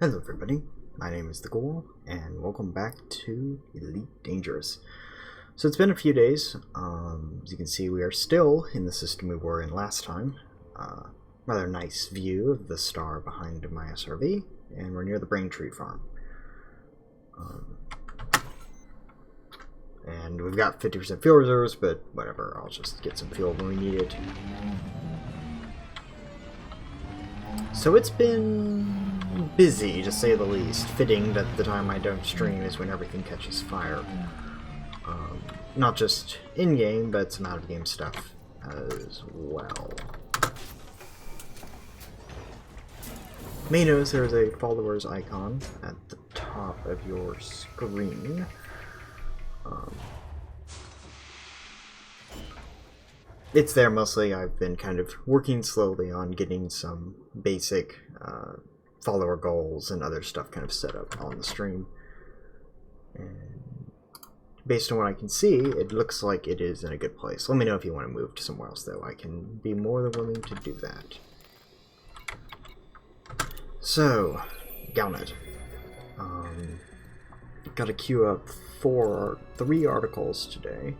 Hello everybody, my name is The Ghoul, and welcome back to Elite Dangerous. So it's been a few days. As you can see, we are still in the system we were in last time. Rather nice view of the star behind my SRV, and we're near the Braintree farm. And we've got 50% fuel reserves, but whatever, I'll just get some fuel when we need it. So it's been busy, to say the least. Fitting that the time I don't stream is when everything catches fire. Not just in-game, but some out-of-game stuff as well. You may notice there's a followers icon at the top of your screen. It's there mostly. I've been kind of working slowly on getting some basic follower goals and other stuff kind of set up on the stream. And based on what I can see, it looks like it is in a good place. Let me know if you want to move to somewhere else, though. I can be more than willing to do that. So, Galnet. Got to queue up 3 articles today.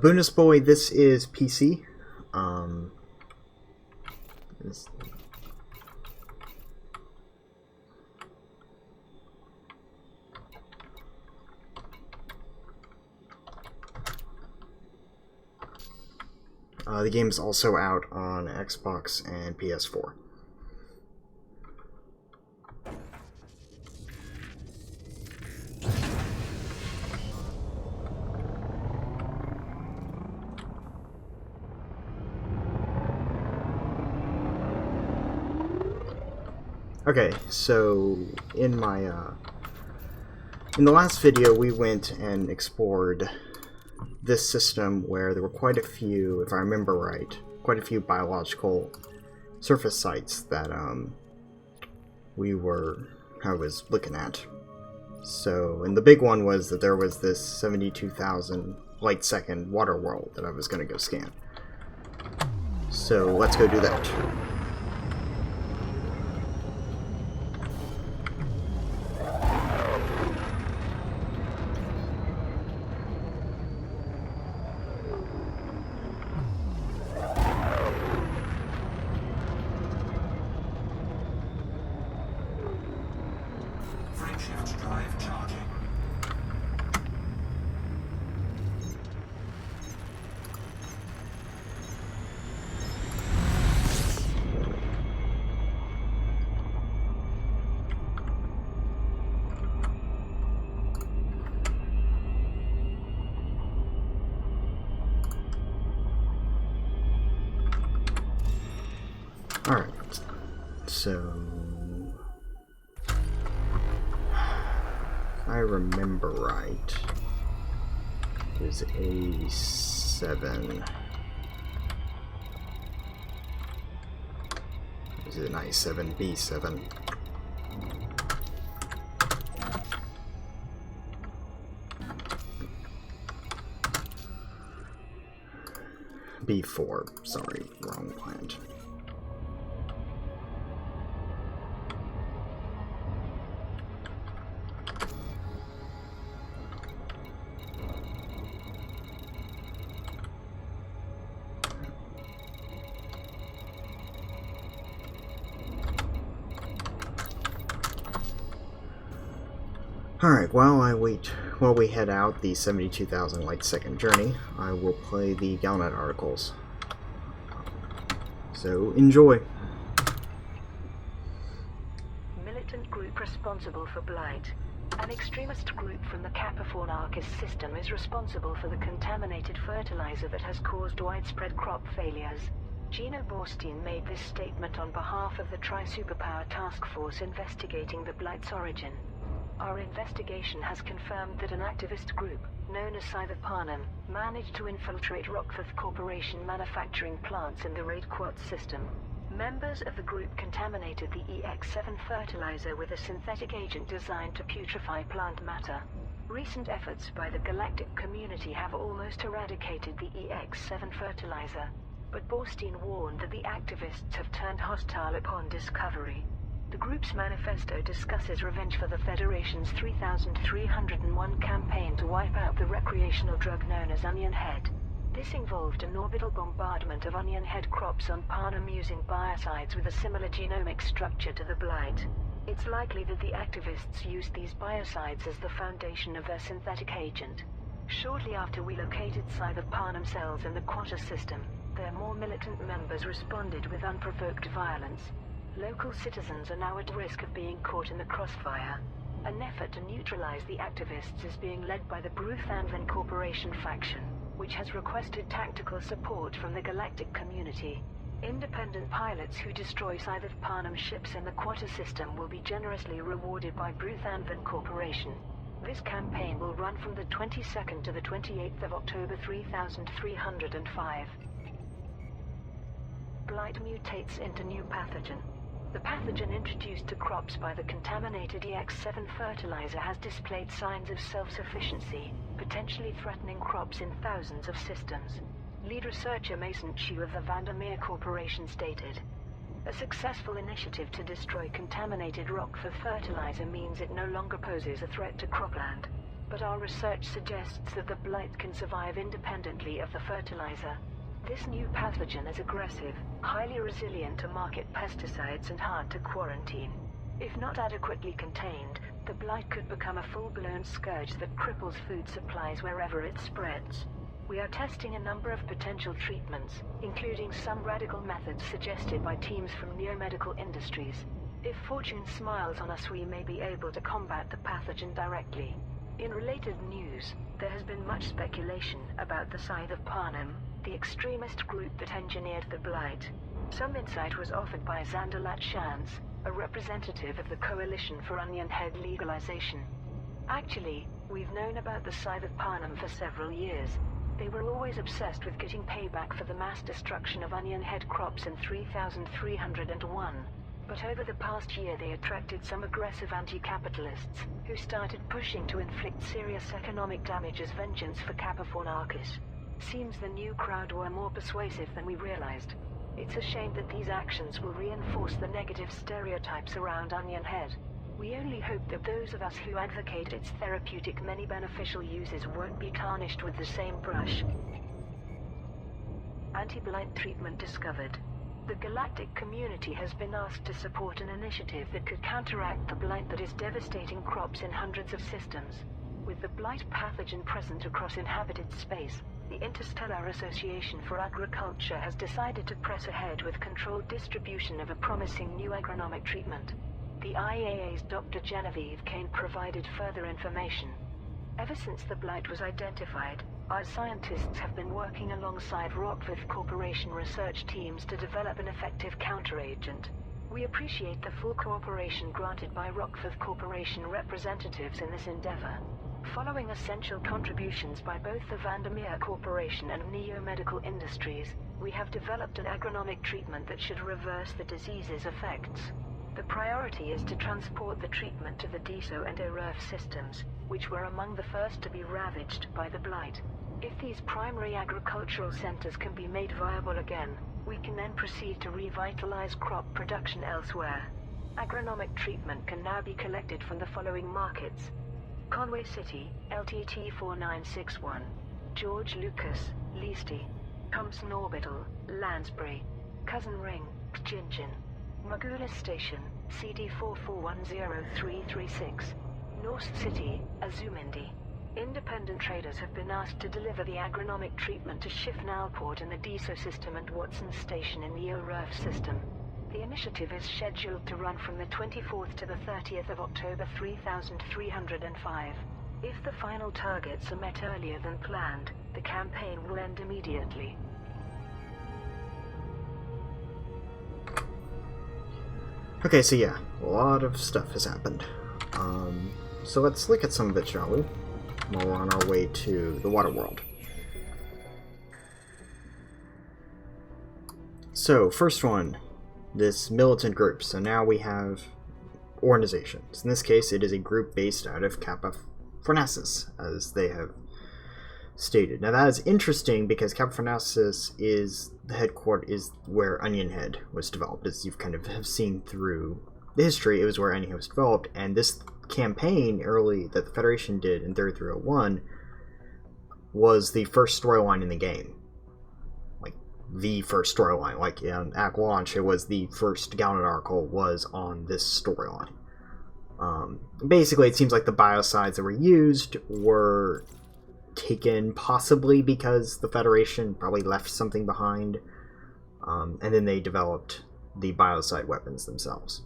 Bonus Boy, this is PC. The game is also out on Xbox and PS4. Okay, so in the last video we went and explored this system where there were quite a few, if I remember right, quite a few biological surface sites that I was looking at. So, and the big one was that there was this 72,000 light second water world that I was going to go scan. So let's go do that. Alright, so if I remember right, it was A7. Is it an I7, B7? B4, sorry, wrong plant. Alright, while we head out the 72,000 light second journey, I will play the Galnet articles. So, enjoy! Militant group responsible for Blight. An extremist group from the Capricorn system is responsible for the contaminated fertilizer that has caused widespread crop failures. Gino Borstein made this statement on behalf of the Tri-Superpower Task Force investigating the Blight's origin. Our investigation has confirmed that an activist group, known as Cyberparnum, managed to infiltrate Rockforth Corporation manufacturing plants in the Raid Quartz system. Members of the group contaminated the EX-7 fertilizer with a synthetic agent designed to putrefy plant matter. Recent efforts by the galactic community have almost eradicated the EX-7 fertilizer, but Borstein warned that the activists have turned hostile upon discovery. The group's manifesto discusses revenge for the Federation's 3301 campaign to wipe out the recreational drug known as Onion Head. This involved an orbital bombardment of onion head crops on Parnum using biocides with a similar genomic structure to the blight. It's likely that the activists used these biocides as the foundation of their synthetic agent. Shortly after we located Scythe Parnum cells in the Quater system, their more militant members responded with unprovoked violence. Local citizens are now at risk of being caught in the crossfire. An effort to neutralize the activists is being led by the Bruthanvan Corporation faction, which has requested tactical support from the galactic community. Independent pilots who destroy Scythe Parnum ships in the Quater system will be generously rewarded by Bruthanvan Corporation. This campaign will run from the 22nd to the 28th of October 3305. Blight mutates into new pathogen. The pathogen introduced to crops by the contaminated EX-7 fertilizer has displayed signs of self-sufficiency, potentially threatening crops in thousands of systems. Lead researcher Mason Chu of the Vandermeer Corporation stated, "A successful initiative to destroy contaminated rock for fertilizer means it no longer poses a threat to cropland. But our research suggests that the blight can survive independently of the fertilizer. This new pathogen is aggressive, highly resilient to market pesticides and hard to quarantine. If not adequately contained, the blight could become a full-blown scourge that cripples food supplies wherever it spreads. We are testing a number of potential treatments, including some radical methods suggested by teams from neomedical industries. If fortune smiles on us, we may be able to combat the pathogen directly." In related news, there has been much speculation about the Scythe of Parnum, the extremist group that engineered the blight. Some insight was offered by Zandalat Shans, a representative of the Coalition for Onion Head Legalization. "Actually, we've known about the Scythe of Parnum for several years. They were always obsessed with getting payback for the mass destruction of onion head crops in 3301. But over the past year they attracted some aggressive anti-capitalists, who started pushing to inflict serious economic damage as vengeance for Capricorn Arcus. Seems the new crowd were more persuasive than we realized. It's a shame that these actions will reinforce the negative stereotypes around Onion Head. We only hope that those of us who advocate its therapeutic many beneficial uses won't be tarnished with the same brush." Anti-blight treatment discovered. The galactic community has been asked to support an initiative that could counteract the blight that is devastating crops in hundreds of systems. With the blight pathogen present across inhabited space, the Interstellar Association for Agriculture has decided to press ahead with controlled distribution of a promising new agronomic treatment. The IAA's Dr. Genevieve Kane provided further information. "Ever since the blight was identified, our scientists have been working alongside Rockford Corporation research teams to develop an effective counteragent. We appreciate the full cooperation granted by Rockford Corporation representatives in this endeavor. Following essential contributions by both the Vandermeer Corporation and Neomedical Industries, we have developed an agronomic treatment that should reverse the disease's effects. The priority is to transport the treatment to the DESO and OREF systems, which were among the first to be ravaged by the blight. If these primary agricultural centers can be made viable again, we can then proceed to revitalize crop production elsewhere. Agronomic treatment can now be collected from the following markets: Conway City, LTT 4961, George Lucas, Leasty, Thompson Orbital, Lansbury, Cousin Ring, Xinjiang, Magulis Station, CD 4410336, North City, Azumindi. Independent traders have been asked to deliver the agronomic treatment to Shifnalport in the DESO system and Watson Station in the OREF system. The initiative is scheduled to run from the 24th to the 30th of October 3305. If the final targets are met earlier than planned, the campaign will end immediately. Okay, so yeah, a lot of stuff has happened. So let's look at some of it, shall we? While we're on our way to the water world. So, first one, this militant group. So now we have organizations. In this case, it is a group based out of Kappa Fornacis, as they have stated. Now that is interesting because Kappa Fornacis is the headquarters, is where Onion Head was developed. As you've kind of have seen through the history, it was where Onion Head was developed, and this campaign early that the Federation did in 3301 was the first storyline in the game. Like, the first storyline. Like, at launch, it was the first Gallant article was on this storyline. Basically, it seems like the biocides that were used were taken possibly because the Federation probably left something behind, and then they developed the biocide weapons themselves.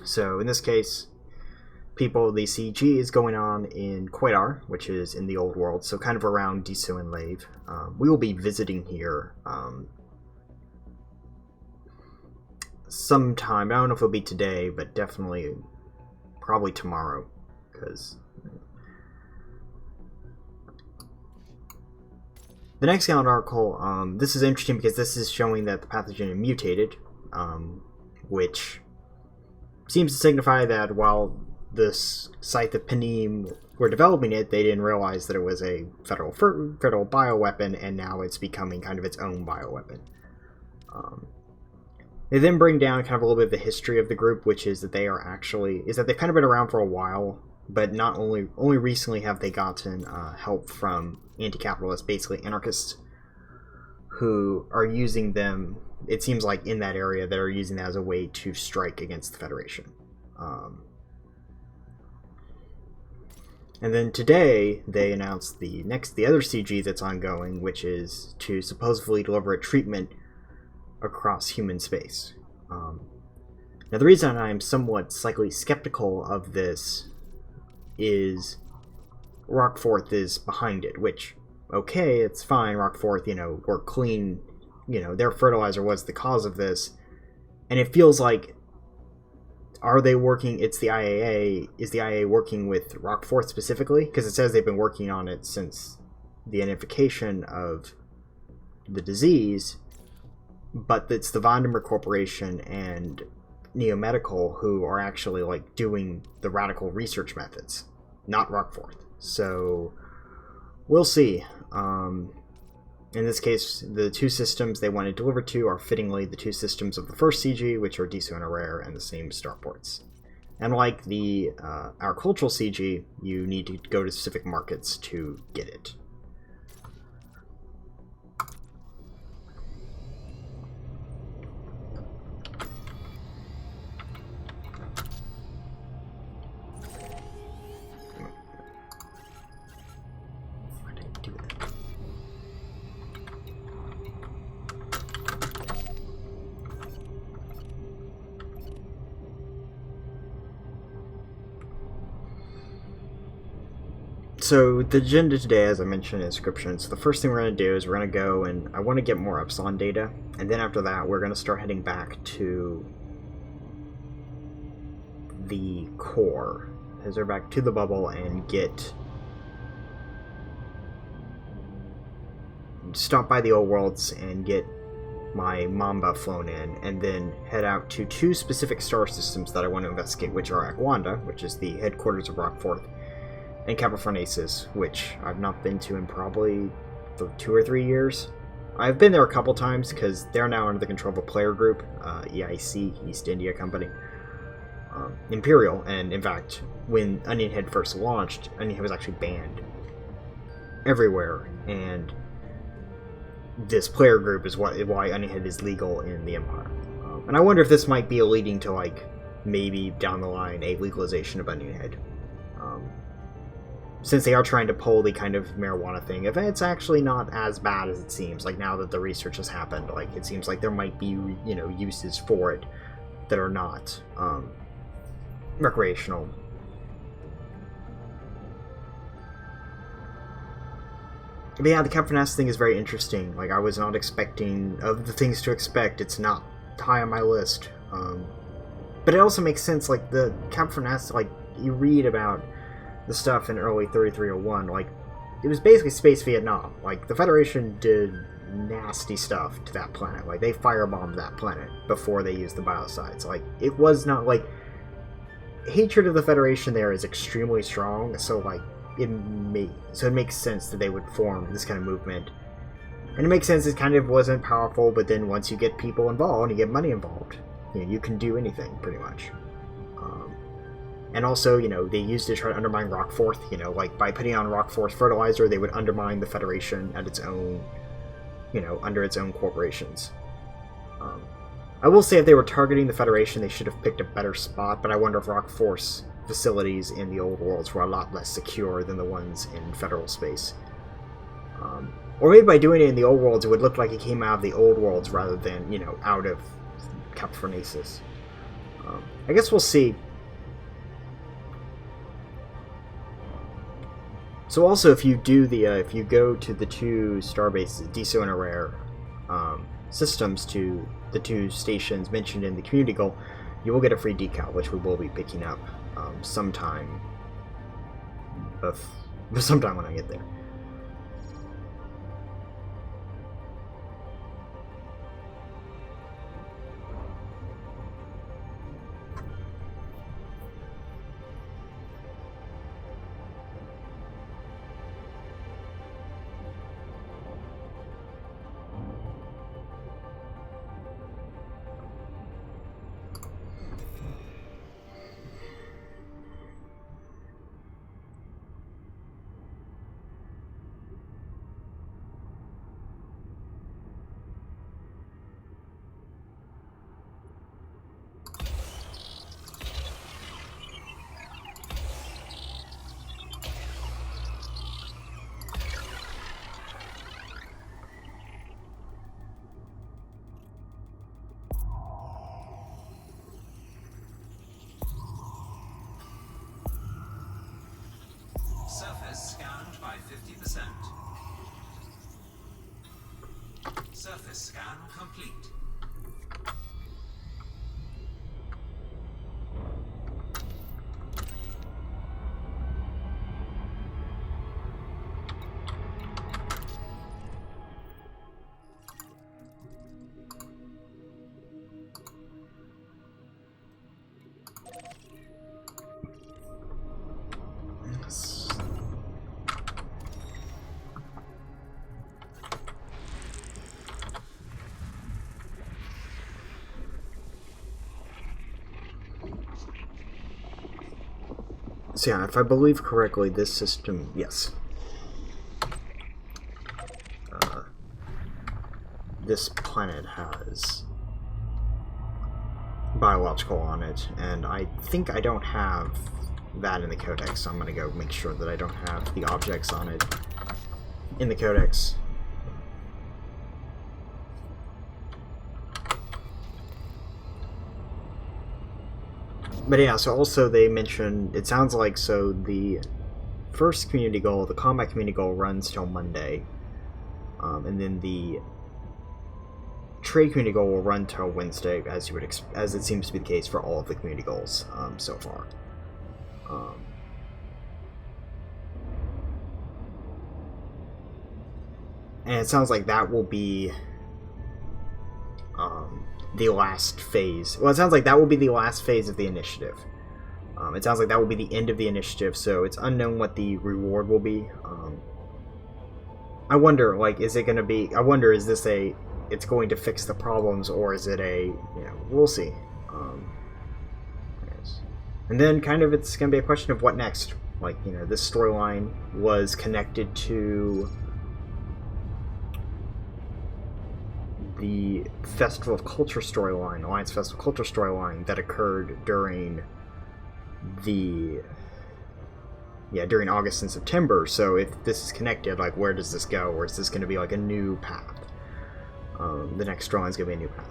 So, in this case, the CG is going on in Quaidar, which is in the old world, so kind of around Diso and Lave. We will be visiting here sometime. I don't know if it'll be today, but definitely probably tomorrow, because the next Gallant article, this is interesting because this is showing that the pathogen mutated, which seems to signify that while this site that Panim were developing it, they didn't realize that it was a federal bioweapon, and now it's becoming kind of its own bioweapon. They then bring down kind of a little bit of the history of the group, which is that they've kind of been around for a while, but not only recently have they gotten help from anti-capitalists, basically anarchists, who are using them, it seems like in that area, that are using that as a way to strike against the Federation. And then today, they announced the other CG that's ongoing, which is to supposedly deliver a treatment across human space. Now, the reason I'm somewhat slightly skeptical of this is Rockforth is behind it, which, okay, it's fine, Rockforth, we're clean, their fertilizer was the cause of this, and it feels like, are they working, it's the IAA, is the IAA working with Rockforth specifically? Because it says they've been working on it since the identification of the disease, but it's the Vondemer Corporation and Neomedical who are actually, doing the radical research methods, not Rockforth. So, we'll see. In this case, the two systems they want to deliver to are fittingly the two systems of the first CG, which are Diso and Arare, and the same starports. And like the our cultural CG, you need to go to specific markets to get it. So the agenda today, as I mentioned in the description, so the first thing we're going to do is we're going to go and I want to get more Epsilon data, and then after that we're going to start heading back to the core, as we're back to the bubble, and stop by the old worlds and get my Mamba flown in, and then head out to two specific star systems that I want to investigate, which are Akwanda, which is the headquarters of Rockforth, and Kappa Fornacis, which I've not been to in probably 2 or 3 years. I've been there a couple times because they're now under the control of a player group, EIC, East India Company, Imperial, and in fact, when Onion Head first launched, Onion Head was actually banned everywhere, and this player group is why Onion Head is legal in the Empire. And I wonder if this might be leading to, maybe down the line, a legalization of Onion Head. Since they are trying to pull the kind of marijuana thing, if it's actually not as bad as it seems, now that the research has happened, it seems like there might be, uses for it that are not recreational. But yeah, the Kappa Fornacis thing is very interesting. I was not expecting, of the things to expect, it's not high on my list. But it also makes sense, the Kappa Fornacis, you read about the stuff in early 3301, it was basically Space Vietnam. The Federation did nasty stuff to that planet. Like, they firebombed that planet before they used the biocides. Like, it was not, like... Hatred of the Federation there is extremely strong, so, like, it makes sense that they would form this kind of movement. And it makes sense it kind of wasn't powerful, but then once you get people involved, you get money involved, you know, you can do anything, pretty much. And also, you know, they used to try to undermine Rockforth, you know, like, by putting on Rockforth fertilizer, they would undermine the Federation at its own, you know, under its own corporations. I will say if they were targeting the Federation, they should have picked a better spot, but I wonder if Rockforth's facilities in the old worlds were a lot less secure than the ones in Federal space. Or maybe by doing it in the old worlds, it would look like it came out of the old worlds rather than, you know, out of Capphornasis. I guess we'll see. So also, if you do the, if you go to the two starbases, Deso and Arare, systems to the two stations mentioned in the community goal, you will get a free decal, which we will be picking up sometime when I get there. Surface scanned by 50%. Surface scan complete. So yeah, if I believe correctly, this system, yes. This planet has biological on it, and I think I don't have that in the codex, so I'm going to go make sure that I don't have the objects on it in the codex. But yeah, so also they mentioned, it sounds like, so the first community goal, the combat community goal, runs till Monday, and then the trade community goal will run till Wednesday, as you would as it seems to be the case for all of the community goals so far. And it sounds like that will be the last phase. Well, it sounds like that will be the last phase of the initiative. It sounds like that will be the end of the initiative, so it's unknown what the reward will be. I wonder, like, is it going to be... I wonder, is this a... it's going to fix the problems, or is it a... you know, we'll see. And then, kind of, it's going to be a question of what next. Like, you know, this storyline was connected to the Festival of Culture storyline, Alliance Festival of Culture storyline that occurred during the... yeah, during August and September. So if this is connected, like, where does this go? Or is this going to be, like, a new path? The next storyline is going to be a new path.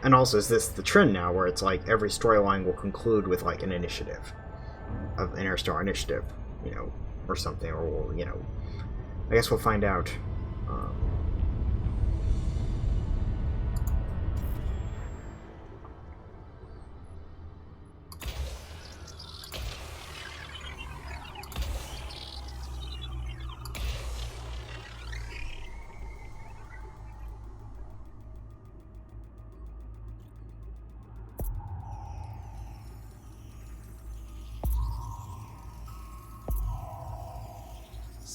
And also, is this the trend now, where it's, like, every storyline will conclude with, like, an initiative? Of an Interstar initiative, you know, or something, or, you know... I guess we'll find out.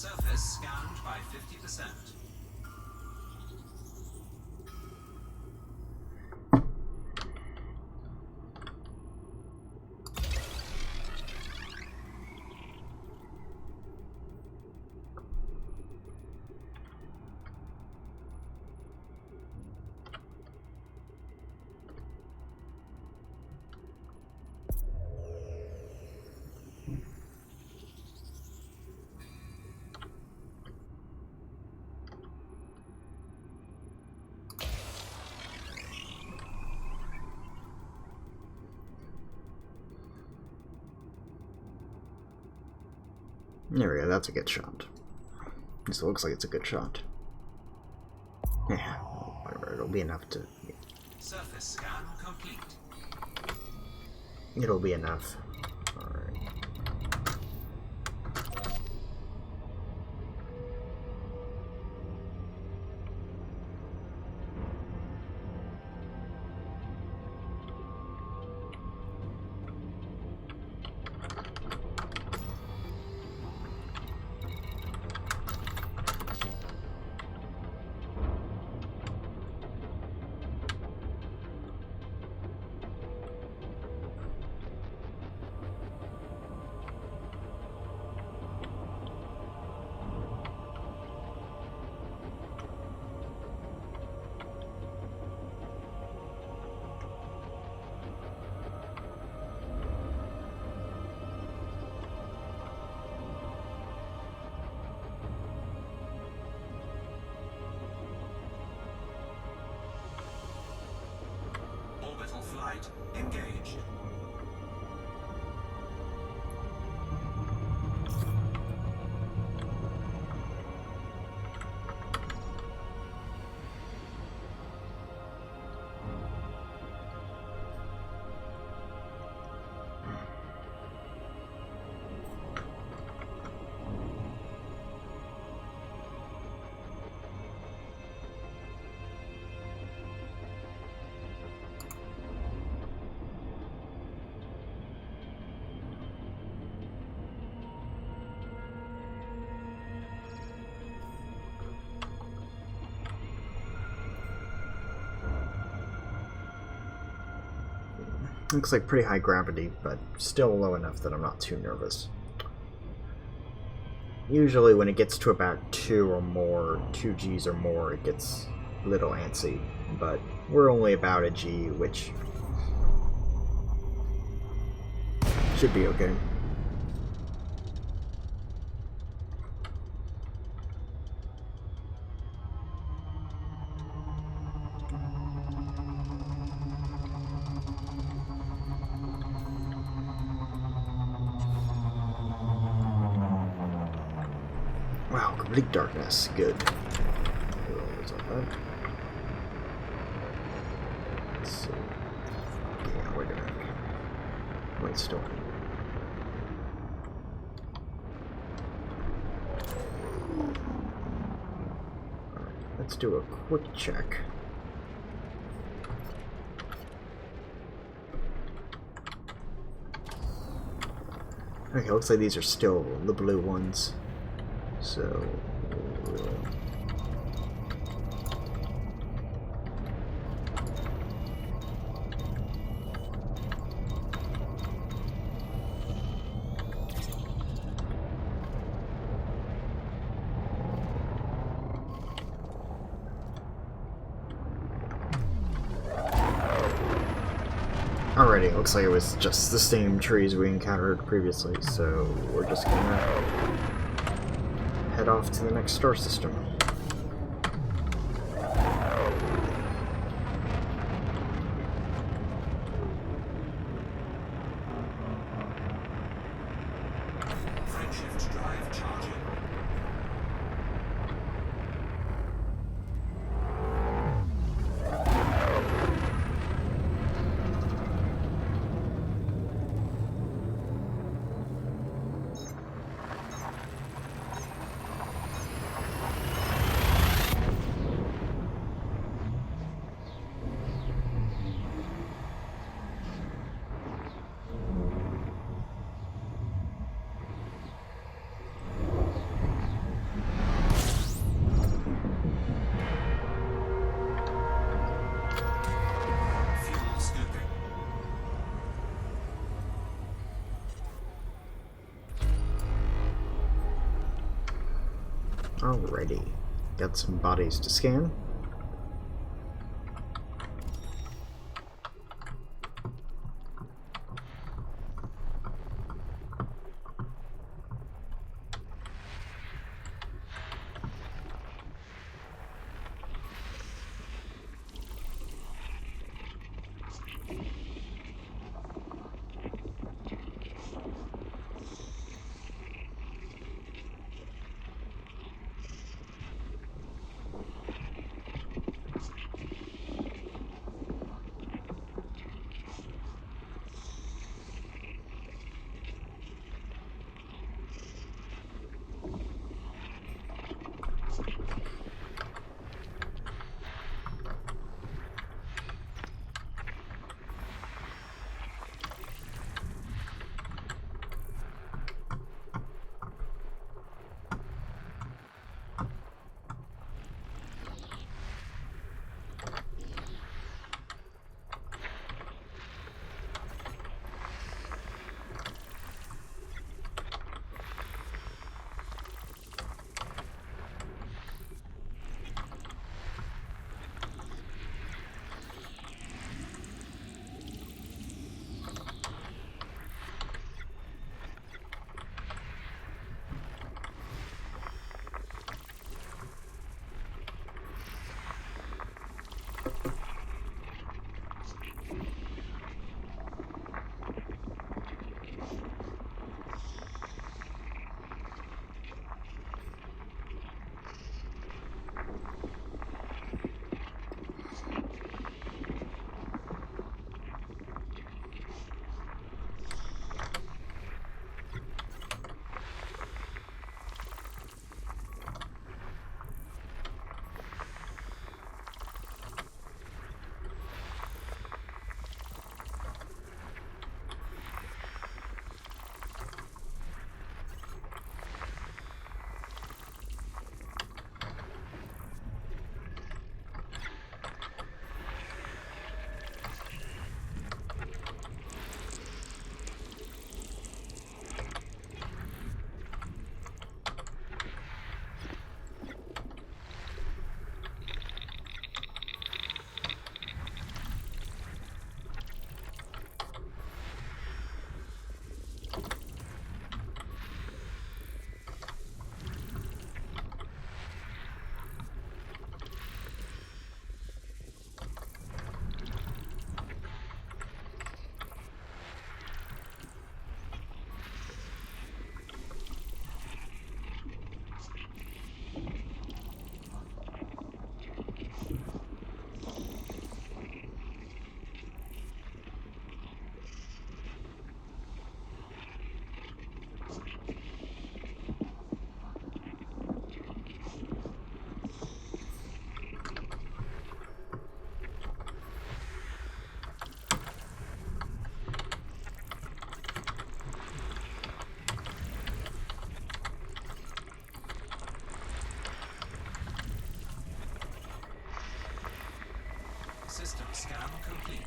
Surface scanned by 50%. There we go, that's a good shot. At least it looks like it's a good shot. Yeah, whatever, it'll be enough to... Surface scan complete. It'll be enough. Alright. Orbital flight engaged. Looks like pretty high gravity, but still low enough that I'm not too nervous. Usually when it gets to about 2 or more, 2 Gs or more, it gets a little antsy, but we're only about a G, which should be okay. Wow, complete darkness. Good. Let's see. Yeah, we're gonna wait still. Alright, let's do a quick check. Okay, looks like these are still the blue ones. So alrighty, looks like it was just the same trees we encountered previously, so we're just gonna head off to the next star system. Frameshift drive charging. Alrighty. Got some bodies to scan. System scan complete.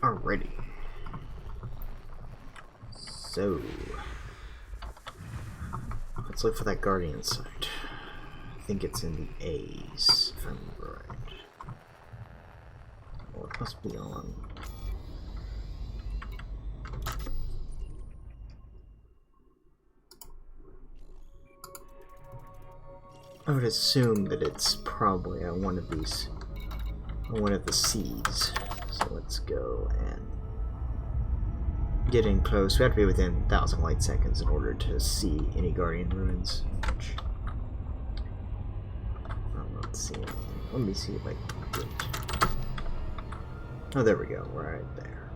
Alrighty. So let's look for that Guardian site. I think it's in the A's, if I remember right. Or it must be on. I would assume that it's probably on one of these, on one of the C's. So let's go and get in close. We have to be within 1,000 light seconds in order to see any Guardian ruins. Which I'm not seeing. Let me see if I can get. Oh, there we go. Right there.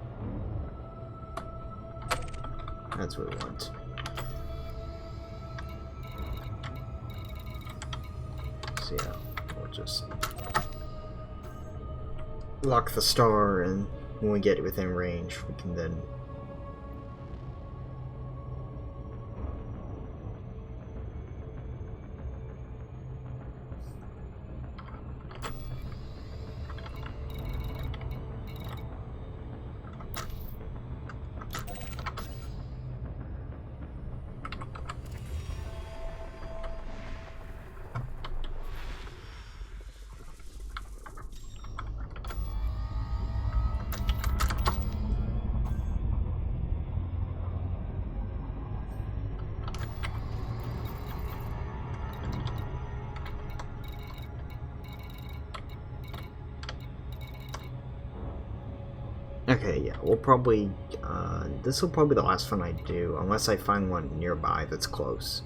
That's what we want. So yeah, we'll just lock the star, and when we get within range, we can then Okay, yeah, we'll probably, this will probably be the last one I do, unless I find one nearby that's close.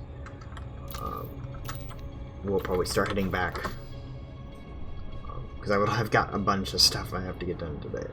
We'll probably start heading back, because I've got a bunch of stuff I have to get done today.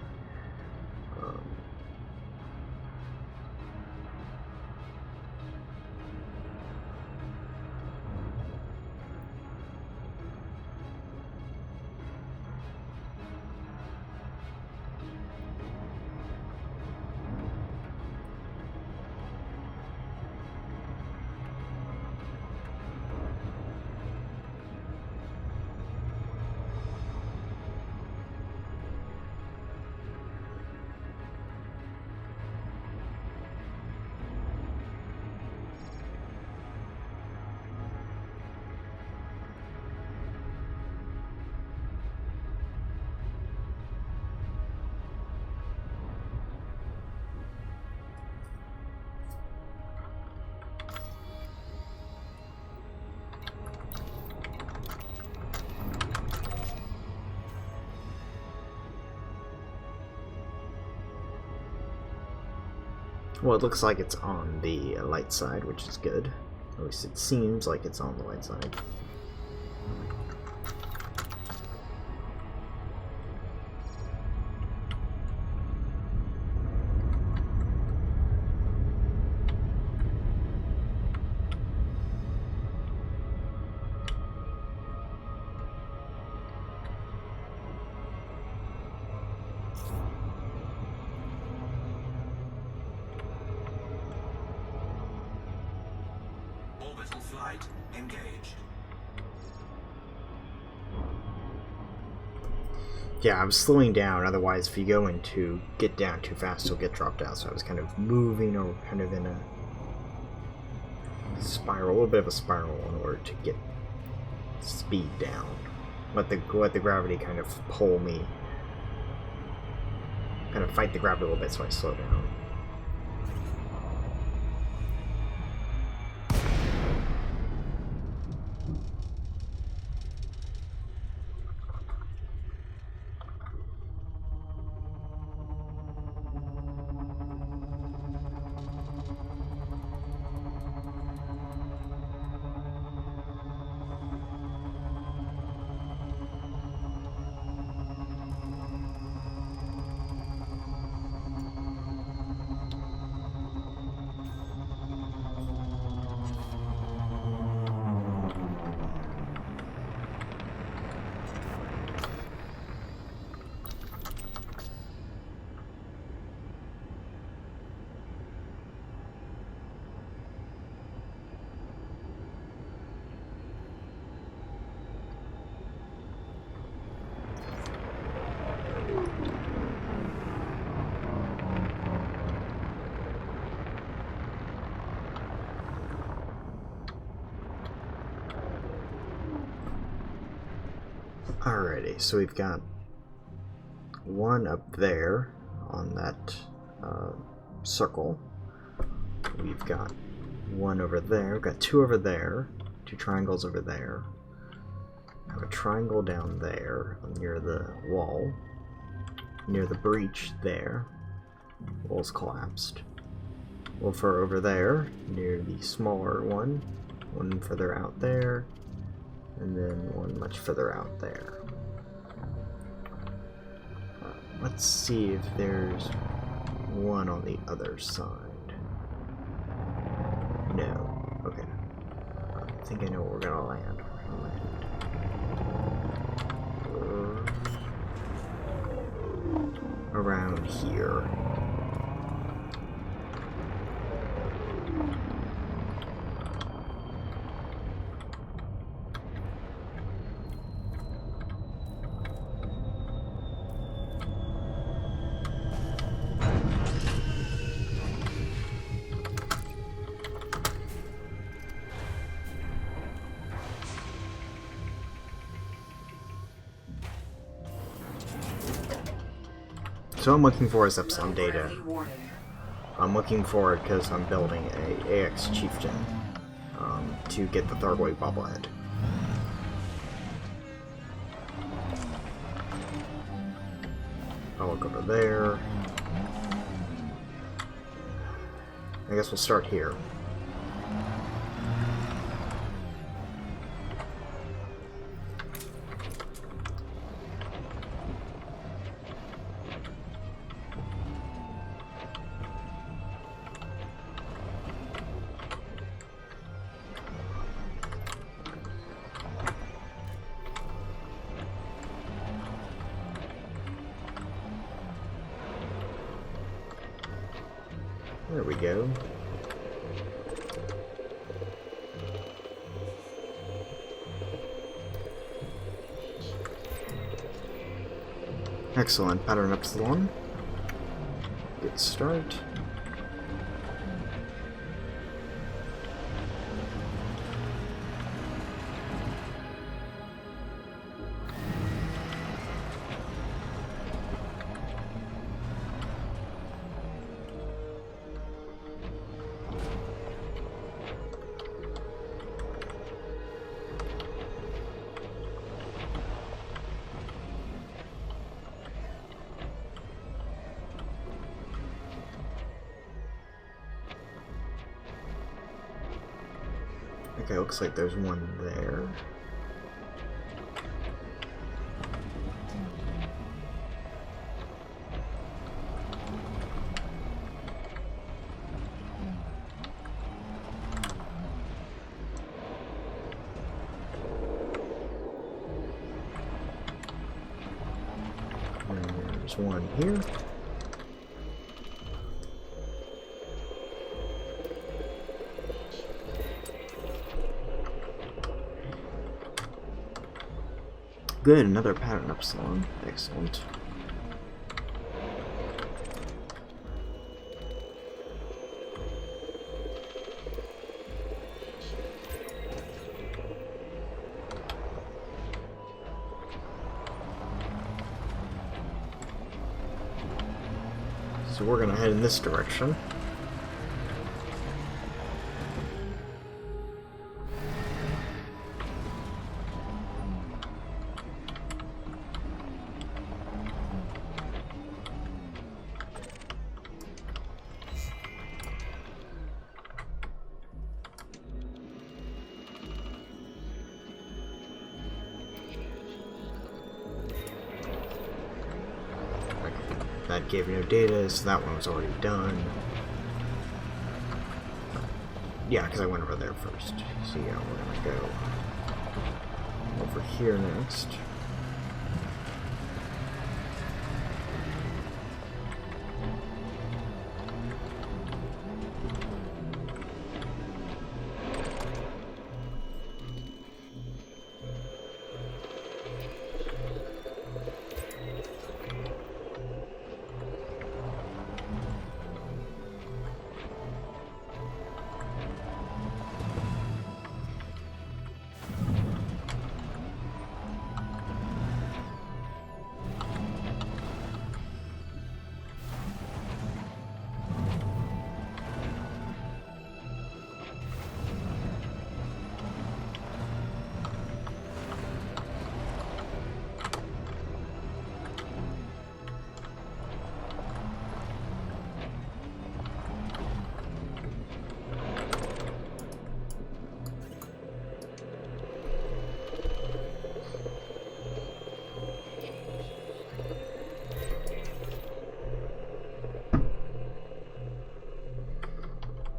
Well, it looks like it's on the light side, which is good. At least it seems like it's on the light side. Orbital flight engaged. Yeah, I was slowing down, otherwise if you get down too fast, you'll get dropped out. So I was kind of moving, or kind of in a spiral, a little bit of a spiral, in order to get speed down. Let the gravity kind of pull me, kind of fight the gravity a little bit, so I slow down. Alrighty, so we've got one up there on that circle. We've got one over there. We've got two over there. Two triangles over there. I have a triangle down there near the wall. Near the breach there. Wall's collapsed. Wolfer over there near the smaller one. One further out there. And then one much further out there. Let's see if there's one on the other side. No. Okay. I think I know where we're gonna land. Around here. So I'm looking for is Epsilon data. I'm looking for it because I'm building a AX Chieftain to get the third wave bobblehead. I'll look over there. I guess we'll start here. There we go. Excellent. Pattern epsilon. Good start. Okay, looks like there's one there. And there's one here. Good, another pattern epsilon. Excellent. So we're gonna head in this direction. That gave no data, so that one was already done. Yeah, because I went over there first. So yeah, we're gonna go over here next.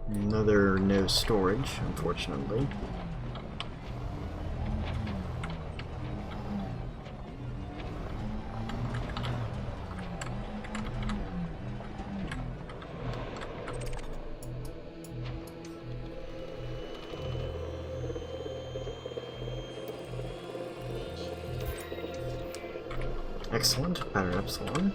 Another no storage, unfortunately. Excellent, pattern epsilon.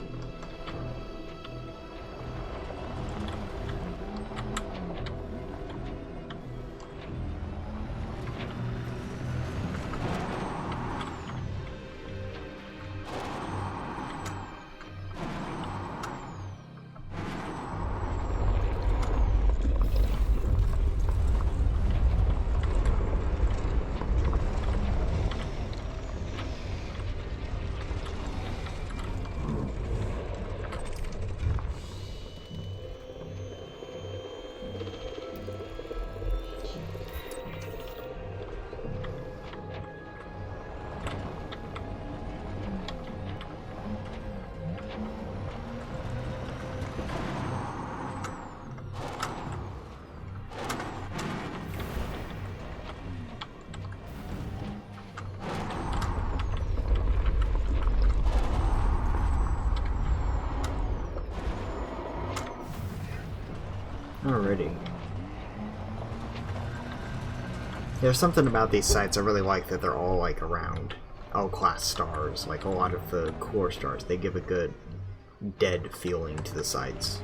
Alrighty. There's something about these sites I really like, that they're all like around L-class stars. Like a lot of the core stars, they give a good dead feeling to the sites.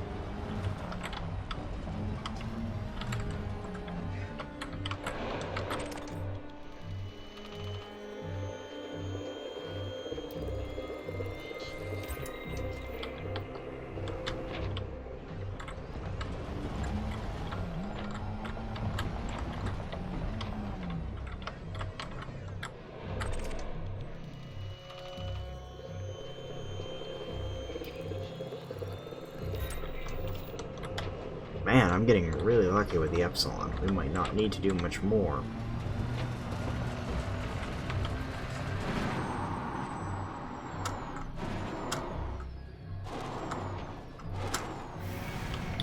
Man, I'm getting really lucky with the Epsilon. We might not need to do much more.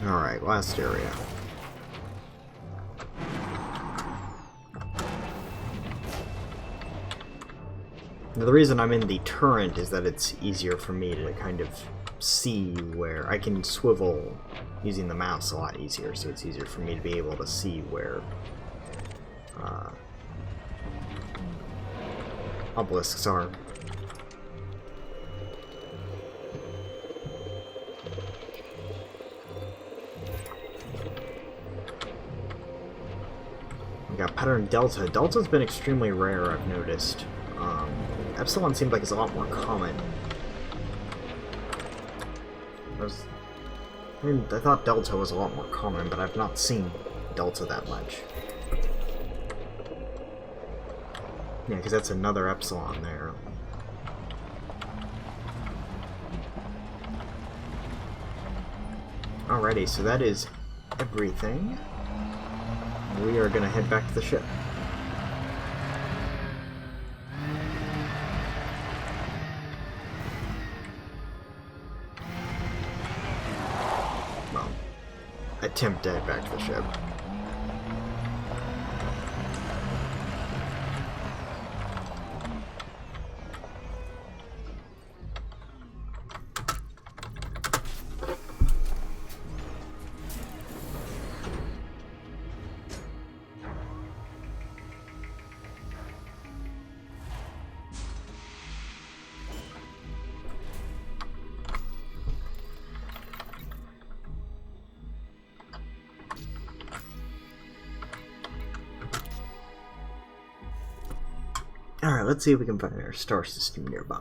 Alright, last area. Now, the reason I'm in the turret is that it's easier for me to kind of see where I can swivel using the mouse a lot easier, so it's easier for me to be able to see where obelisks are. We got pattern Delta. Delta's been extremely rare, I've noticed. Epsilon seems like it's a lot more common. I thought Delta was a lot more common, but I've not seen Delta that much. Yeah, because that's another Epsilon there. Alrighty, so that is everything. We are gonna head back to the ship. Well, attempt to head back to the ship. Alright, let's see if we can find our star system nearby.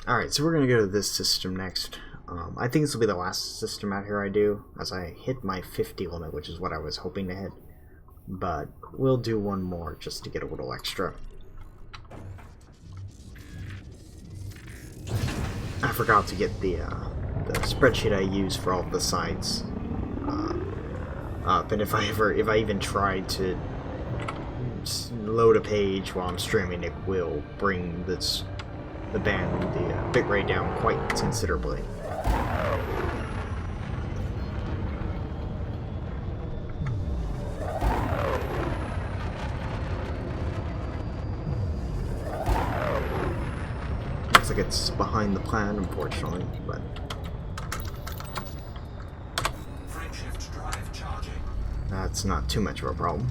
Alright, so we're going to go to this system next. I think this will be the last system out here I do, as I hit my 50 limit, which is what I was hoping to hit. But we'll do one more just to get a little extra. I forgot to get the spreadsheet I use for all of the sites up, and if I even tried to load a page while I'm streaming, it will bring the bitrate down quite considerably. Looks like it's behind the plan, unfortunately, but Frameshift drive charging. that's not too much of a problem.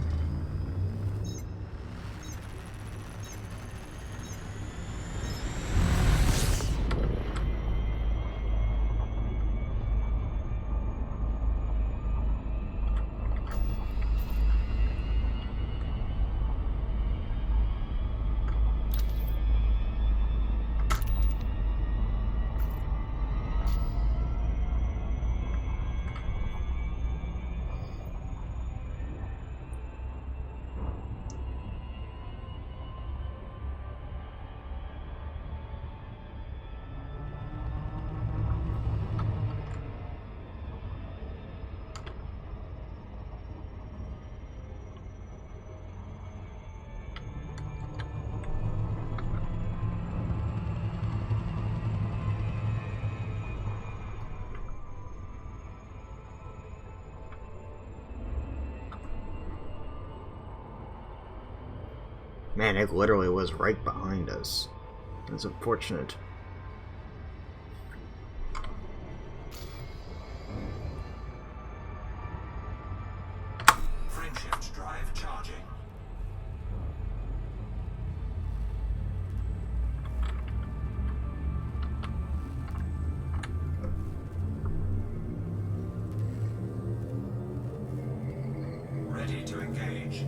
Man, it literally was right behind us. That's unfortunate. Frameshift drive charging. Ready to engage.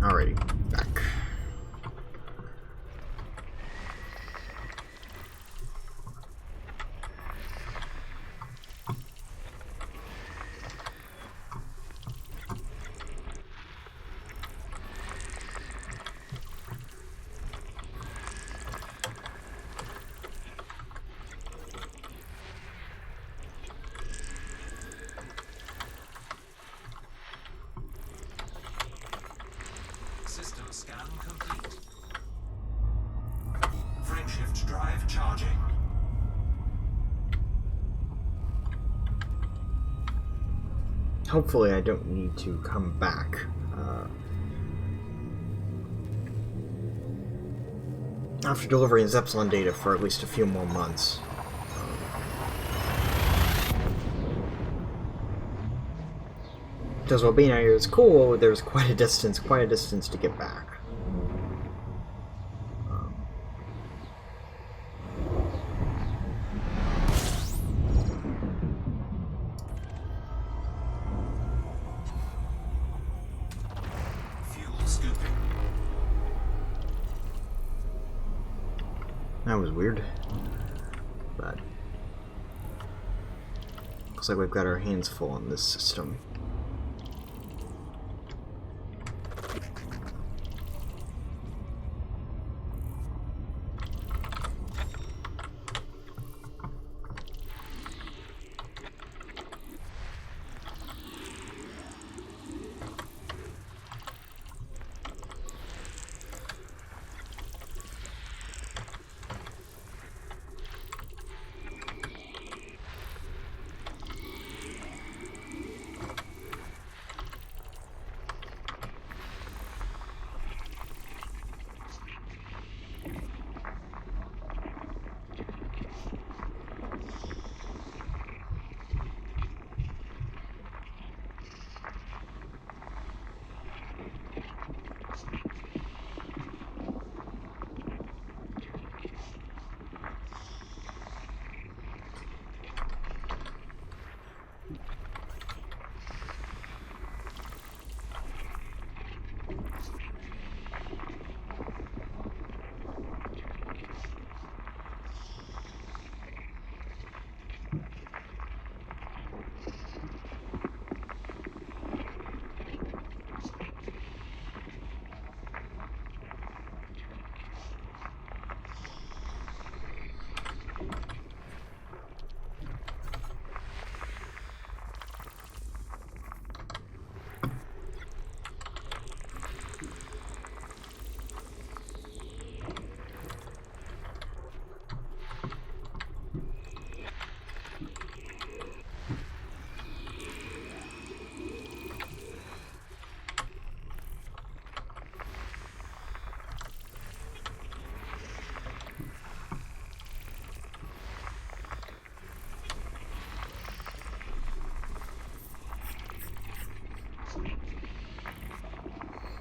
Alrighty, back. System scan complete. Frameshift drive charging. Hopefully I don't need to come back. After delivering Epsilon data for at least a few more months. Because while being out here is cool, there's quite a distance to get back. Fuel scooping. That was weird. But looks like we've got our hands full on this system.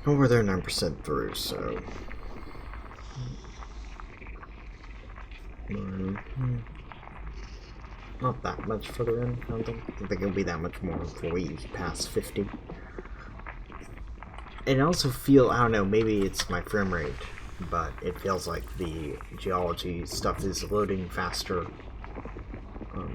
Over there 9% through, so... Not that much further in, I don't think it'll be that much more before we pass 50. And I also feel, I don't know, maybe it's my frame rate, but it feels like the geology stuff is loading faster.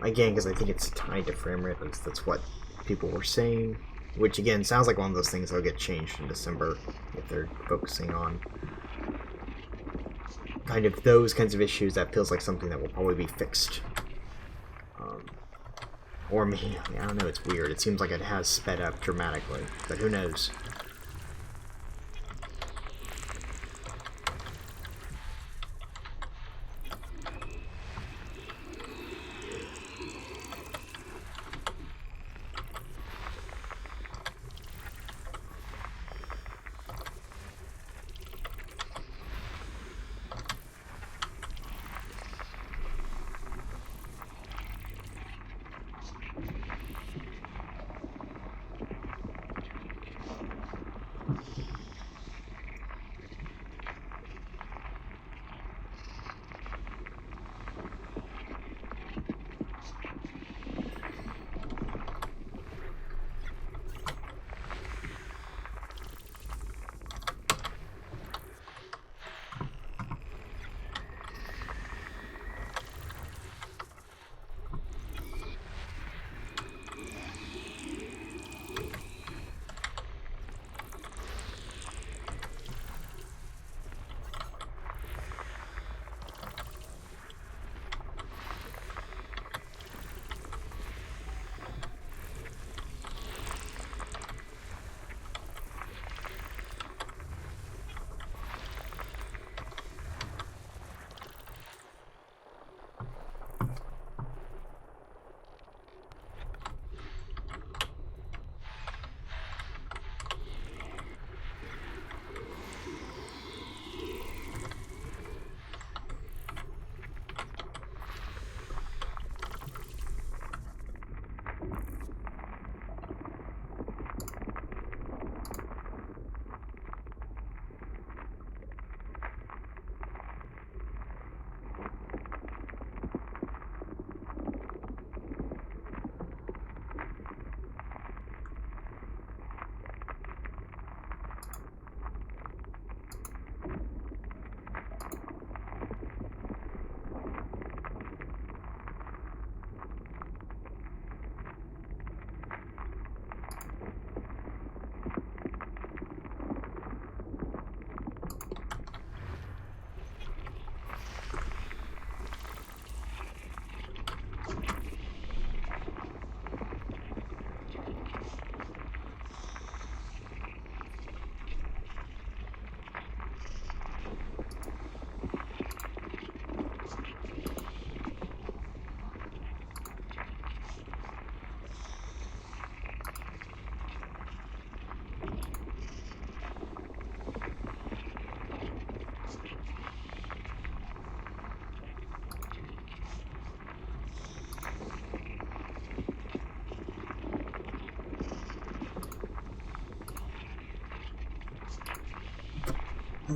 Again, because I think it's tied to frame rate, at least that's what people were saying. Which, again, sounds like one of those things that'll get changed in December if they're focusing on kind of those kinds of issues. That feels like something that will probably be fixed. Or maybe, I don't know, it's weird. It seems like it has sped up dramatically, but who knows?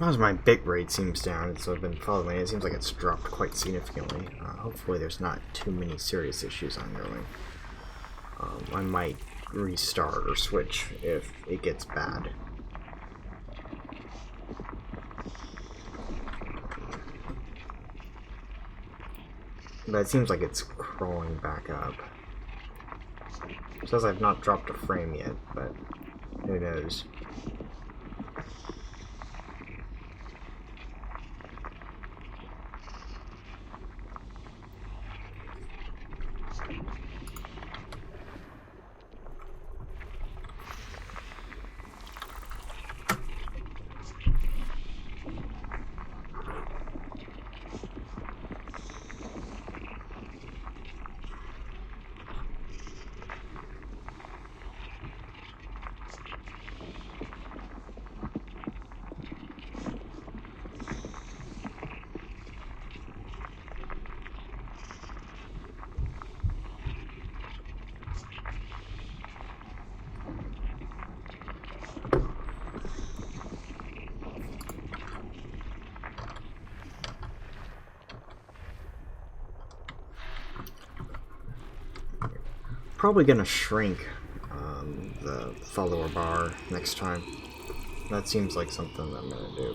As my bit rate seems down, so I've been following it. It seems like it's dropped quite significantly. Hopefully there's not too many serious issues ongoing. I might restart or switch if it gets bad. But it seems like it's crawling back up. It says I've not dropped a frame yet, but who knows. Probably gonna shrink the follower bar next time. That seems like something I'm gonna do.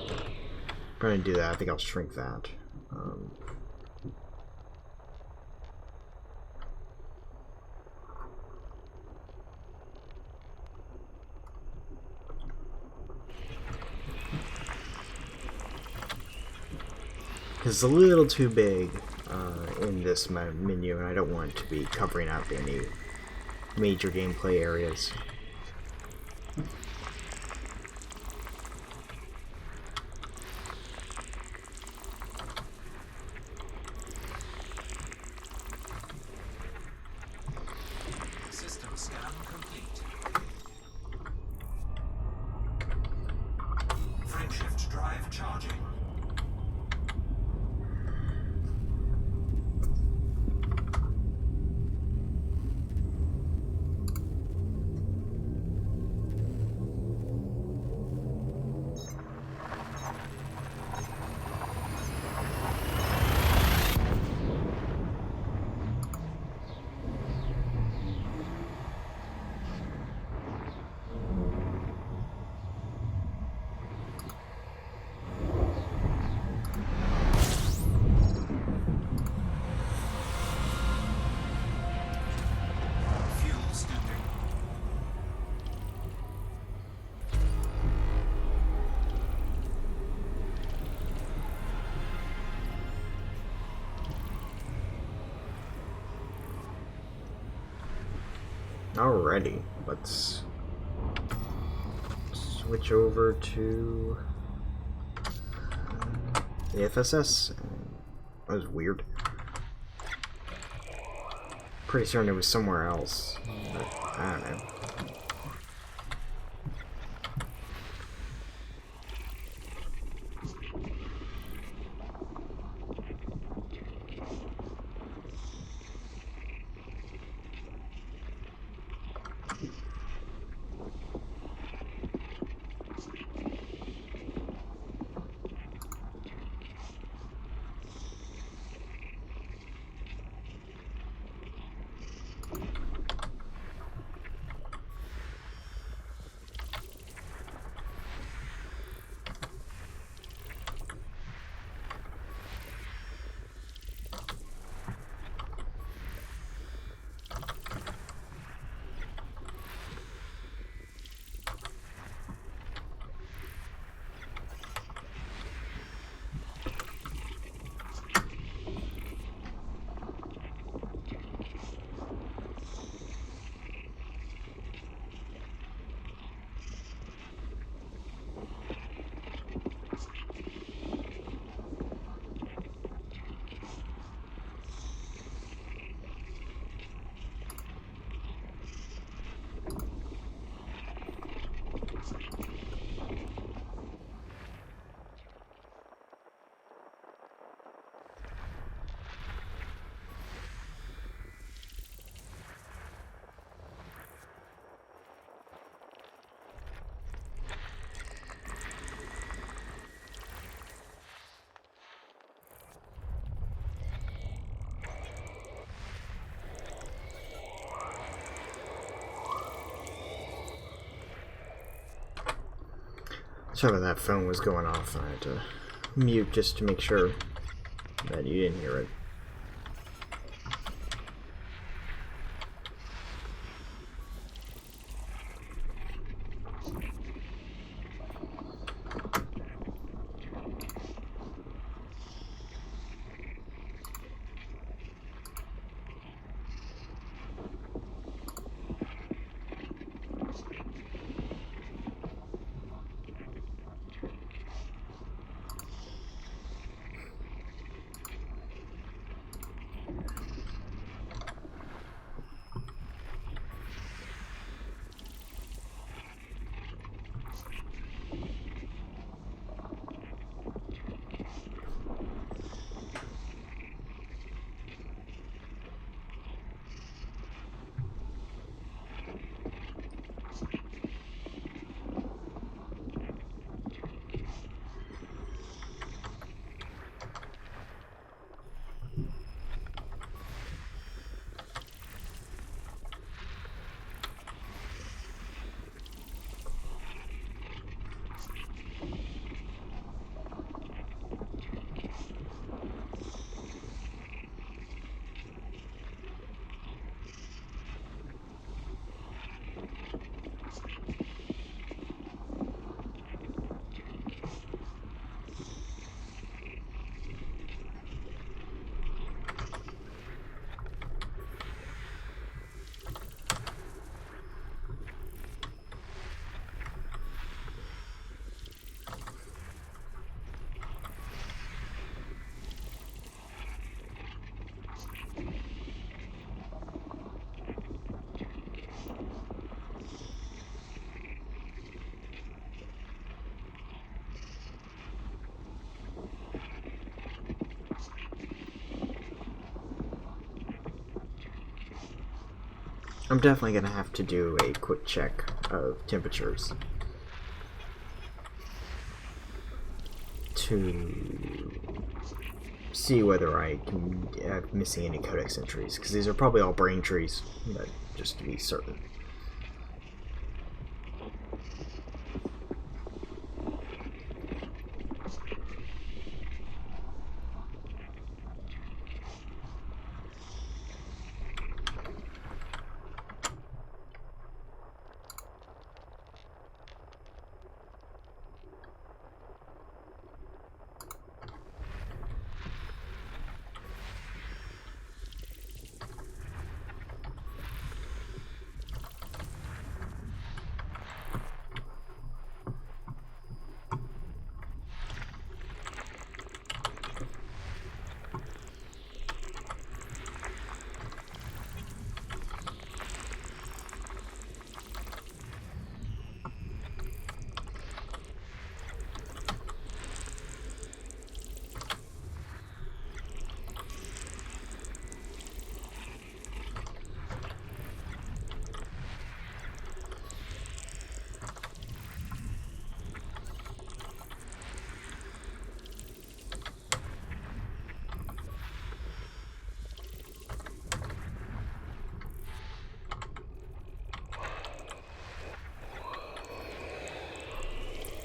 I'm gonna do that. I think I'll shrink that. Because it's a little too big in this menu, and I don't want it to be covering up any major gameplay areas. System scan complete. Frameshift drive charging. Fuel scooping. Alrighty, let's switch over to the FSS. That was weird. Pretty certain it was somewhere else, but I don't know. Sorry about that, phone was going off. I had to mute just to make sure that you didn't hear it. I'm definitely going to have to do a quick check of temperatures to see whether I can missing any codex entries, because these are probably all brain trees, but just to be certain.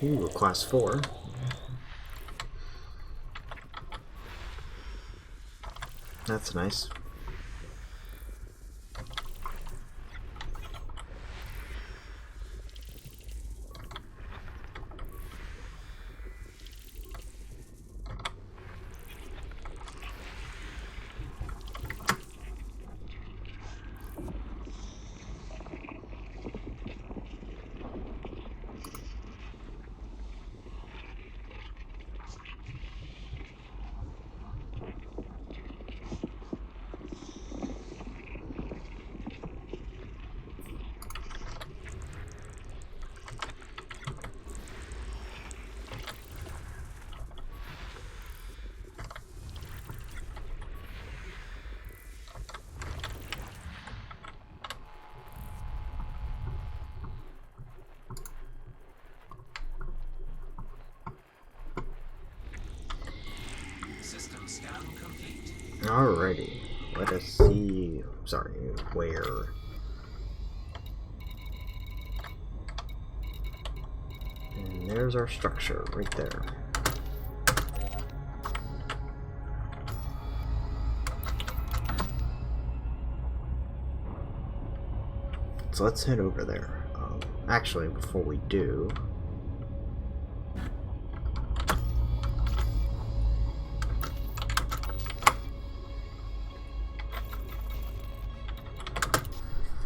Ooh, class 4. That's nice. System scan complete. Alrighty, let us see. Sorry, where? And there's our structure right there. So let's head over there. Actually, before we do,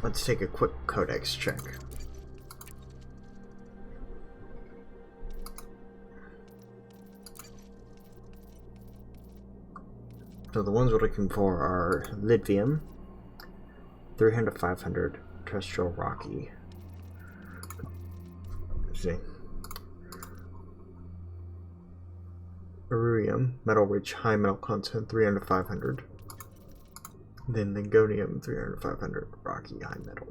let's take a quick codex check. So the ones we're looking for are Lidvium, 300 to 500, terrestrial rocky. Let's see. Iridium, metal rich, high metal content, 300 to 500. Then Lingonium, 300 to 500, rocky, high metal.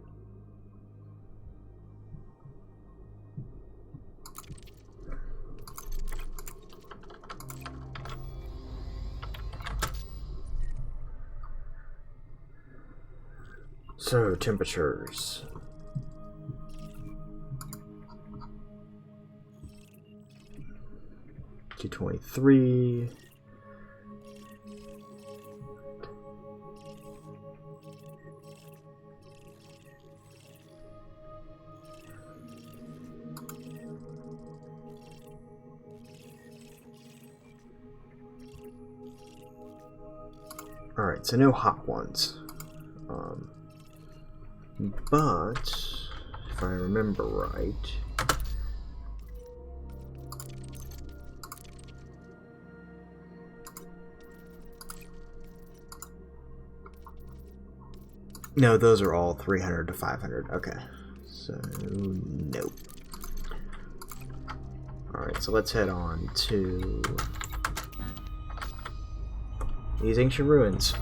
So, temperatures. $223. Alright, so no hot ones. But, if I remember right, no, those are all 300 to 500. Okay, so nope. Alright, so let's head on to these ancient ruins.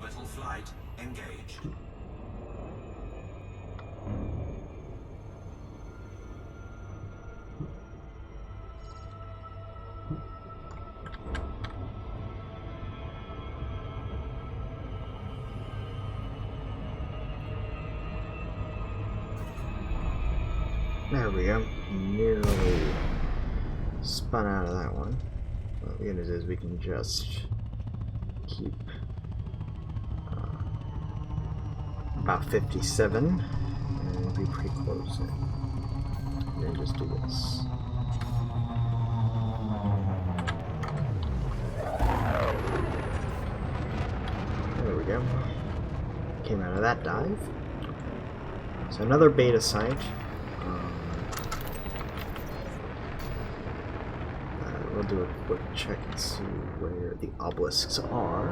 Orbital flight engaged. There we go. Nearly spun out of that one. Well, the good news is we can just keep about 57 and be pretty close. And then just do this. There we go. Came out of that dive. So another beta site. We'll do a quick check and see where the obelisks are.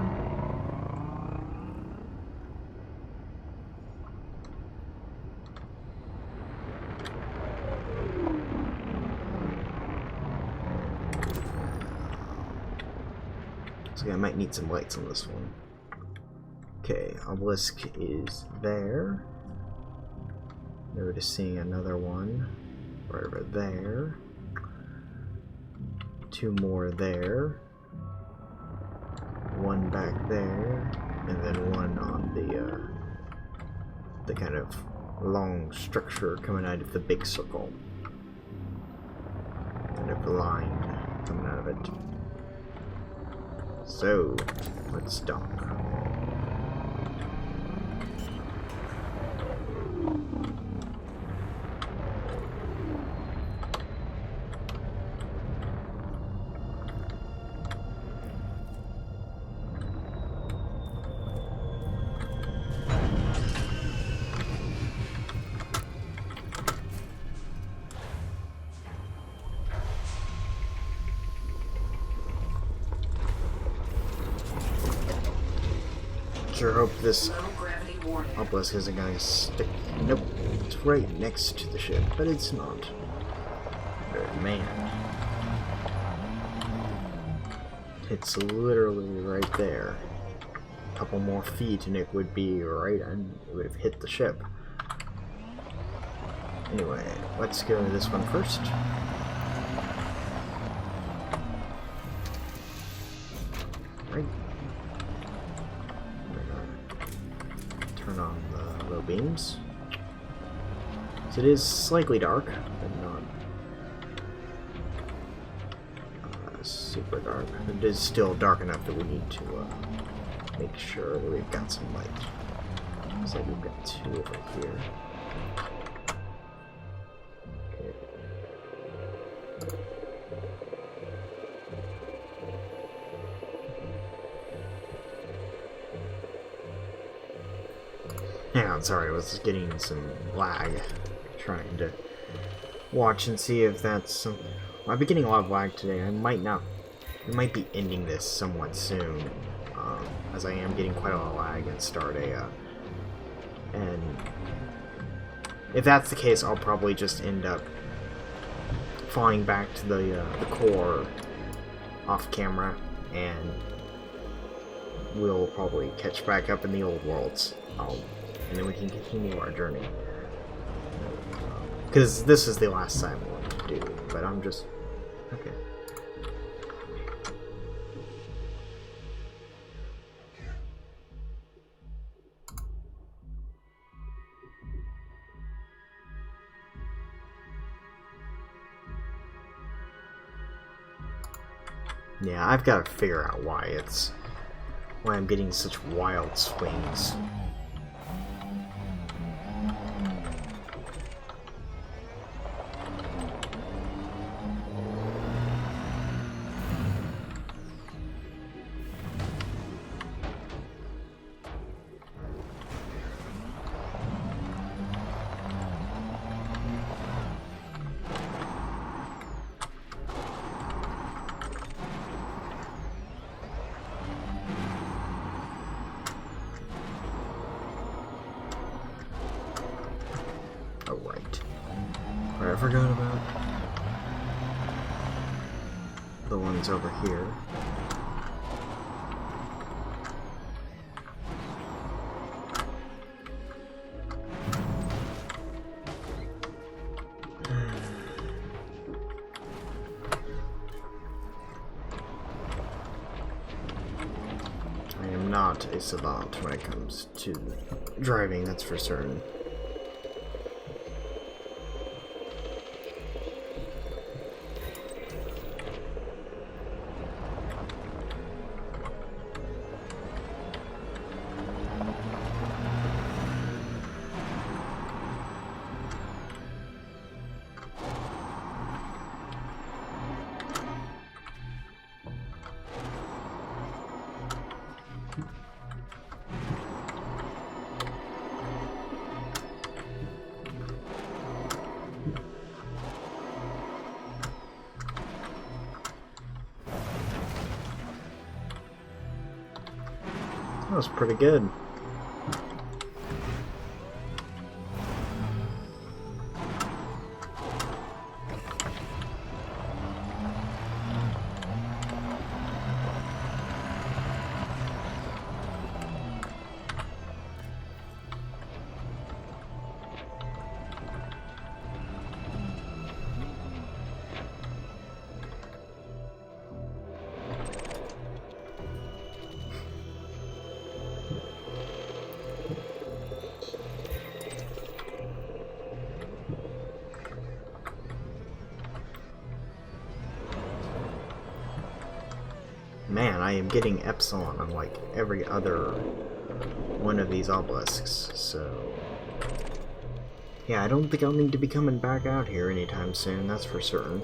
So I might need some lights on this one. Okay, obelisk is there. We're just seeing another one right over there. Two more there, one back there, and then one on the kind of long structure coming out of the big circle. Kind of line coming out of it. So, let's dock. Sure hope this obelisk isn't gonna stick. Nope, it's right next to the ship, but it's not. Man, it's literally right there. A couple more feet and it would be right, and it would have hit the ship. Anyway, let's go to this one first. Right. Turn on the low beams. So it is slightly dark, but not super dark. It is still dark enough that we need to make sure that we've got some light. Looks like we've got two over here. Yeah, I'm sorry, I was getting some lag trying to watch and see if that's some. I've been getting a lot of lag today. I might be ending this somewhat soon, as I am getting quite a lot of lag in Stardea. And if that's the case, I'll probably just end up flying back to the core off camera, and we'll probably catch back up in the old worlds. And then we can continue our journey. Because this is the last time I want to do, but I'm just... Okay. Yeah, I've got to figure out why I'm getting such wild swings. I forgot about the ones over here. not a savant when it comes to driving, that's for certain. That was pretty good. Man, I am getting Epsilon on like every other one of these obelisks, so yeah, I don't think I'll need to be coming back out here anytime soon, that's for certain.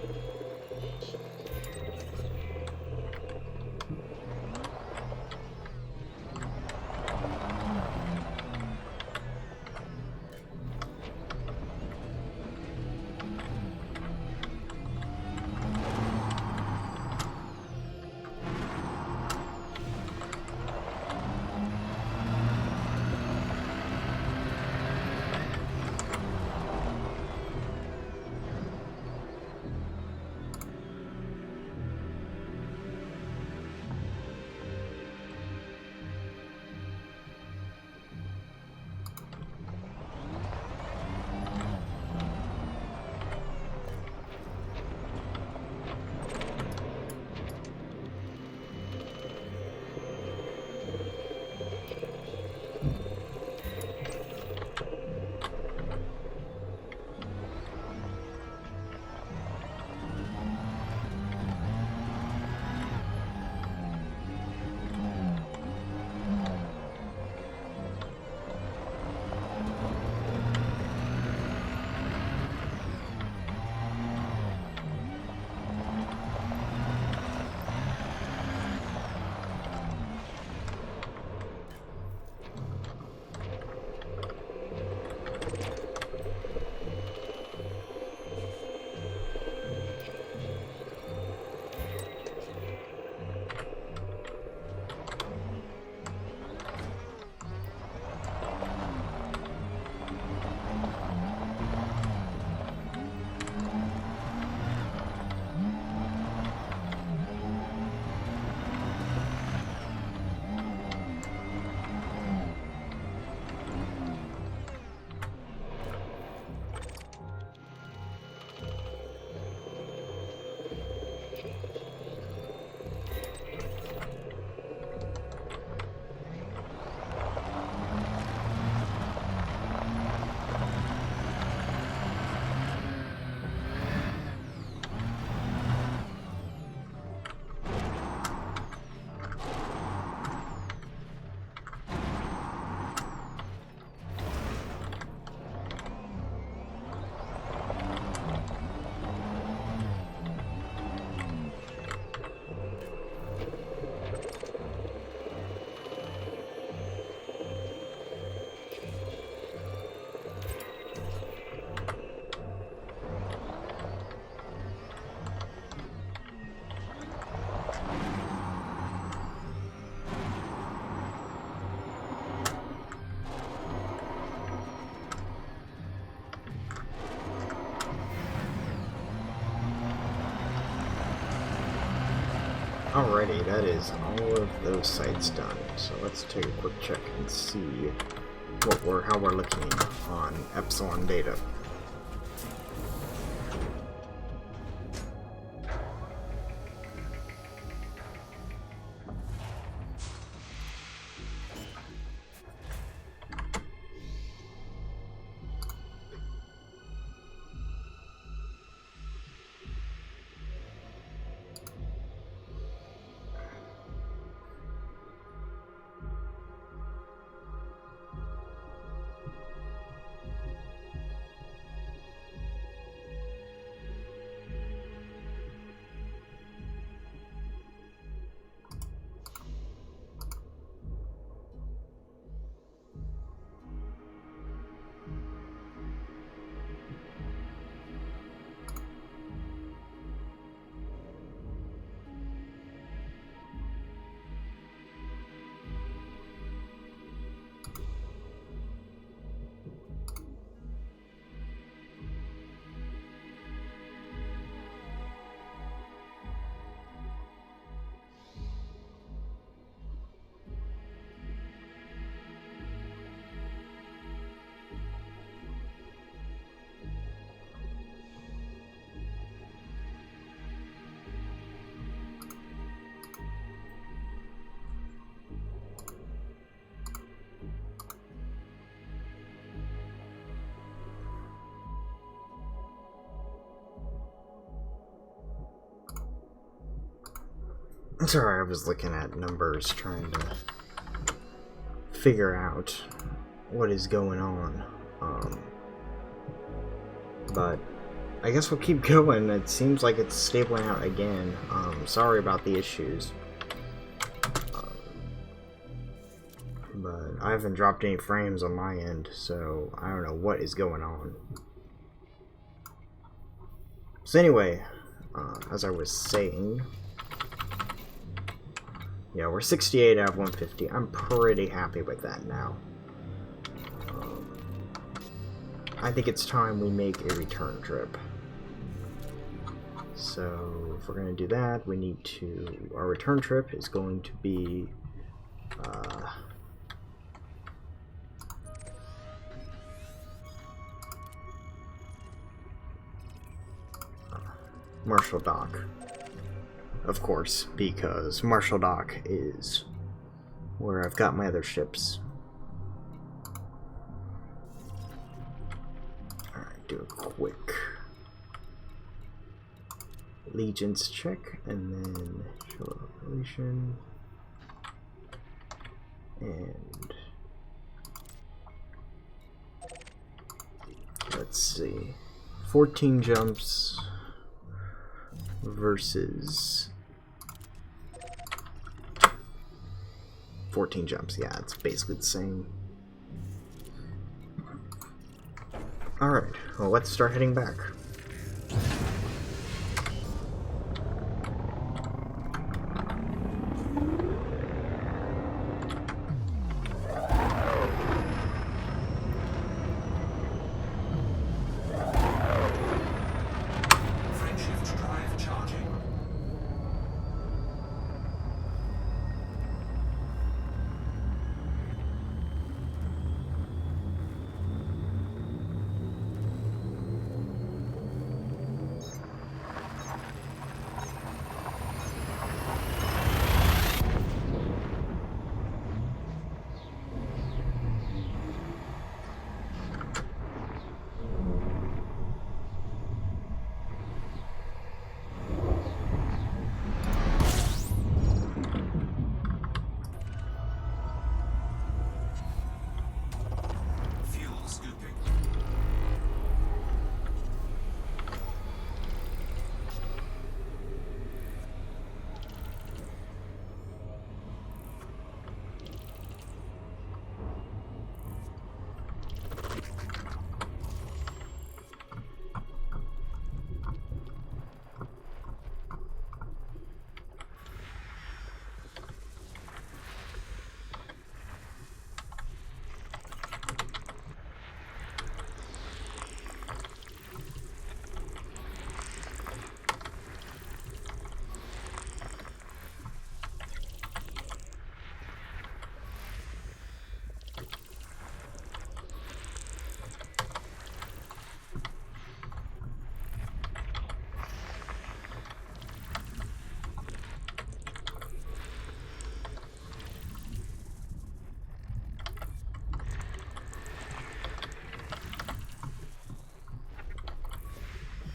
Alrighty, that is all of those sites done. So let's take a quick check and see how we're looking on Epsilon data. Sorry, I was looking at numbers trying to figure out what is going on. But I guess we'll keep going. It seems like it's stabling out again. Sorry about the issues. But I haven't dropped any frames on my end, so I don't know what is going on. So anyway, as I was saying, yeah, we're 68 out of 150. I'm pretty happy with that now. I think it's time we make a return trip. So if we're going to do that, we need to... Our return trip is going to be... Marshall Dock. Of course, because Marshall Dock is where I've got my other ships. Alright, do a quick allegiance check, and then show operation. And let's see. 14 jumps versus 14 jumps. Yeah, it's basically the same. Alright, well, let's start heading back.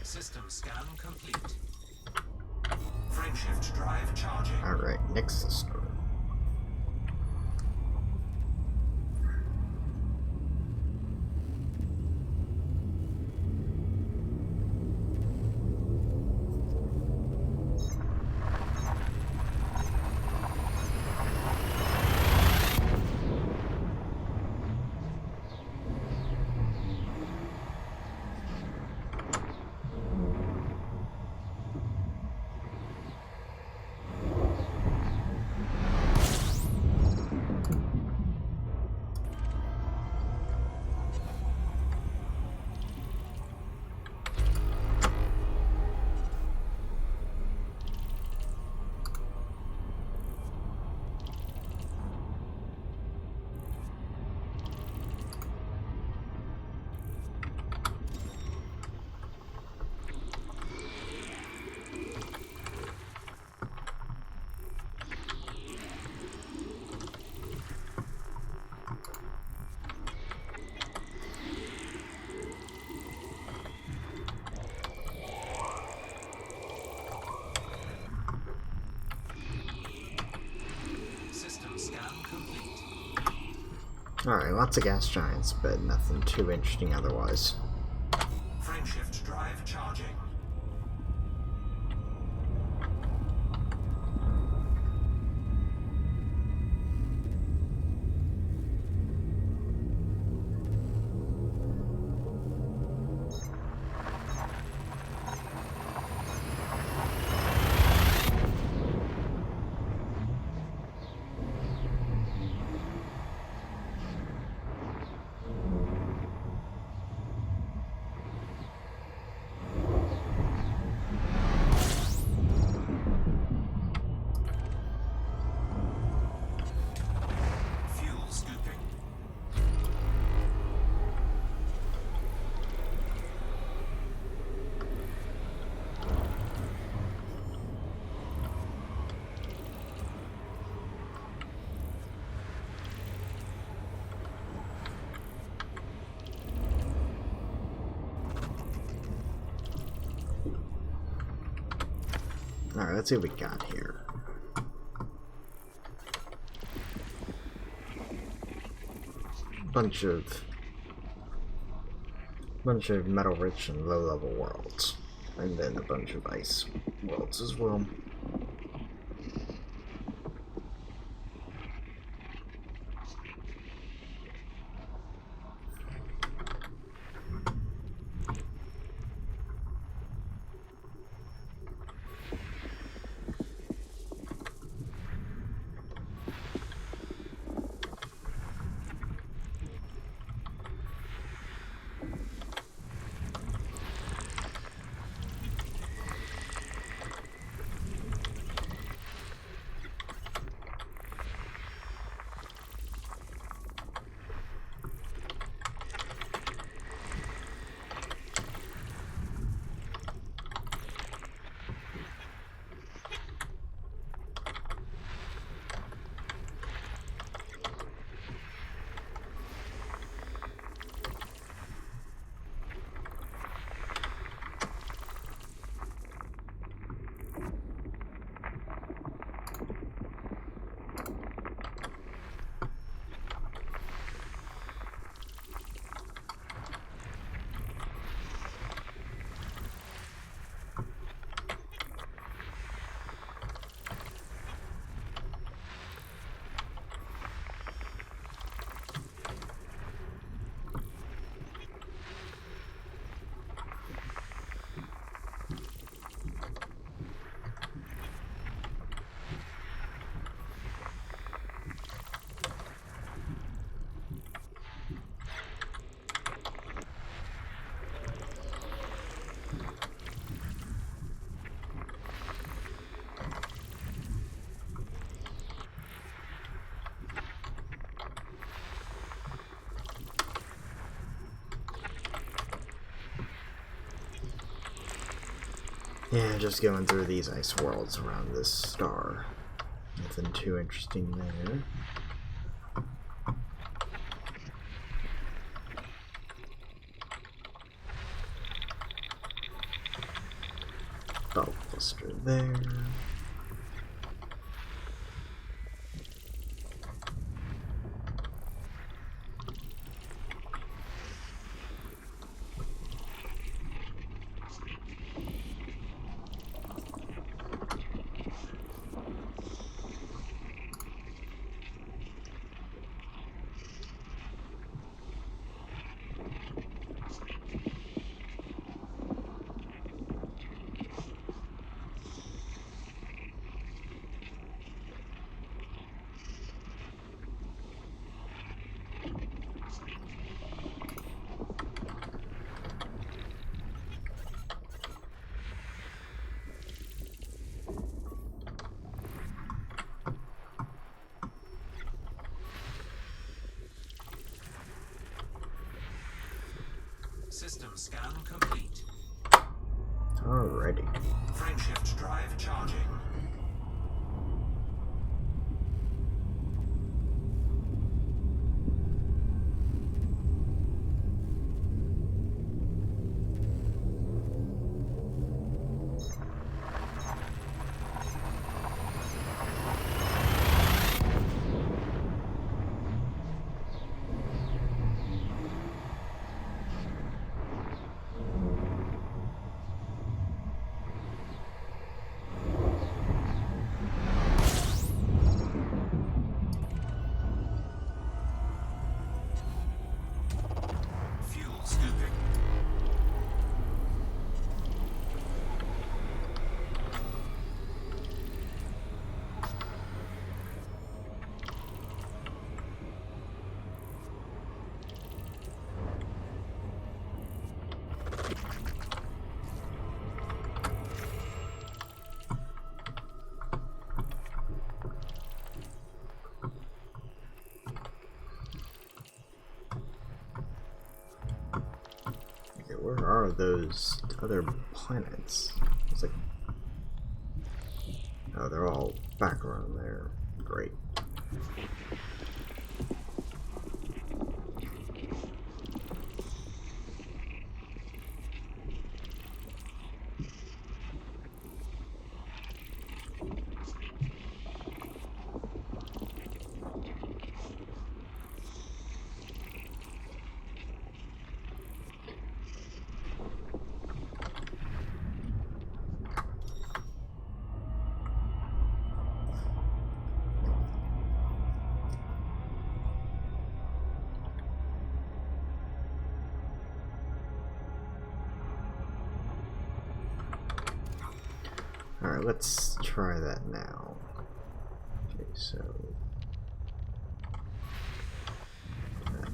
System scan complete. Frameshift drive charging. Alright, next system. Alright, lots of gas giants, but nothing too interesting otherwise. Frameshift drive charging. Fuel scooping. Alright, let's see what we got here. Bunch of metal rich and low level worlds. And then a bunch of ice worlds as well. Yeah, just going through these ice worlds around this star. Nothing too interesting there. Belt cluster there. System scan complete. Alrighty. Frameshift drive charging. where are those other planets? It's like, oh, they're all back around there. Great. Alright, let's try that now. Okay, so... Okay.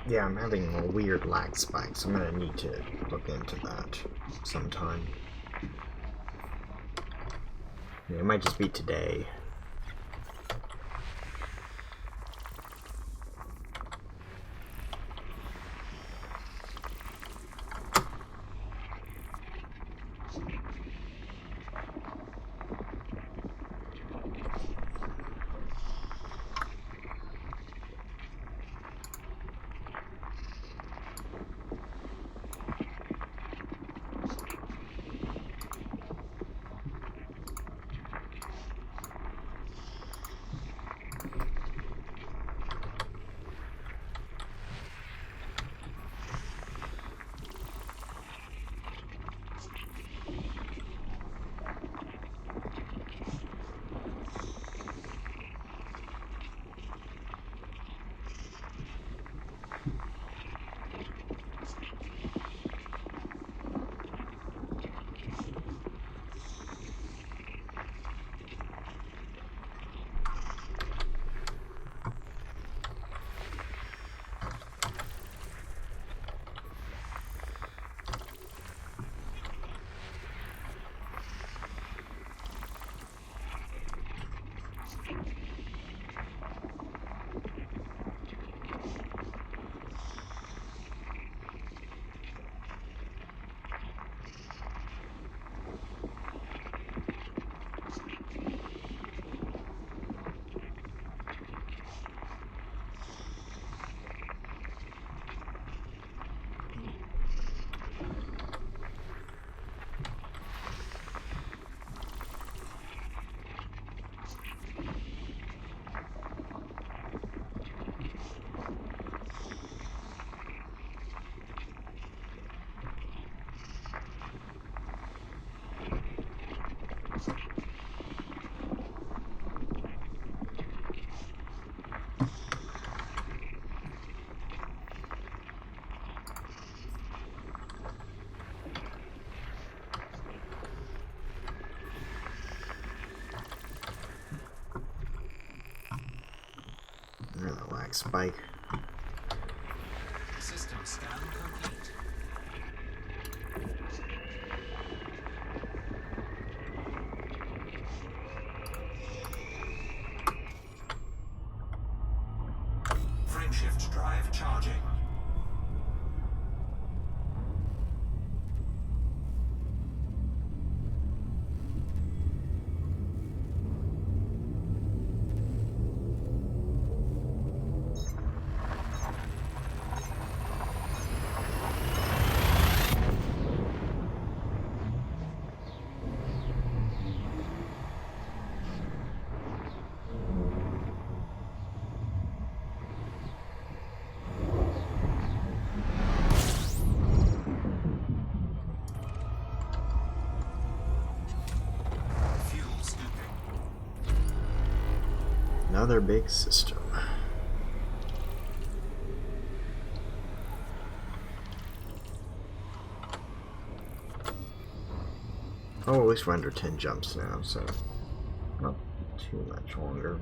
Yeah, I'm having a weird lag spike, so I'm gonna need to look into that sometime. Yeah, it might just be today. Another lag spike. System scan complete. Frameshift drive charging. another big system. Oh, at least we're under 10 jumps now, so not too much longer.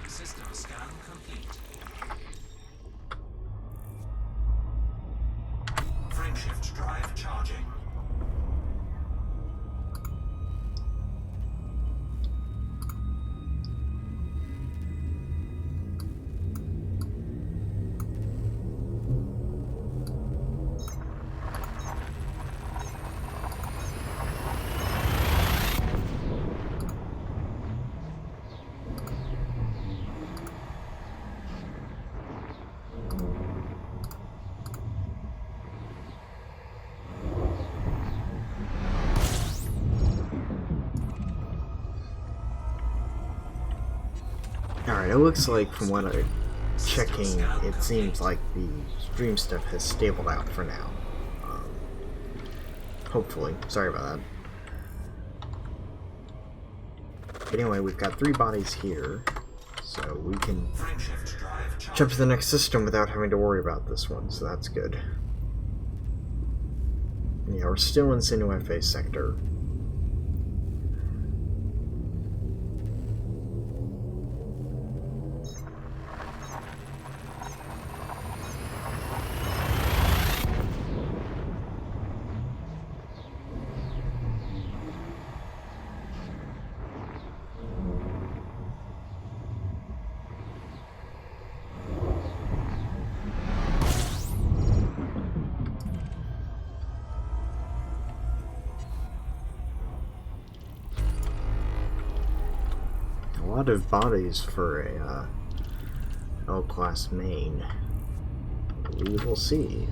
System scan complete. Frameshift drive charging. Alright, it looks like from what I'm checking, it seems like the stream stuff has stabled out for now. Hopefully. Sorry about that. Anyway, we've got 3 bodies here, so we can jump to the next system without having to worry about this one, so that's good. Yeah, we're still in Sinew FA sector. A lot of bodies for a L-class main. We will see.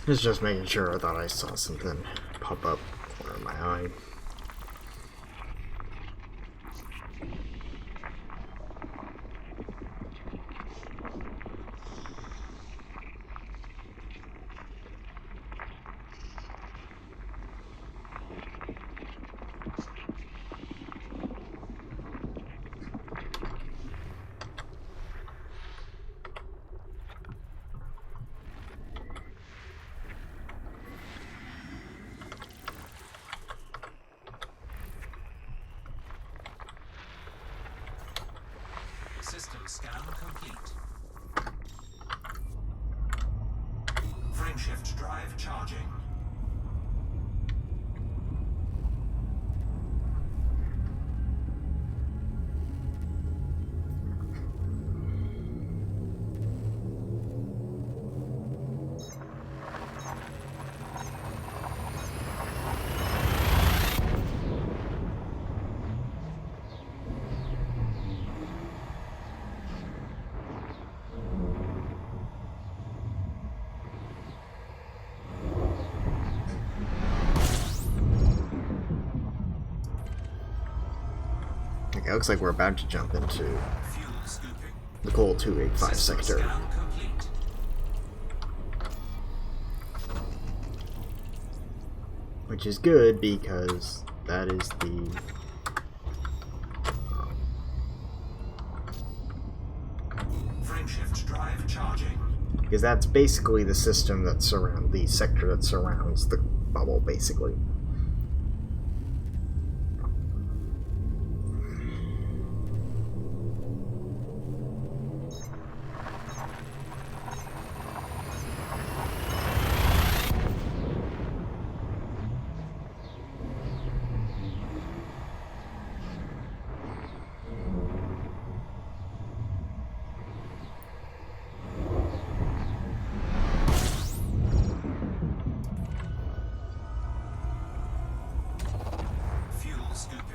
It's just making sure. I thought I saw something pop up corner of my eye. System scan complete. Frameshift drive charging. Okay, it looks like we're about to jump into Fuel scooping. the Goal 285 System sector. scan complete. Which is good because that is the Frameshift drive charging. because that's basically the system that surrounds the sector that surrounds the bubble, basically. Fuel scooping.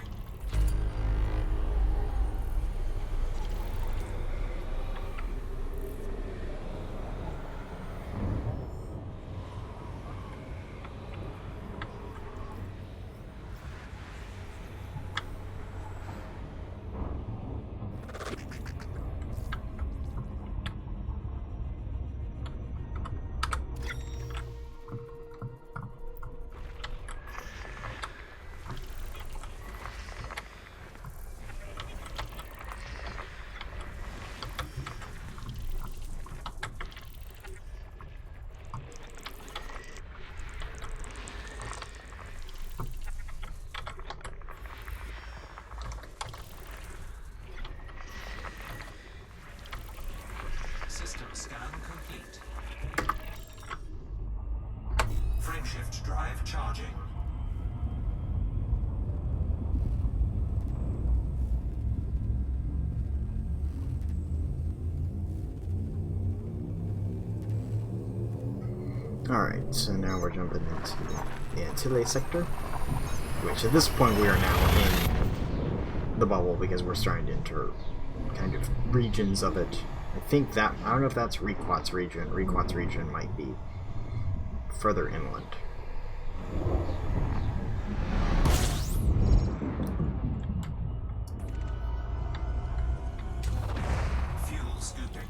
System scan complete. Frameshift drive charging. Alright, so now we're jumping into the Antilles sector, which at this point we are now in the bubble because we're starting to enter kind of regions of it. I think that, I don't know if that's Requat's region. Requat's region might be further inland. Fuel scooping.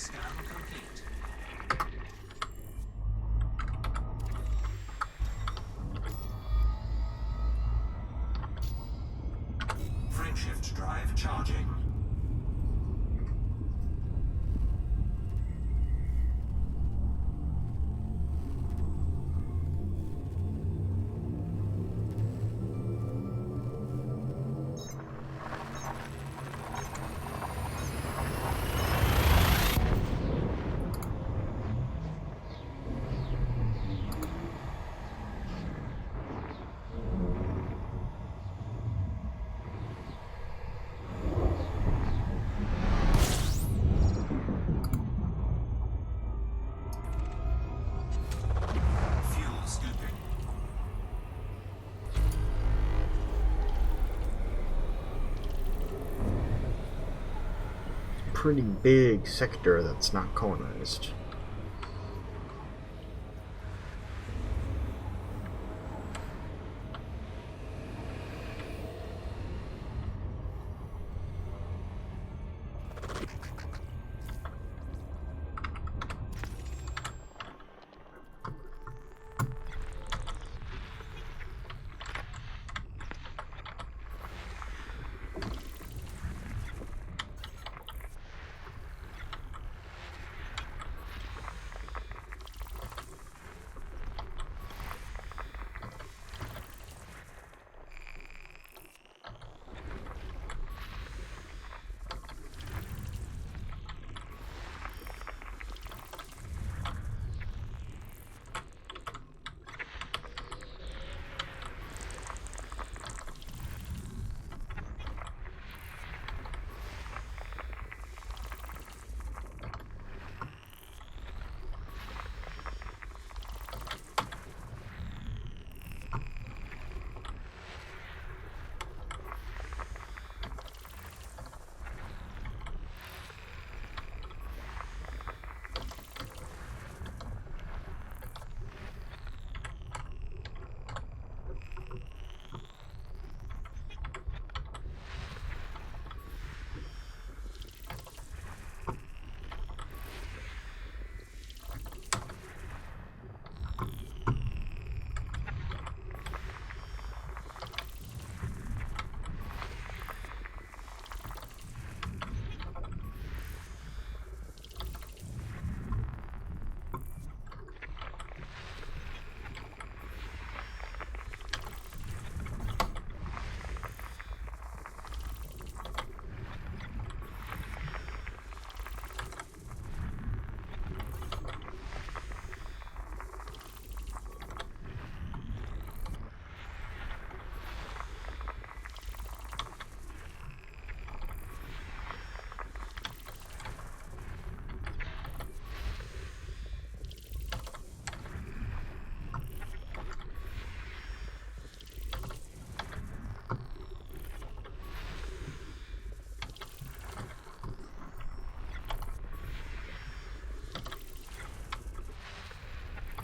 scan complete. Frameshift drive charging. Fuel scooping. Pretty big sector that's not colonized.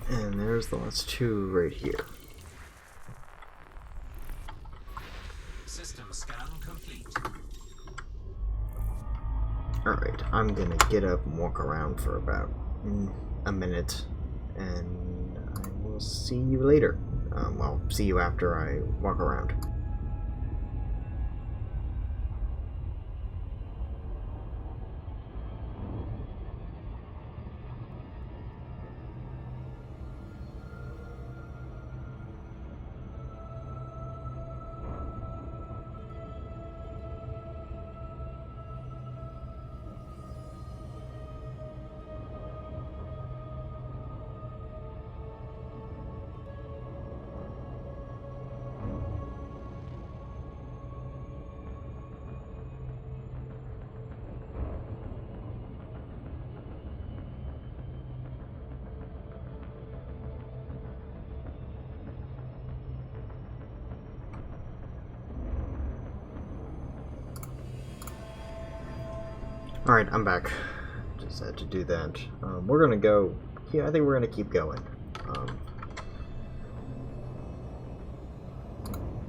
And there's the last two right here. System scan complete. Alright, I'm gonna get up and walk around for about a minute, and I will see you later. Well, see you after I walk around. Alright, I'm back. Just had to do that. We're gonna go... Yeah, I think we're gonna keep going.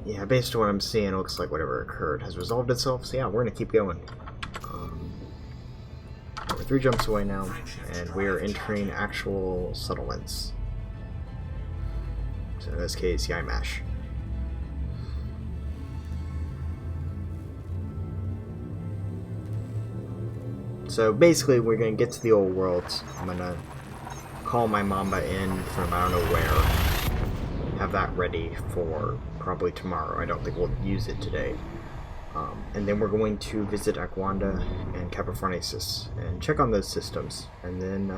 Yeah, based on what I'm seeing, it looks like whatever occurred has resolved itself, so yeah, we're gonna keep going. We're 3 jumps away now, and we are entering actual settlements. So in this case, Yaimash. So basically, we're gonna get to the old world. I'm gonna call my Mamba in from I don't know where. Have that ready for probably tomorrow. I don't think we'll use it today. And then we're going to visit Akwanda and Capricornasis and check on those systems. And then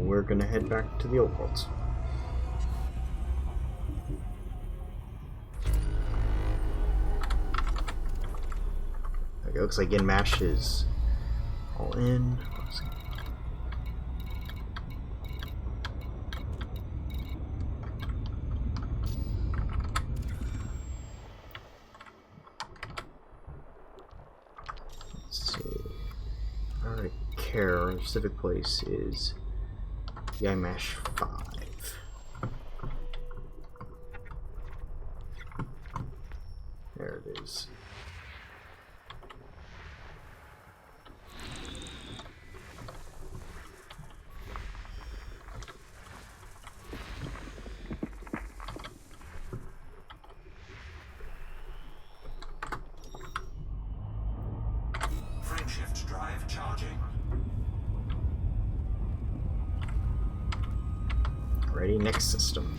we're gonna head back to the old worlds. Okay, looks like Yaimash is all in. Our specific place is Yaimash 5. There it is. Frameshift drive charging. Ready, next system.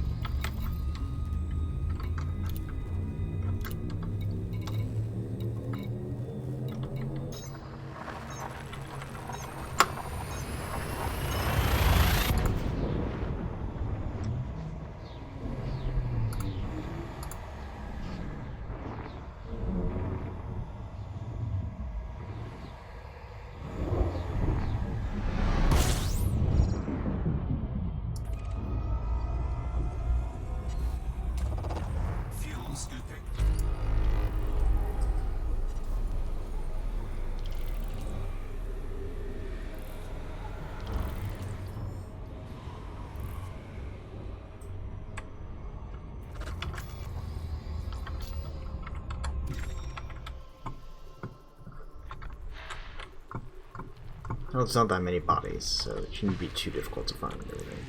Well, it's not that many bodies, so it shouldn't be too difficult to find everything.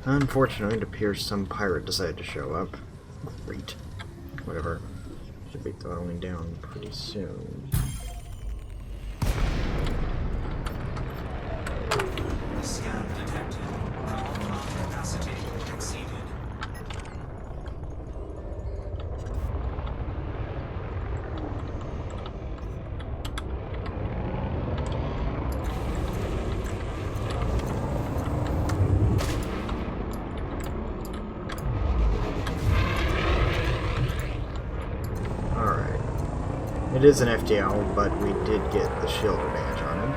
Unfortunately, it appears some pirate decided to show up. Great. Whatever. Should be throttling down pretty soon. Scan detected. Power plant capacity exceeded. It is an FDL, but we did get the shielder badge on him.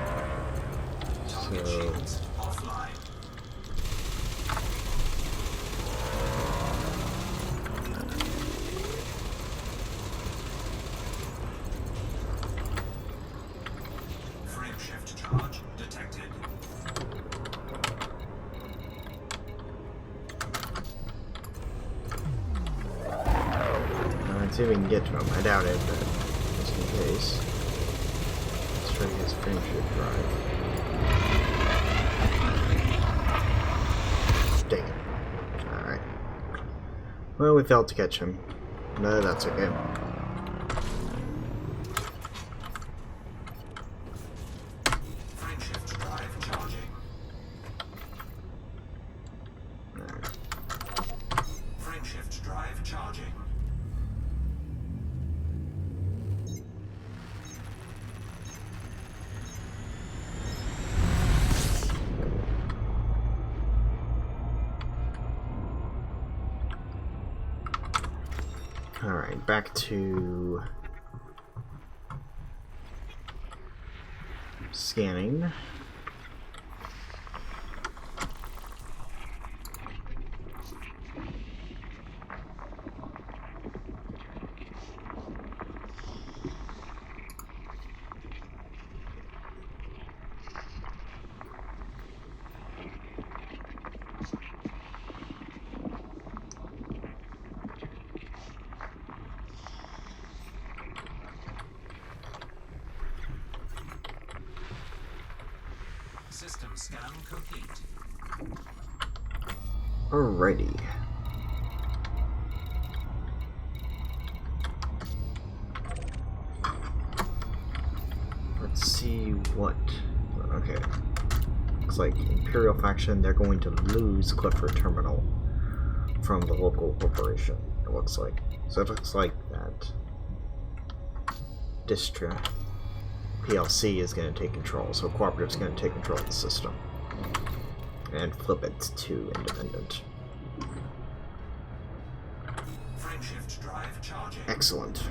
Target So shields offline. Frame shift charge detected. let's see if we can get to him. I doubt it, but just in case. Let's try his frame shift drive. Dang it. Alright. Well, we failed to catch him. No, that's okay. Frame shift drive charging. Frame shift drive charging. Alright, back to scanning. System scan complete. Alrighty. Let's see what. Okay. Looks like Imperial faction, they're going to lose Clifford Terminal from the local corporation, it looks like. So it looks like that Distra PLC is going to take control, so Cooperative's going to take control of the system and flip it to independent. Frame shift drive charging. Excellent.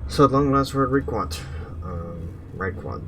So at long last, we're at Requant. Right quad.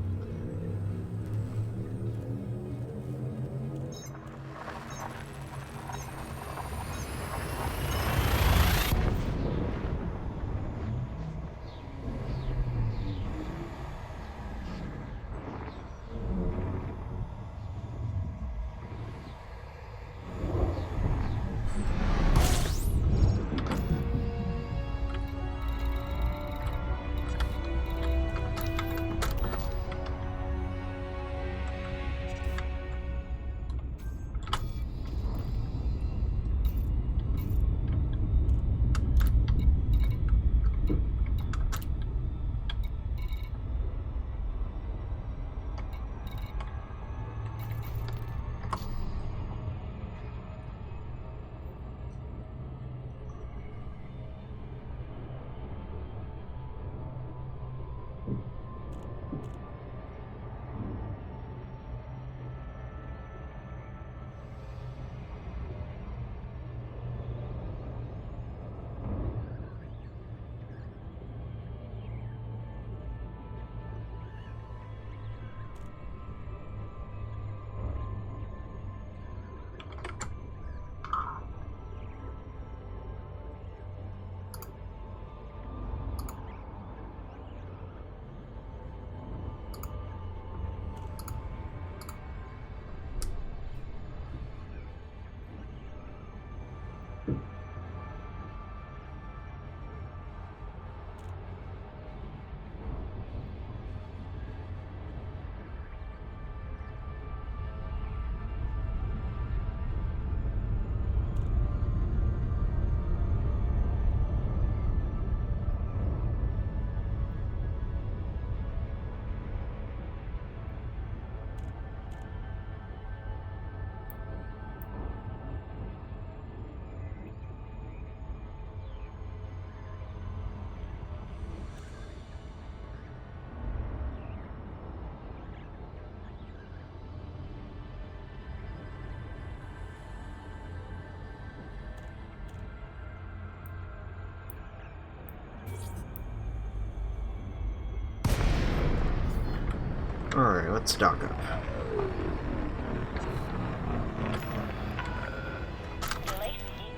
Alright, let's dock up.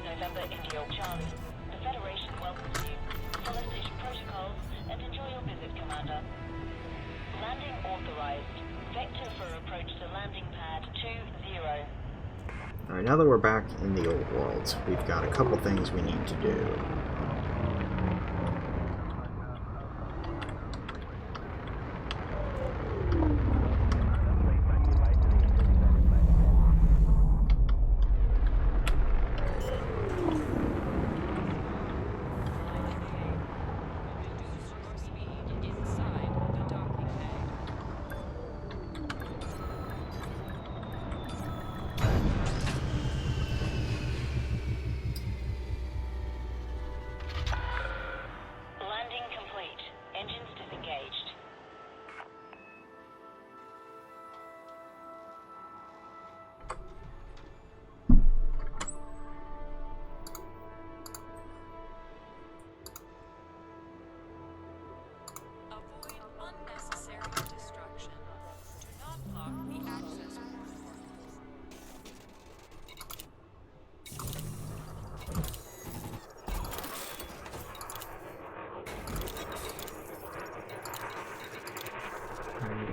November India Charlie. The Federation welcomes you. Follow station protocols and enjoy your visit, Commander. Landing authorized. Vector for approach to landing pad 20. Alright, now that we're back in the old world, we've got a couple things we need to do.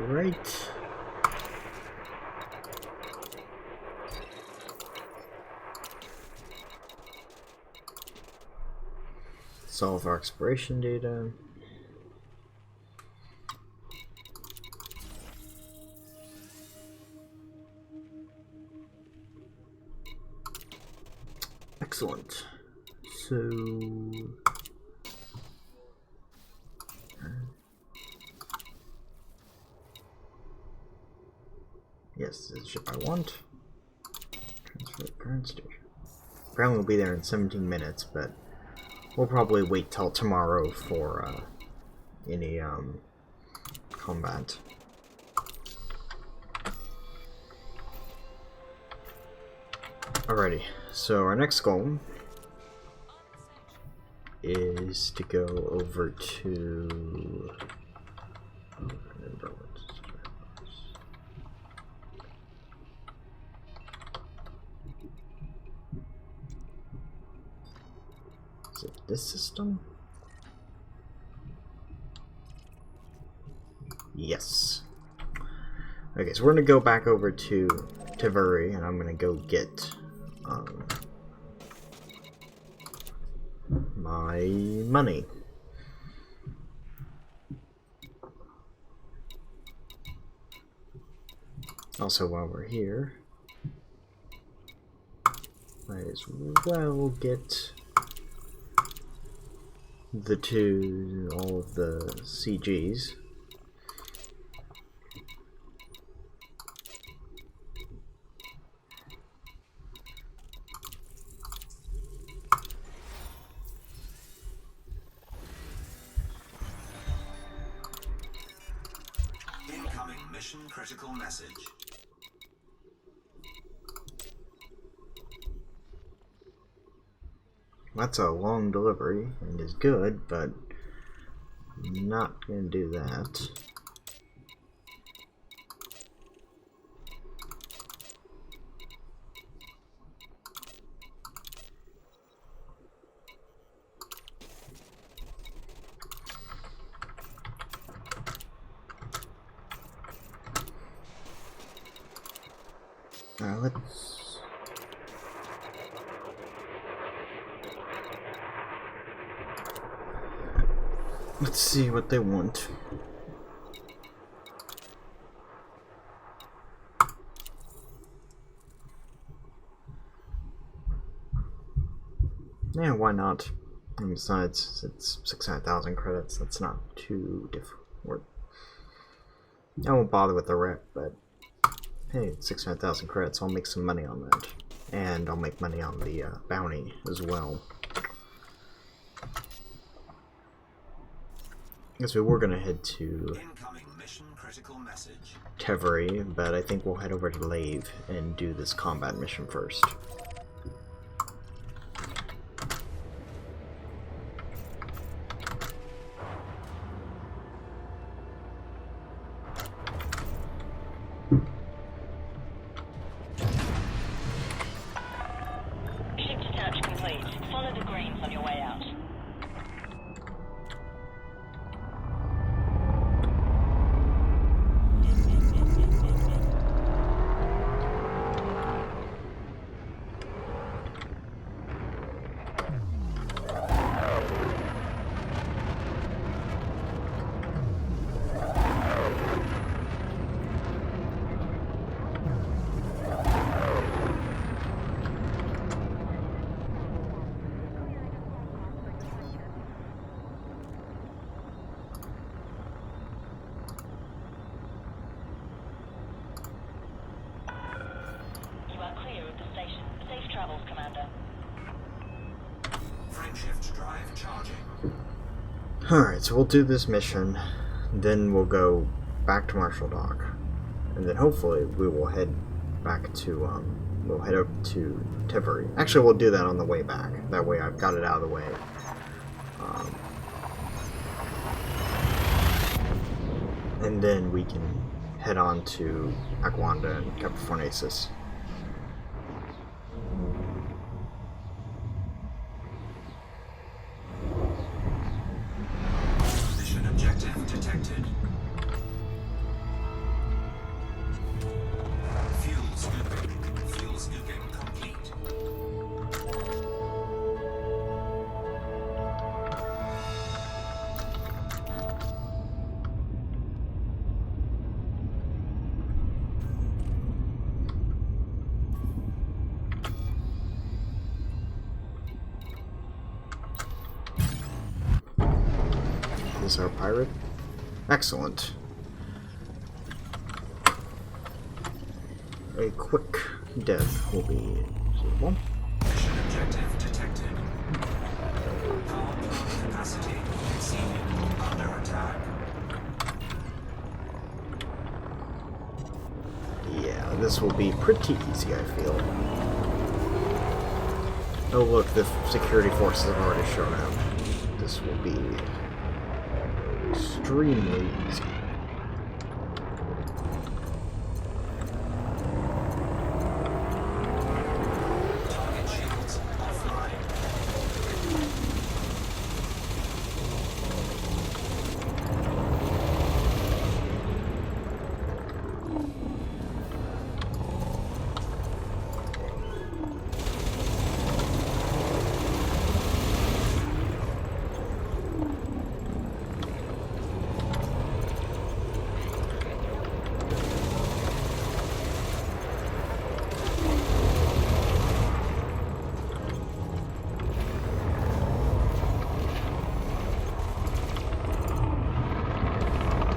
Right. Solve our exploration data. Excellent. So yes, this is the ship I want. Transfer to current station. Apparently we'll be there in 17 minutes, but we'll probably wait till tomorrow for any combat. Alrighty, so our next goal is to go over to is it this system? Yes. Okay, so we're gonna go back over to Taveri, and I'm gonna go get my money. Also, while we're here, might as well get all of the CGs. Incoming mission critical message. That's a long delivery and is good, but not gonna do that. Let's see what they want. Yeah, why not? And besides, it's 600,000 credits. That's not too difficult. I won't bother with the rep, but hey, it's 600,000 credits. I'll make some money on that, and I'll make money on the bounty as well. Guess we were gonna head to Teveri, but I think we'll head over to Lave and do this combat mission first. drive charging. Alright, so we'll do this mission, then we'll go back to Marshall Dock, and then hopefully we will head back to, we'll head up to Tivery. Actually, we'll do that on the way back. That way I've got it out of the way. And then we can head on to Aguanda and Capricornasis. Mission objective detected. Fuel scooping. Fuel scooping complete. Is our pirate? Excellent. A quick death will be suitable. Mission objective detected. Power plant capacity exceeded. Under attack. Yeah, this will be pretty easy, I feel. Oh look, the security forces have already shown up. This will be extremely easy. Target shields offline.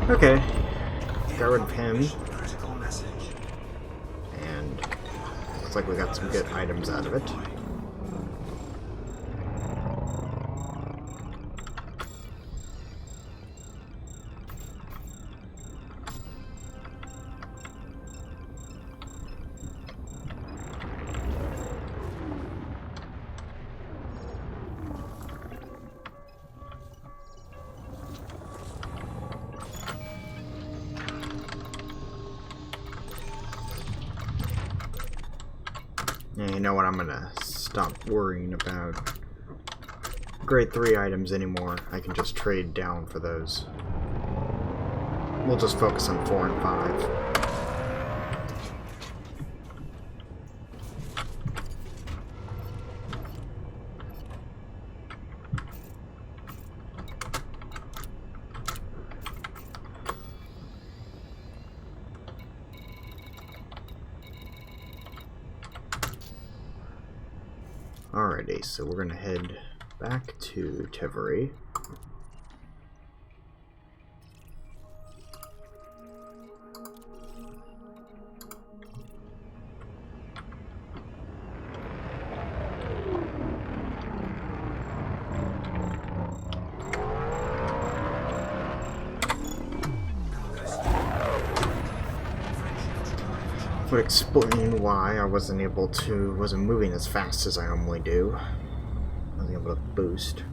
Okay, got rid of him, Mission critical message. and looks like we got some good items out of it. Yeah, you know what, I'm gonna stop worrying about grade 3 items anymore. I can just trade down for those. We'll just focus on 4 and 5. Alrighty, so we're gonna head back to Tivery. Would explain why I wasn't moving as fast as I normally do. I wasn't able to boost.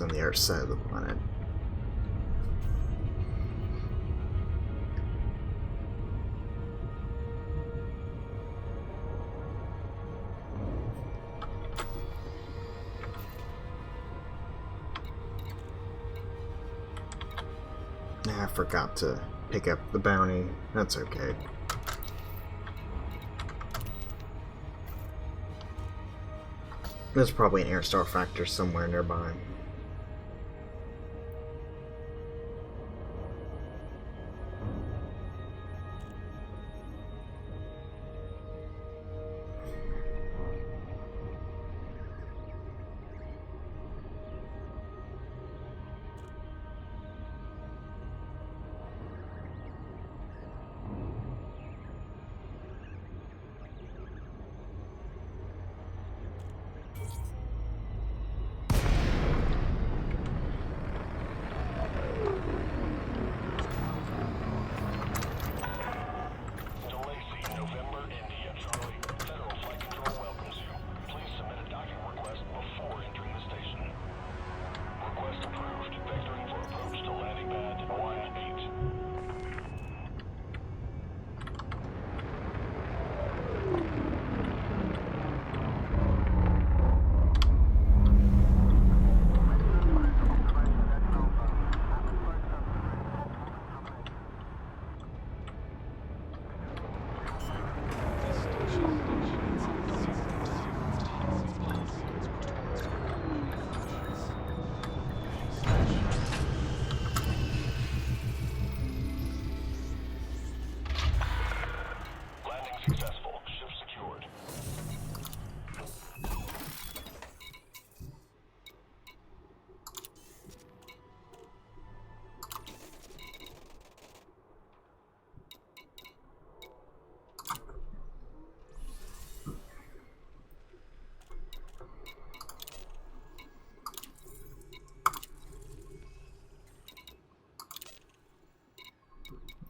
It's on the other side of the planet. I forgot to pick up the bounty. That's okay. There's probably an air star factor somewhere nearby.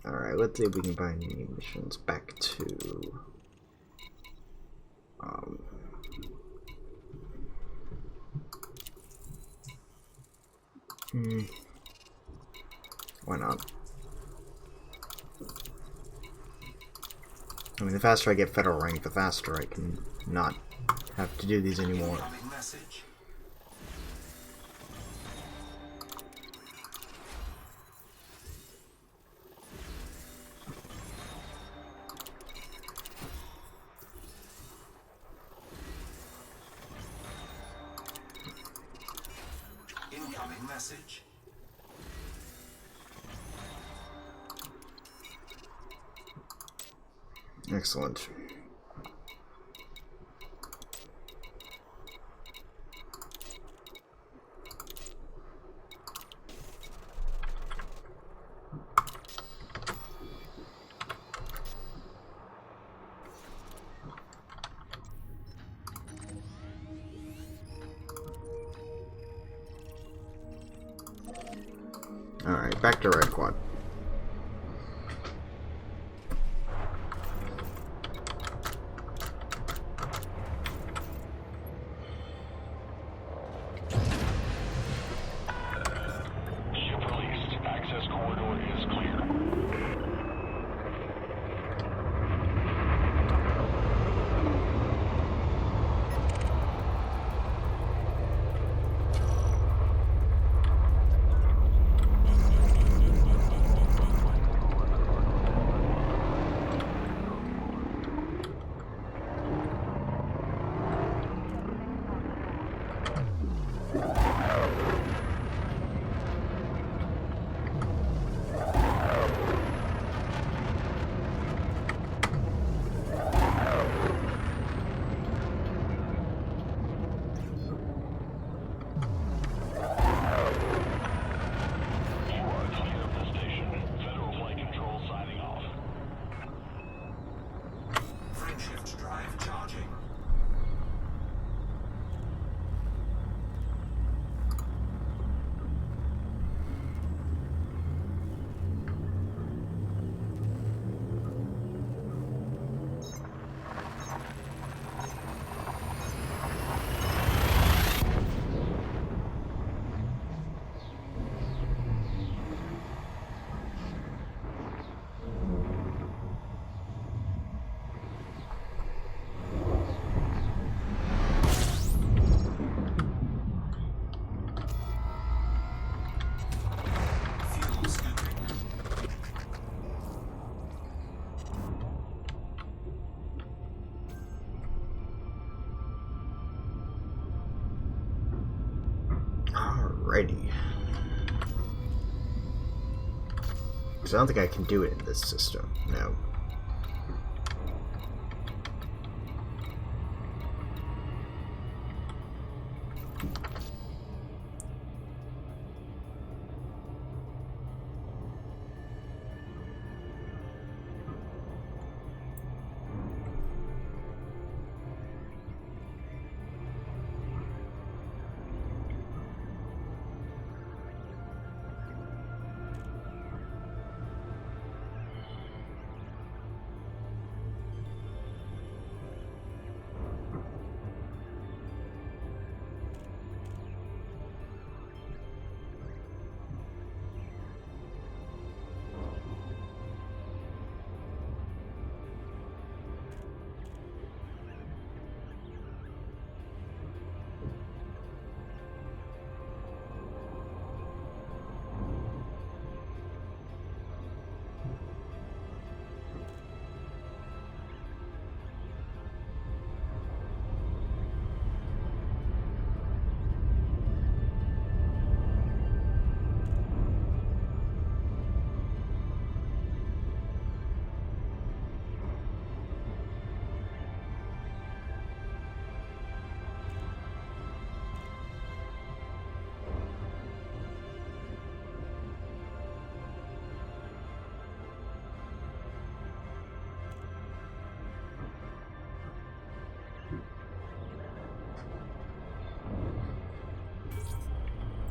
Alright, let's see if we can find any missions back to... Why not? I mean, the faster I get federal rank, the faster I can not have to do these anymore. Incoming message. Incoming message. Excellent. Alright, back to Red Quad. Ship released. Access corridor is clear. because I don't think I can do it in this system. No.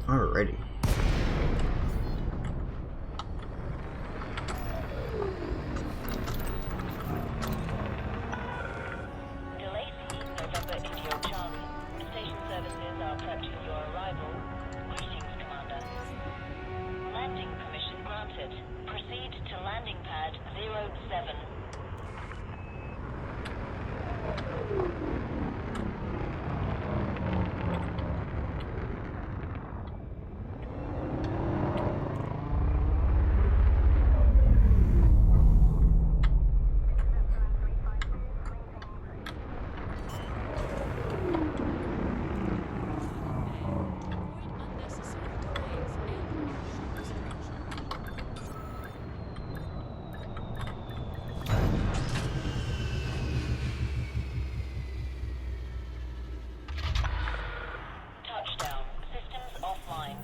Alrighty. Delay November Indio Charlie. Station services are prepped for your arrival. Greetings, Commander. Landing permission granted. Proceed to landing pad 07. Touchdown. Systems offline.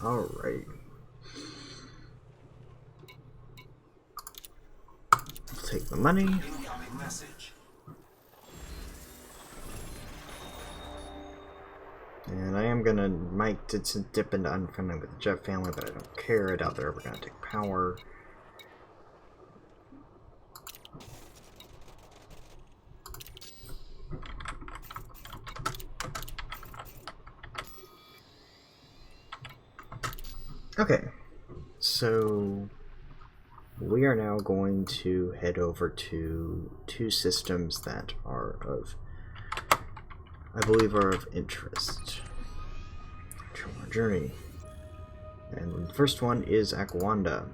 Alright. Let's take the money. Incoming message. And I am gonna might dip into unfriendly with the Jet family, but I don't care. I doubt they're ever gonna take power. Okay, so we are now going to head over to two systems that are of, I believe, are of interest to our journey. And the first one is Aquanda.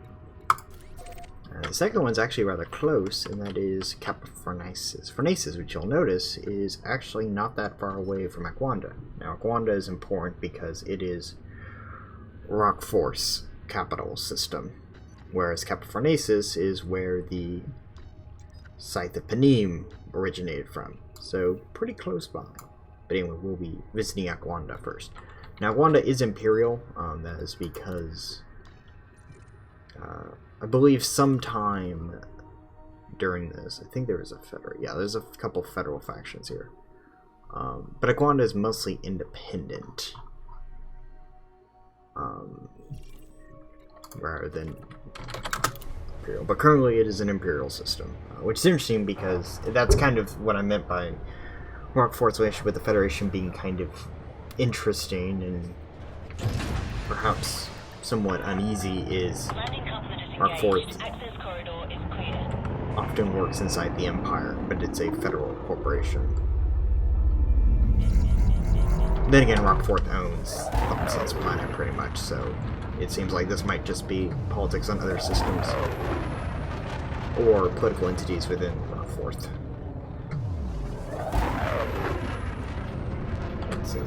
The second one's actually rather close, and that is Fornaces. Fornaces, which you'll notice, is actually not that far away from Aquanda. Now, Aquanda is important because it is Rock Force capital system, whereas Fornaces is where the Scythe of Panim originated from. So, pretty close by. But anyway, we'll be visiting Aquanda first. Now, Aquanda is Imperial. That is because I believe sometime during this, I think there was a federal. Yeah, there's a couple federal factions here. But Aquanda is mostly independent, rather than Imperial. But currently, it is an Imperial system, which is interesting because that's kind of what I meant by Rock Fort's relationship with the Federation being kind of interesting and perhaps somewhat uneasy. Is Rock Fort often works inside the Empire, but it's a federal corporation. Then again, Rock Fort owns Upset's planet pretty much, so it seems like this might just be politics on other systems or political entities within Rock Fort. Let's see.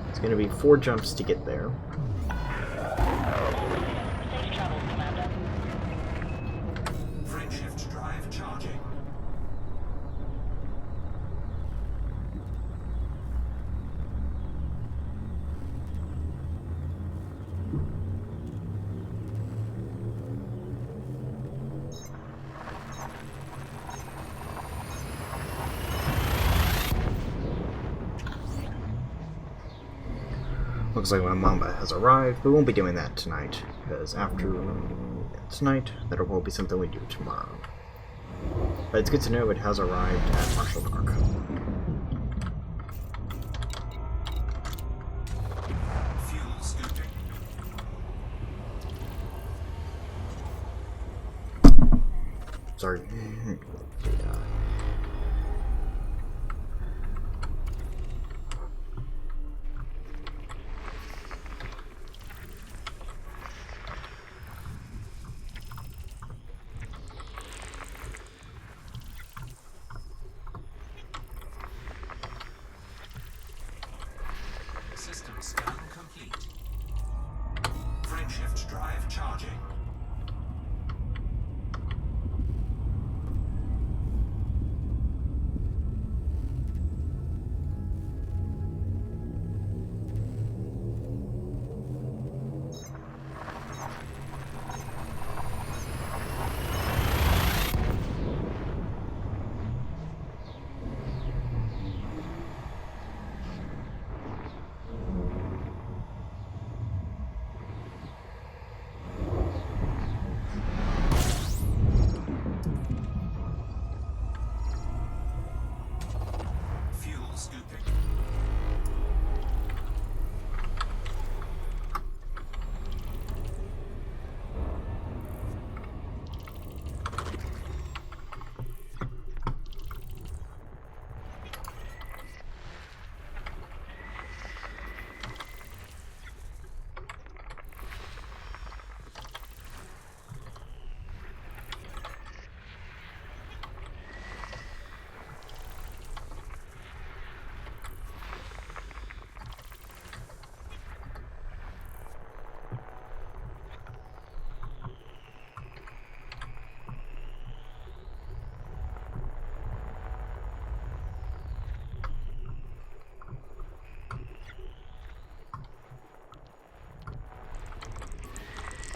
It's going to be 4 jumps to get there. Safe travels, Commander. Frameshift drive charging. Looks like my mama has arrived. We won't be doing that tonight, because after tonight, that will be something we do tomorrow. But it's good to know it has arrived at Marshall Park. Fuel scooping. Sorry. System scan complete. Frameshift drive charging. Fuel scooping.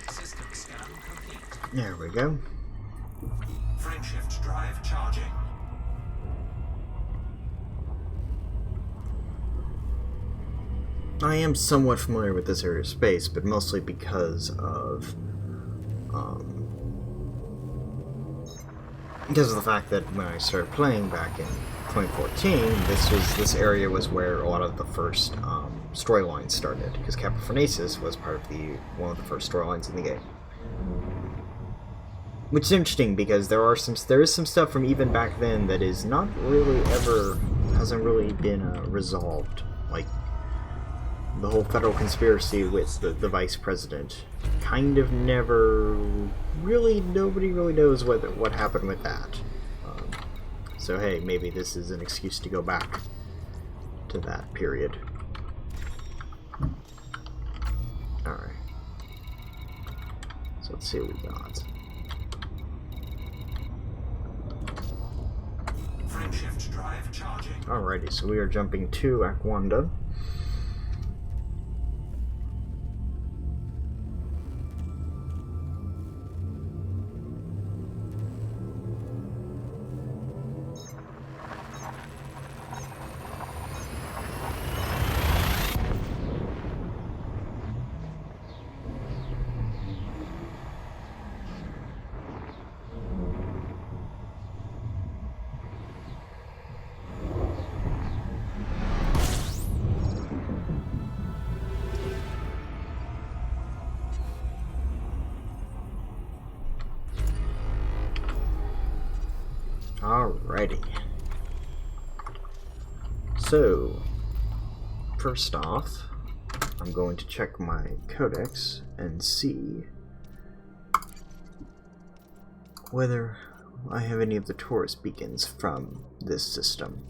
System scan complete. There we go. Frameshift drive charging. I am somewhat familiar with this area of space, but mostly because of the fact that when I started playing back in 2014, this area was where a lot of the first storylines started, because Analyisis was part of one of the first storylines in the game. Which is interesting because there is some stuff from even back then that is not really hasn't really been resolved, like the whole federal conspiracy with the vice president. Kind of never really, nobody really knows what happened with that. So hey, maybe this is an excuse to go back to that period. Alright. So let's see what we got. Frameshift drive charging. Alrighty, so we are jumping to Akwanda. Alrighty. So, first off, I'm going to check my codex and see whether I have any of the tourist beacons from this system.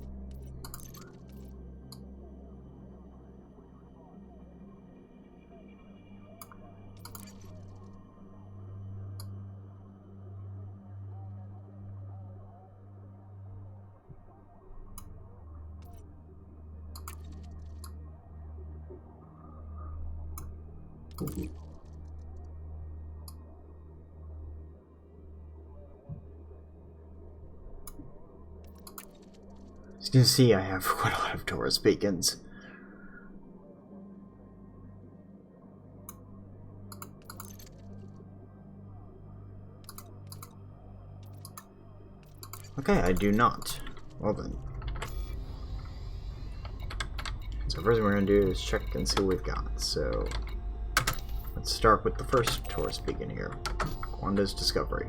As you can see, I have quite a lot of Taurus beacons. Okay, I do not. Well then. So first thing we're going to do is check and see what we've got. So let's start with the first Taurus beacon here. Wanda's Discovery.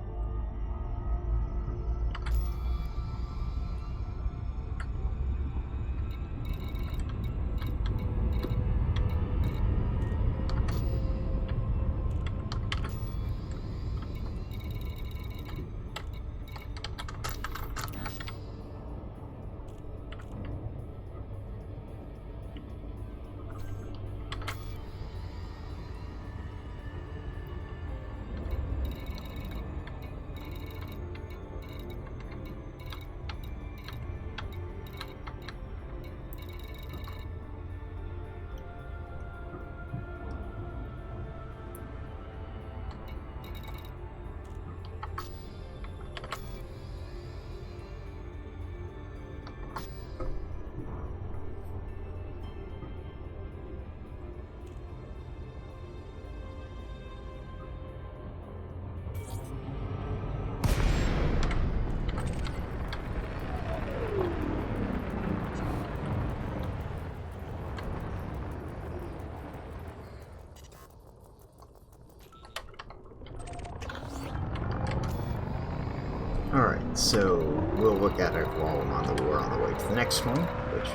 Alright, so we'll look at it while we're on the way to the next one, which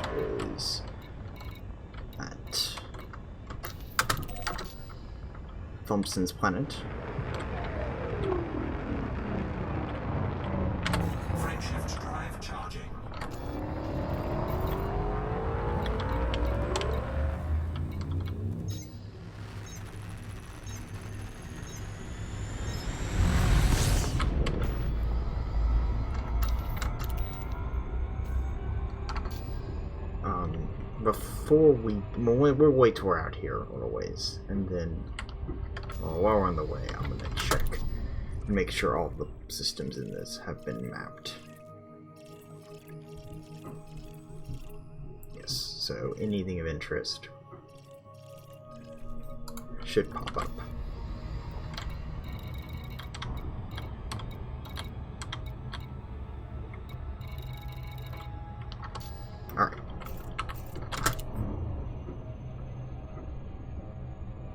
is at Thompson's Planet. Frameshift drive charging. Before we'll wait till we're out here a little ways, and then while we're on the way, I'm gonna check and make sure all the systems in this have been mapped. Yes, so anything of interest should pop up. Alright.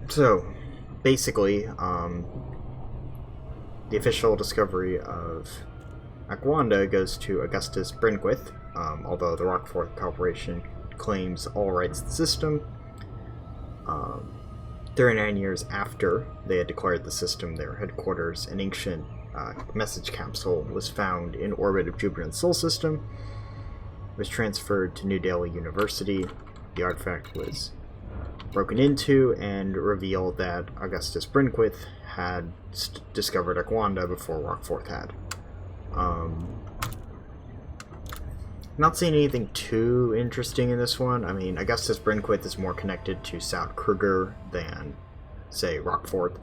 So, basically, the official discovery of Akwanda goes to Augustus Brinquith, although the Rockforth Corporation claims all rights to the system. 39 years after they had declared the system their headquarters, an ancient message capsule was found in orbit of Jupiter's Sol system. It was transferred to New Delhi University. The artifact was broken into and revealed that Augustus Brinquith had discovered Akwanda before Rockforth had. Not seeing anything too interesting in this one. I mean, Augustus Brinquith is more connected to South Kruger than, say, Rockforth.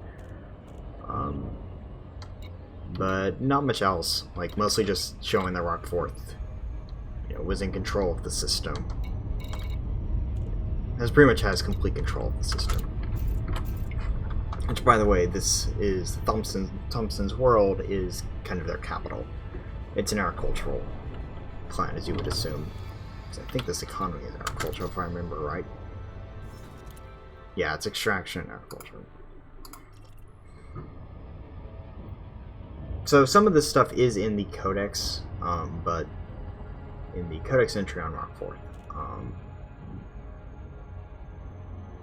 But not much else. Like, mostly just showing that Rockforth, was in control of the system. Pretty much has complete control of the system. Which, by the way, this is Thompson's world is kind of their capital. It's an agricultural planet, as you would assume. So I think this economy is agricultural, if I remember right. Yeah, it's extraction and agriculture. So some of this stuff is in the Codex, but in the Codex entry on Rockforth.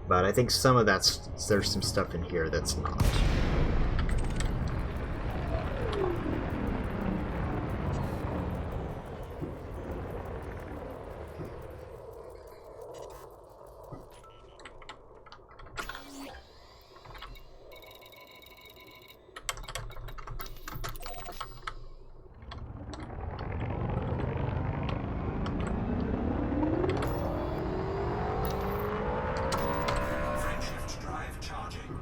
But I think some of there's some stuff in here that's not. Frameshift drive charging.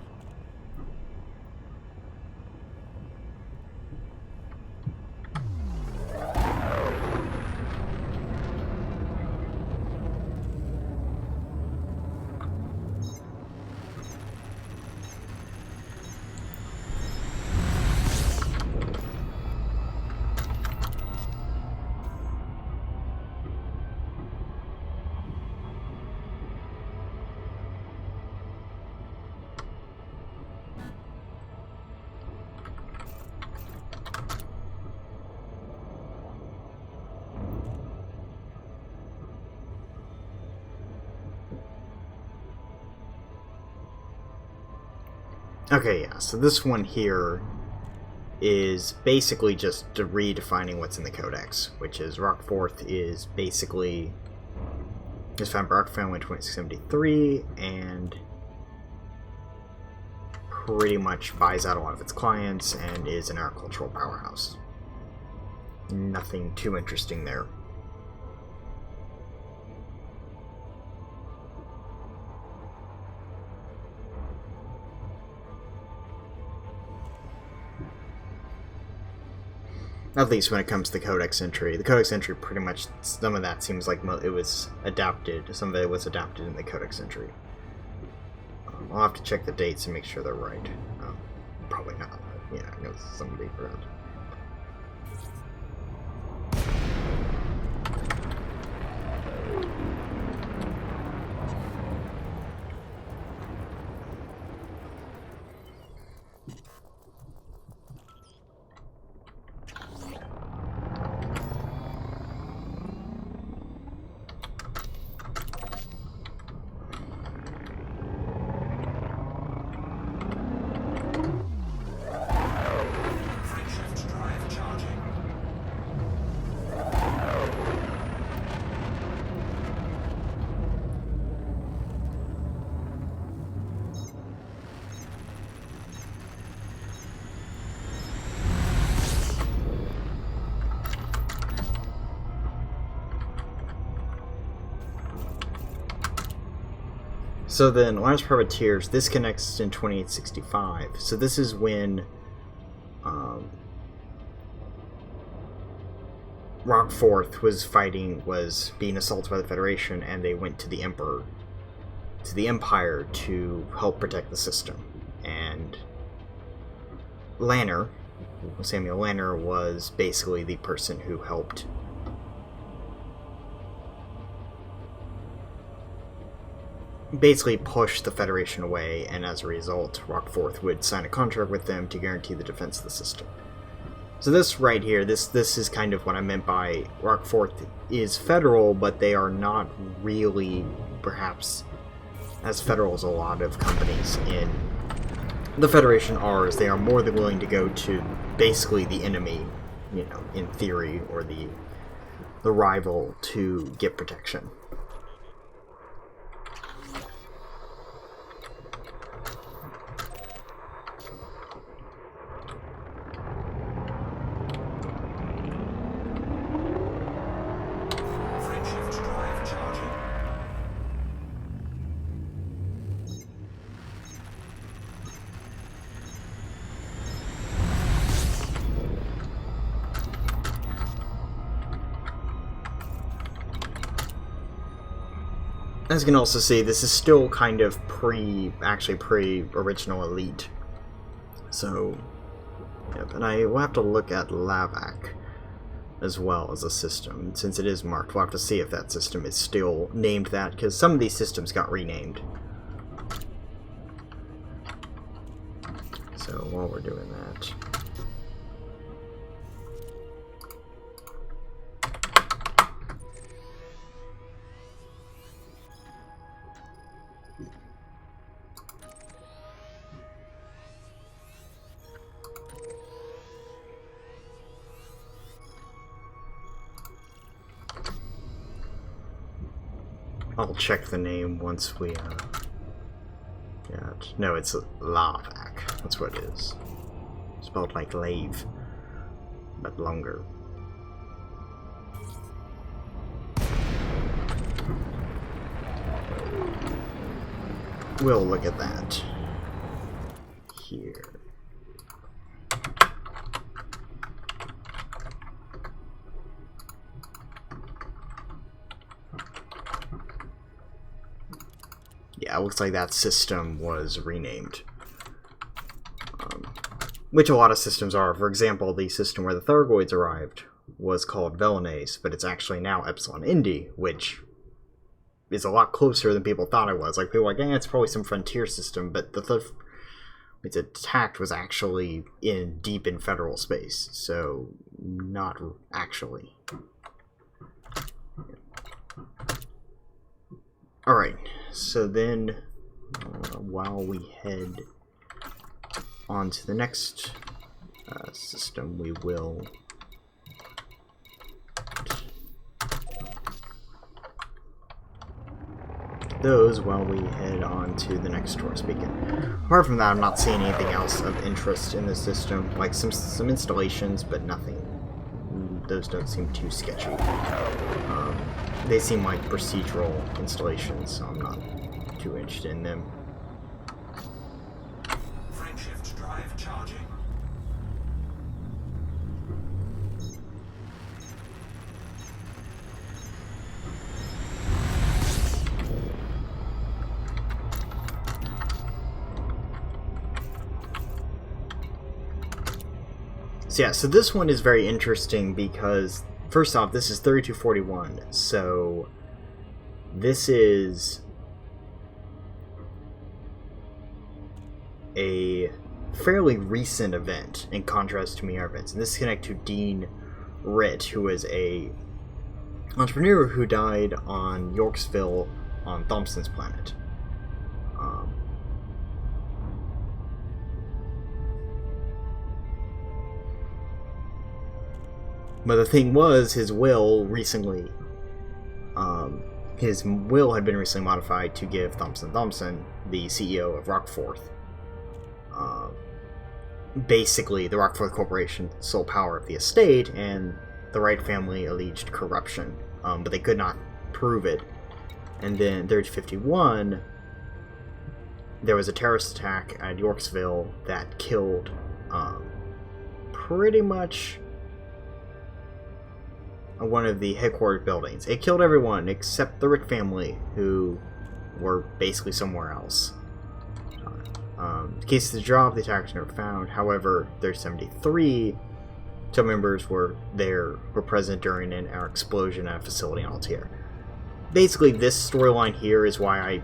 Okay, yeah, so this one here is basically just redefining what's in the Codex, which is Rockforth is basically was founded by Rock family in 2673 and pretty much buys out a lot of its clients and is an agricultural powerhouse. Nothing too interesting there. At least when it comes to the Codex entry. The Codex entry pretty much, some of that seems like it was adapted, some of it was adapted in the Codex entry. I'll have to check the dates and make sure they're right. Probably not, but yeah, I know some of these around. Frameshift drive charging. So then, Alliance Privateers, this connects in 2865. So this is when Rockforth was being assaulted by the Federation, and they went to the Emperor, to the Empire, to help protect the system. And Lanner, Samuel Lanner, was basically the person who helped basically push the Federation away, and as a result, Rockforth would sign a contract with them to guarantee the defense of the system. So this right here, this is kind of what I meant by Rockforth is federal, but they are not really, perhaps, as federal as a lot of companies in the Federation are, as they are more than willing to go to basically the enemy, you know, in theory, or the rival to get protection. Frameshift drive charging. As you can also see, this is still kind of pre-original Elite. So, yep, and I will have to look at Lavac as well as a system. Since it is marked, we'll have to see if that system is still named that, because some of these systems got renamed. So, while we're doing that... I'll check the name once we, yeah, no, it's Lavac. That's what it is. Spelled like lave, but longer. We'll look at that here. Yeah, it looks like that system was renamed. Which a lot of systems are. For example, the system where the Thargoids arrived was called Velonaise, but it's actually now Epsilon Indi, which is a lot closer than people thought it was. Like, people were like, it's probably some frontier system, but it's attacked was actually deep in federal space, so not actually. Alright, so then, while we head on to the next system, we will those while we head on to the next tourist beacon. Apart from that, I'm not seeing anything else of interest in the system, like some installations, but nothing. Those don't seem too sketchy. They seem like procedural installations, so I'm not too interested in them. Frameshift drive charging. So yeah, so this one is very interesting because, first off, this is 3241, so this is a fairly recent event in contrast to Miar events, and this is connected to Dean Ritt, who is a entrepreneur who died on Yorksville on Thompson's planet. But the thing was, his will recently, had been recently modified to give Thompson, the CEO of Rockforth, basically the Rockforth Corporation, sole power of the estate, and the Wright family alleged corruption, but they could not prove it. And then 3051, there was a terrorist attack at Yorksville that killed pretty much one of the headquarters buildings. It killed everyone except the Rick family, who were basically somewhere else. The case of the job, the attackers never found. However, there's 73 some members were present during an explosion at a facility in Altair. Basically, this storyline here is why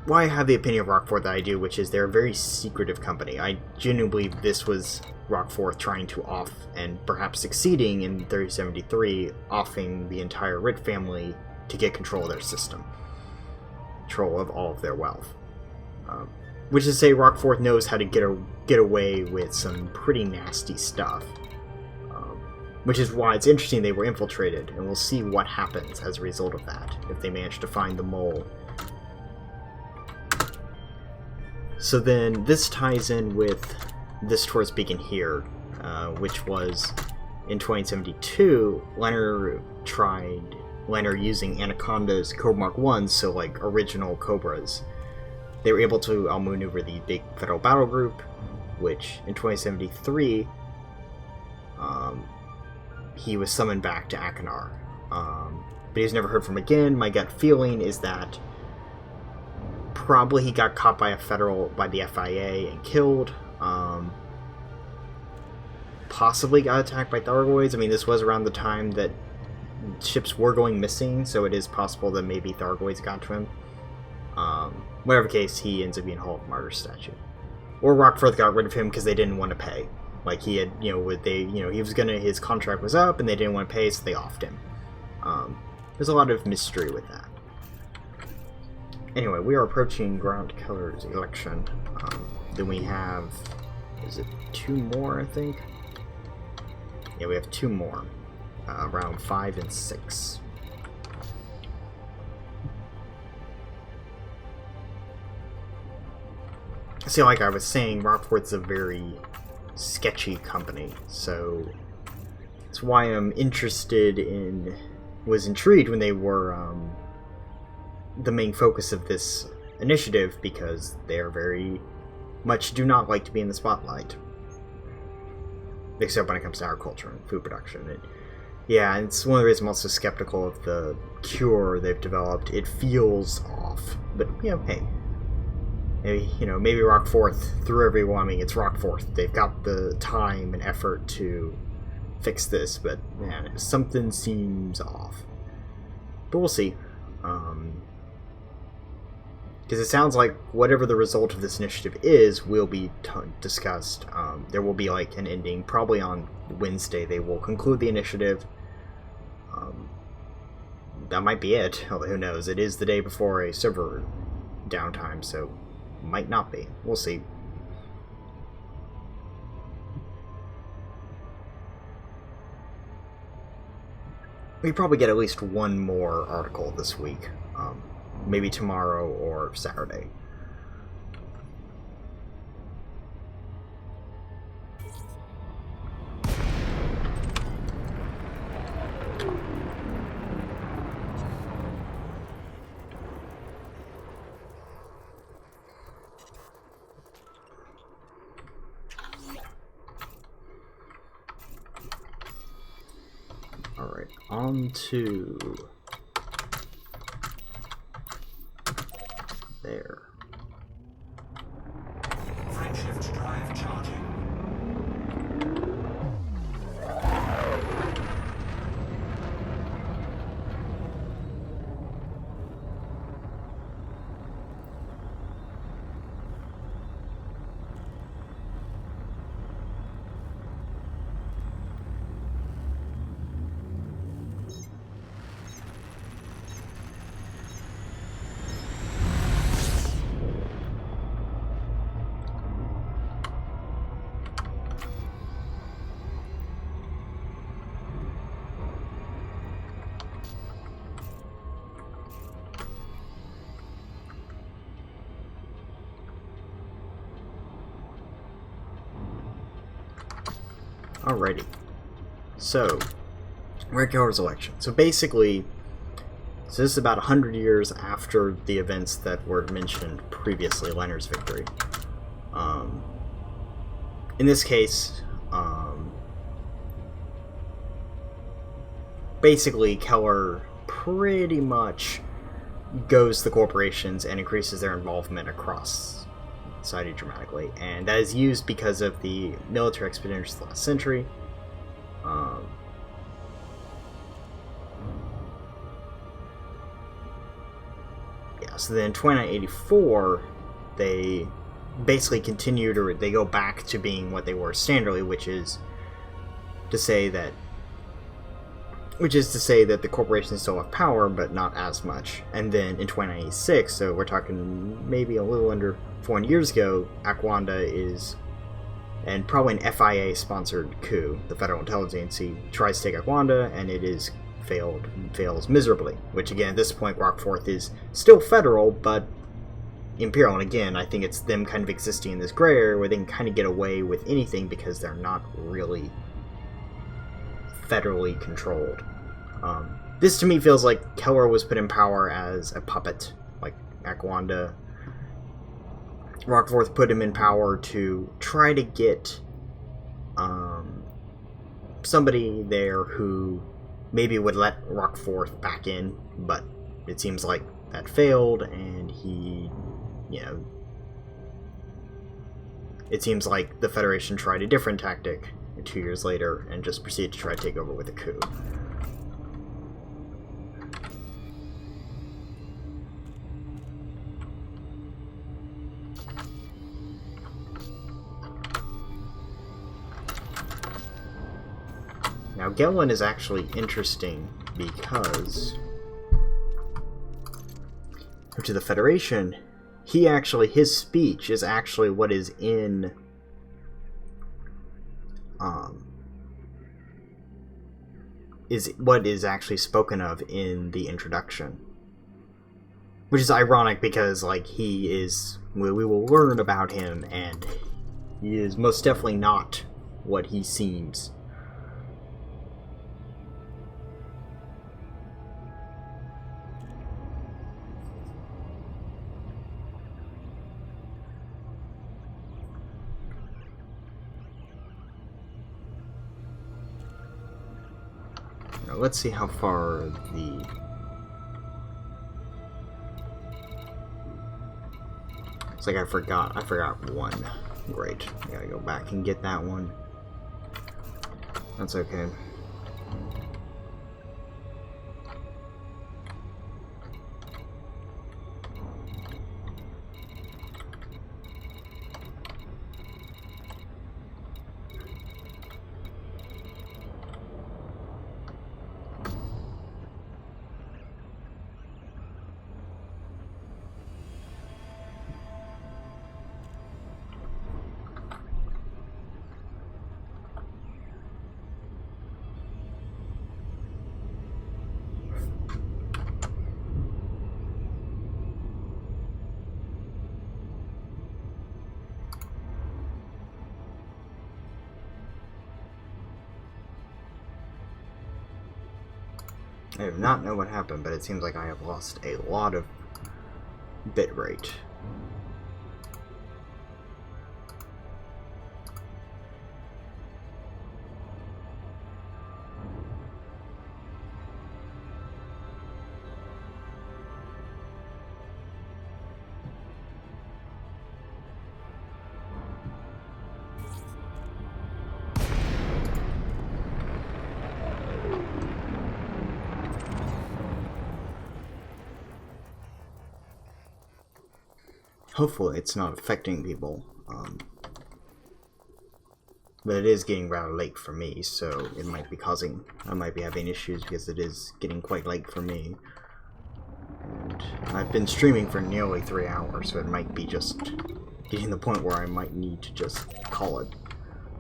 I have the opinion of Rockforth that I do, which is they're a very secretive company. I genuinely believe this was Rockforth trying to off, and perhaps succeeding in 3073, offing the entire Ritt family to get control of their system. Control of all of their wealth. Which is to say, Rockforth knows how to get away with some pretty nasty stuff. Which is why it's interesting they were infiltrated, and we'll see what happens as a result of that, if they manage to find the mole. So then, this ties in with this tourist beacon here, which was, in 2072, Liner using Anaconda's Cobra Mark 1s, so like original Cobras. They were able to outmaneuver the big Federal battle group, which in 2073, he was summoned back to Akanar. But he was never heard from again. My gut feeling is that probably he got caught by the FIA and killed. Possibly got attacked by Thargoids. I mean, this was around the time that ships were going missing, so it is possible that maybe Thargoids got to him. Whatever case, he ends up being Hall of Martyrs statue. Or Rockforth got rid of him because they didn't want to pay. Like he had, his contract was up and they didn't want to pay, so they offed him. There's a lot of mystery with that. Anyway, we are approaching Ground Killer's election. Then we have, is it 2 more, I think? Yeah, we have 2 more. Round 5 and 6. See, like I was saying, Rockforth's a very sketchy company, so that's why I'm was intrigued when they were the main focus of this initiative, because they are very much do not like to be in the spotlight, except when it comes to agriculture and food production. And it's one of the reasons I'm also skeptical of the cure they've developed. It feels off, but hey. Maybe Rockforth threw everyone. I mean, it's Rockforth. They've got the time and effort to fix this, but man, something seems off. But we'll see. Because it sounds like whatever the result of this initiative is will be discussed. There will be like an ending. Probably on Wednesday they will conclude the initiative. That might be it. Although who knows? It is the day before a server downtime, so might not be. We'll see. we probably get at least one more article this week, maybe tomorrow or Saturday. Alright, on to there. Frameshift drive charging. Alrighty. So, Red Keller's election. So basically, this is about 100 years after the events that were mentioned previously, Leonard's victory. In this case, basically Keller pretty much goes to corporations and increases their involvement across society dramatically, and that is used because of the military expenditures of the last century. So then in 2984, they basically continue to, they go back to being what they were standardly, which is to say that the corporations still have power, but not as much. And then in 2096, so we're talking maybe a little under 400 years ago, Akwanda is, and probably an FIA-sponsored coup, the Federal Intelligence Agency, tries to take Akwanda, and it is fails miserably. Which again, at this point, Rockforth is still federal, but imperial. And again, I think it's them kind of existing in this gray area where they can kind of get away with anything because they're not really federally controlled. This to me feels like Keller was put in power as a puppet, like Akwanda. Rockforth put him in power to try to get somebody there who maybe would let Rockforth back in, but it seems like that failed, and he, it seems like the Federation tried a different tactic 2 years later and just proceeded to try to take over with a coup. Now, Gelwin is actually interesting because, to the Federation, his speech is actually what is in, is what is actually spoken of in the introduction. Which is ironic because, like, he is, we will learn about him, and he is most definitely not what he seems. Let's see how far the... It's like I forgot one. Great. I gotta go back and get that one. That's okay. I do not know what happened, but it seems like I have lost a lot of bitrate. Hopefully it's not affecting people, but it is getting rather late for me, so it might be causing, I might be having issues because it is getting quite late for me. And I've been streaming for nearly 3 hours, so it might be just getting to the point where I might need to just call it.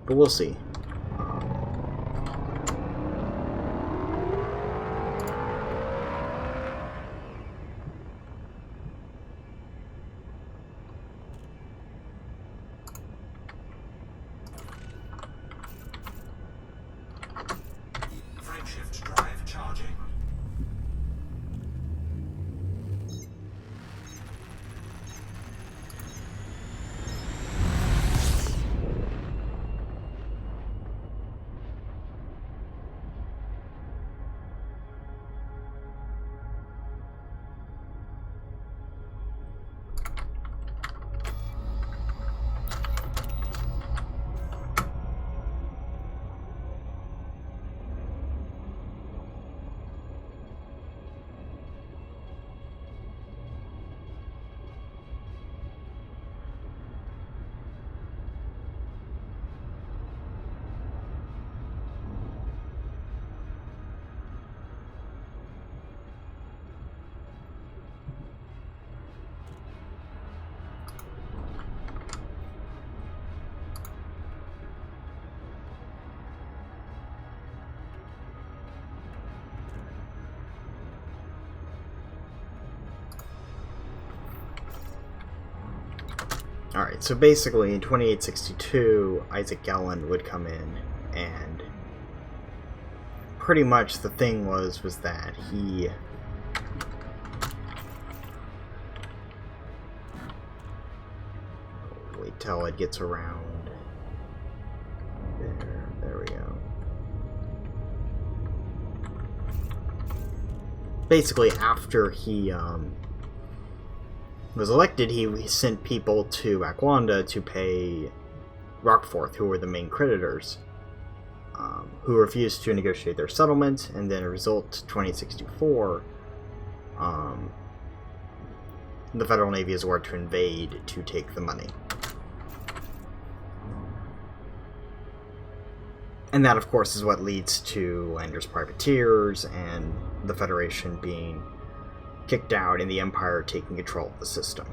But we'll see. Frameshift drive charging. Alright, so basically in 2862, Isaac Gallen would come in, and pretty much the thing was that he wait till it gets around there we go. Basically after he was elected, he sent people to Akwanda to pay Rockforth, who were the main creditors, who refused to negotiate their settlement, and then, as a result, 2064, the Federal Navy is ordered to invade to take the money. And that, of course, is what leads to Lander's privateers and the Federation being kicked out and the Empire taking control of the system.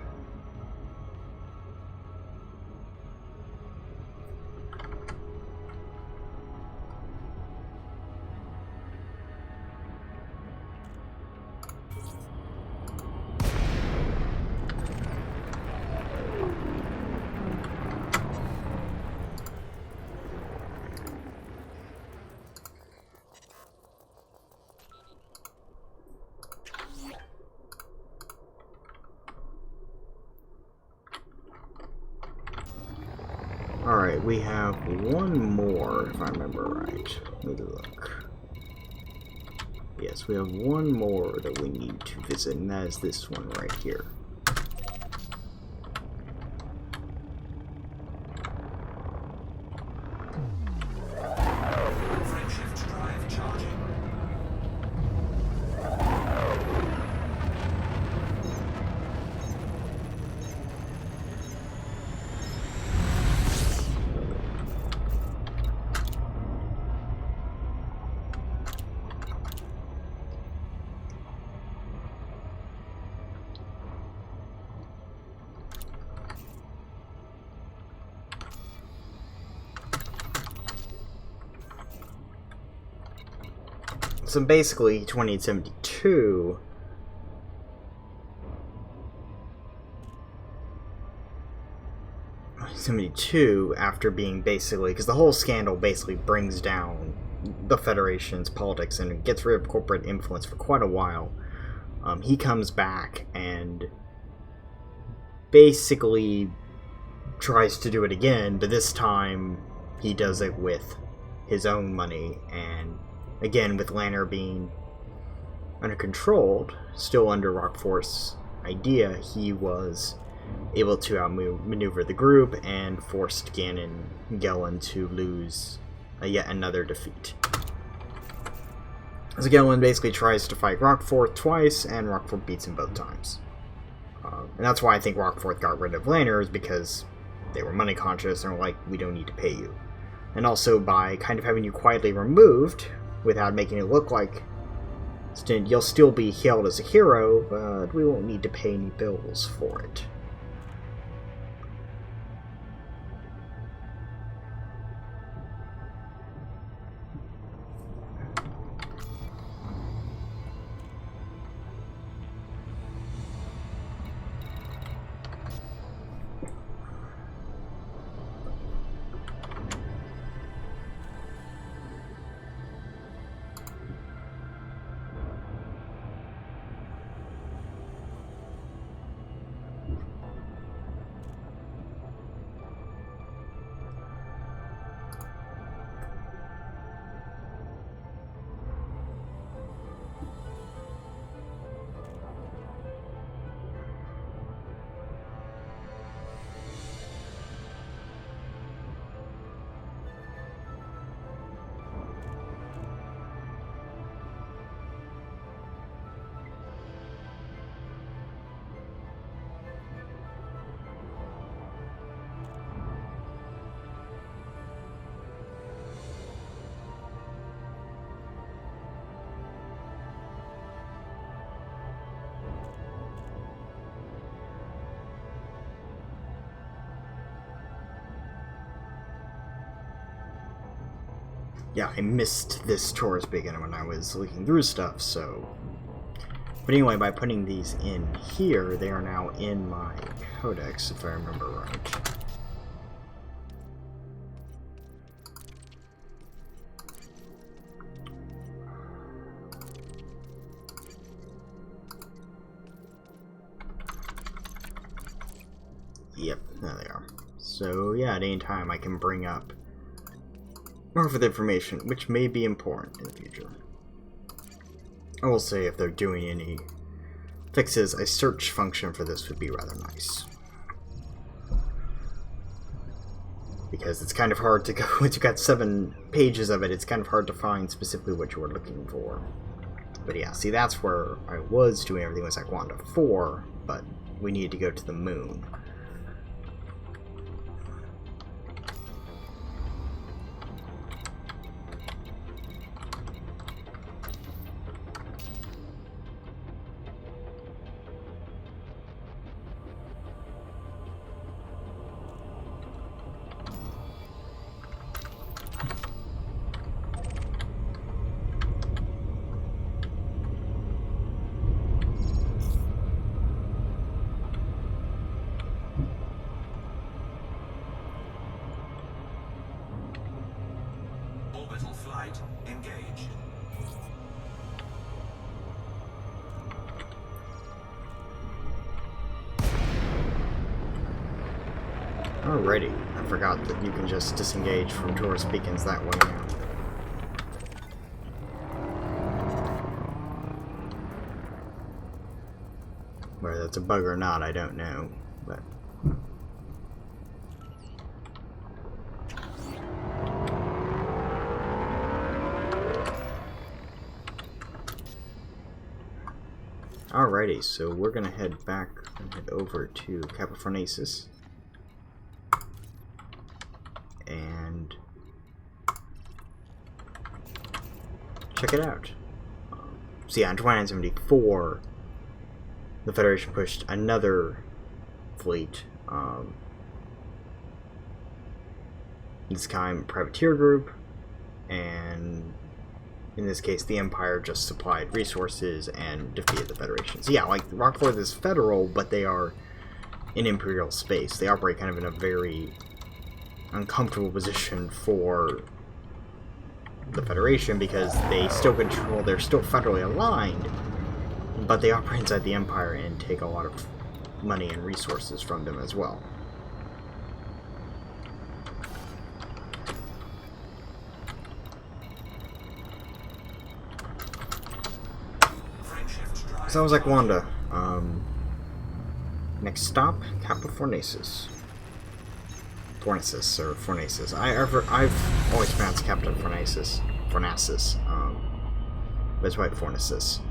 Alright, we have one more, if I remember right. Let me look. Yes, we have one more that we need to visit, and that is this one right here. Frameshift drive charging. So basically, 2872 after being basically, because the whole scandal basically brings down the Federation's politics and gets rid of corporate influence for quite a while. He comes back and basically tries to do it again, but this time he does it with his own money, and again with Lanner being under control, still under Rockforth's idea, he was able to outmaneuver the group and forced Gannon Gellin to lose yet another defeat. So Gellin basically tries to fight Rockforth twice, and Rockforth beats him both times. And that's why I think Rockforth got rid of Lanner, is because they were money conscious and were like, we don't need to pay you. And also by kind of having you quietly removed, without making it look like you'll still be hailed as a hero, but we won't need to pay any bills for it. Yeah, I missed this tourist beacon when I was looking through stuff, so... But anyway, by putting these in here, they are now in my codex, if I remember right. Yep, there they are. So yeah, at any time I can bring up more of the information, which may be important in the future. I will say if they're doing any fixes, a search function for this would be rather nice. Because it's kind of hard to go, once you've got 7 pages of it, it's kind of hard to find specifically what you were looking for. But yeah, see, that's where I was doing everything was like Wanda 4, but we needed to go to the moon. Orbital flight engaged. Alrighty, I forgot that you can just disengage from tourist beacons that way now. Whether that's a bug or not, I don't know, but... Alrighty, so we're gonna head back and head over to Analyisis. And check it out. So yeah, in 2974, the Federation pushed another fleet. This time, privateer group, and in this case, the Empire just supplied resources and defeated the Federation. So yeah, like, Rockforth is federal, but they are in Imperial space. They operate kind of in a very uncomfortable position for the Federation because they still control, they're still federally aligned, but they operate inside the Empire and take a lot of money and resources from them as well. Sounds like Wanda. Next stop, Kappa Fornacis. Fornacis, or Fornacis. I've always pronounced Captain Fornacis. Fornacis. But it's right, Fornacis.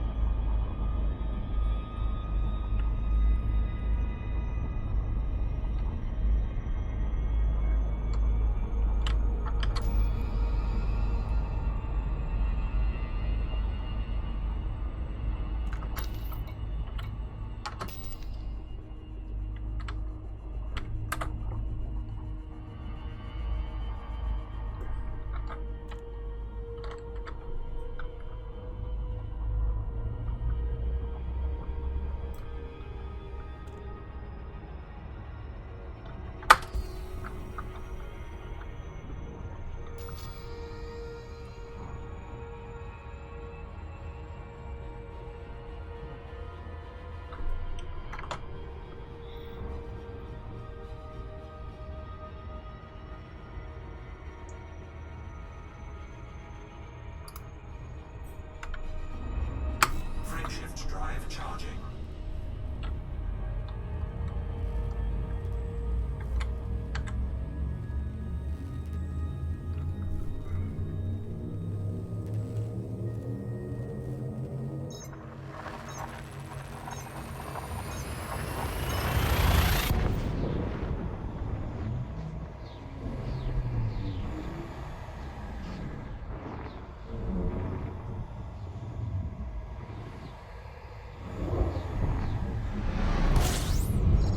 Frameshift drive charging.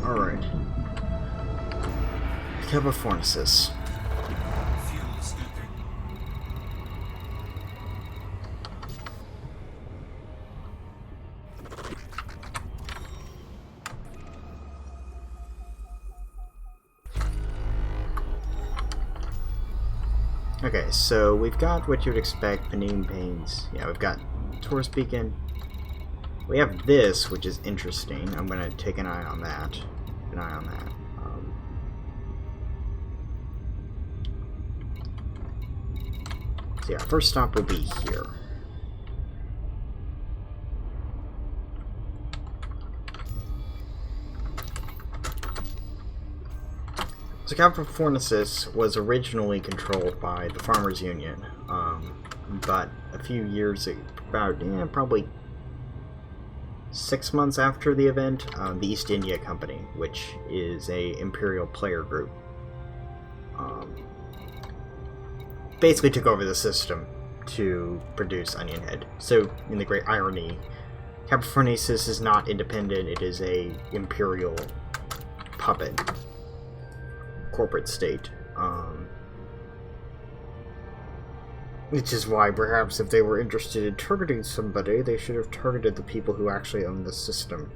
Alright. Kappa Fornacis. Fuel scooping. Okay, so we've got what you would expect, Panine Panes. Yeah, we've got Taurus Beacon. We have this, which is interesting. I'm gonna take an eye on that. So yeah, first stop will be here. So Kappa Fornacis was originally controlled by the Farmers Union, but a few years, probably 6 months after the event, the East India Company, which is a imperial player group, basically took over the system to produce Onion Head. So, in the great irony, Kappa Fornacis is not independent, it is a imperial puppet corporate state. Which is why perhaps if they were interested in targeting somebody, they should have targeted the people who actually own the system.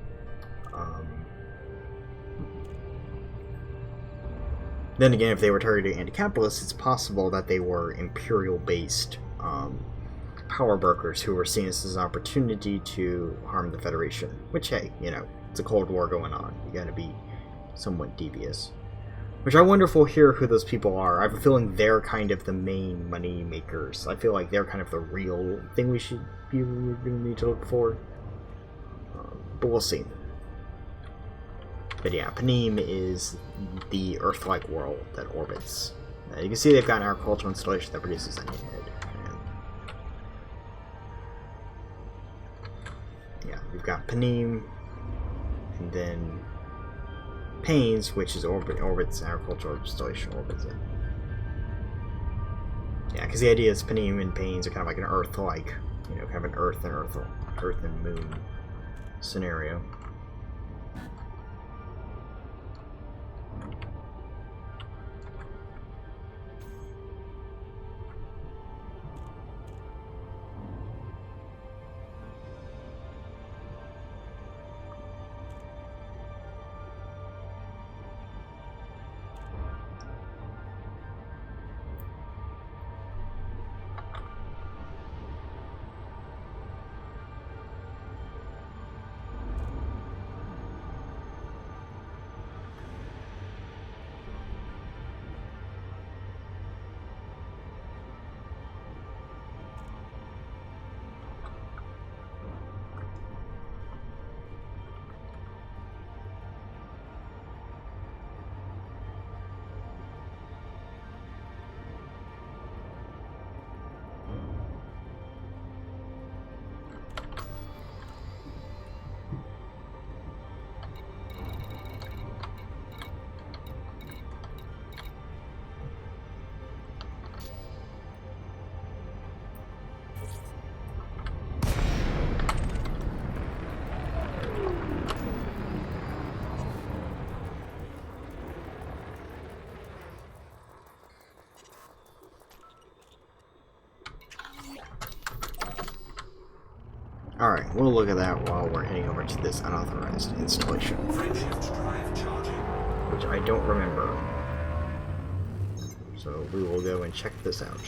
Then again, if they were targeting anti-capitalists, it's possible that they were imperial-based power brokers who were seeing this as an opportunity to harm the Federation. Which, hey, you know, it's a Cold War going on. You gotta be somewhat devious. Which I wonder if we'll hear who those people are. I have a feeling they're kind of the main money makers. I feel like they're kind of the real thing we need to look for. But we'll see. But yeah, Panem is the Earth-like world that orbits. You can see they've got an agricultural installation that produces Onion Head. Yeah, we've got Panem, and then Panes, which is orbits agricultural installation orbits it. Yeah, because the idea is Panem and Panes are kind of like an Earth-like, you know, kind of an Earth and Moon scenario. we'll look at that while we're heading over to this unauthorized installation, Frameshift drive charging. which I don't remember. So we will go and check this out.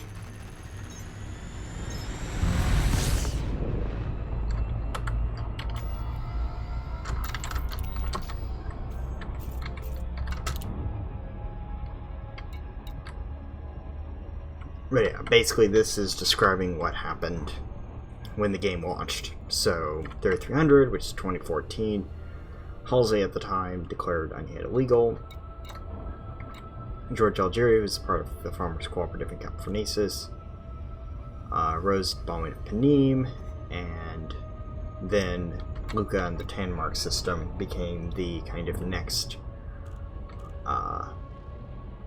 But yeah, basically this is describing what happened when the game launched. So 3300, which is 2014, Halsey at the time declared Unhid illegal. George Algeria, who's part of the Farmers Cooperative in Analyisis, Rose bombing of Panim, and then Luca and the Tanmark system became the kind of next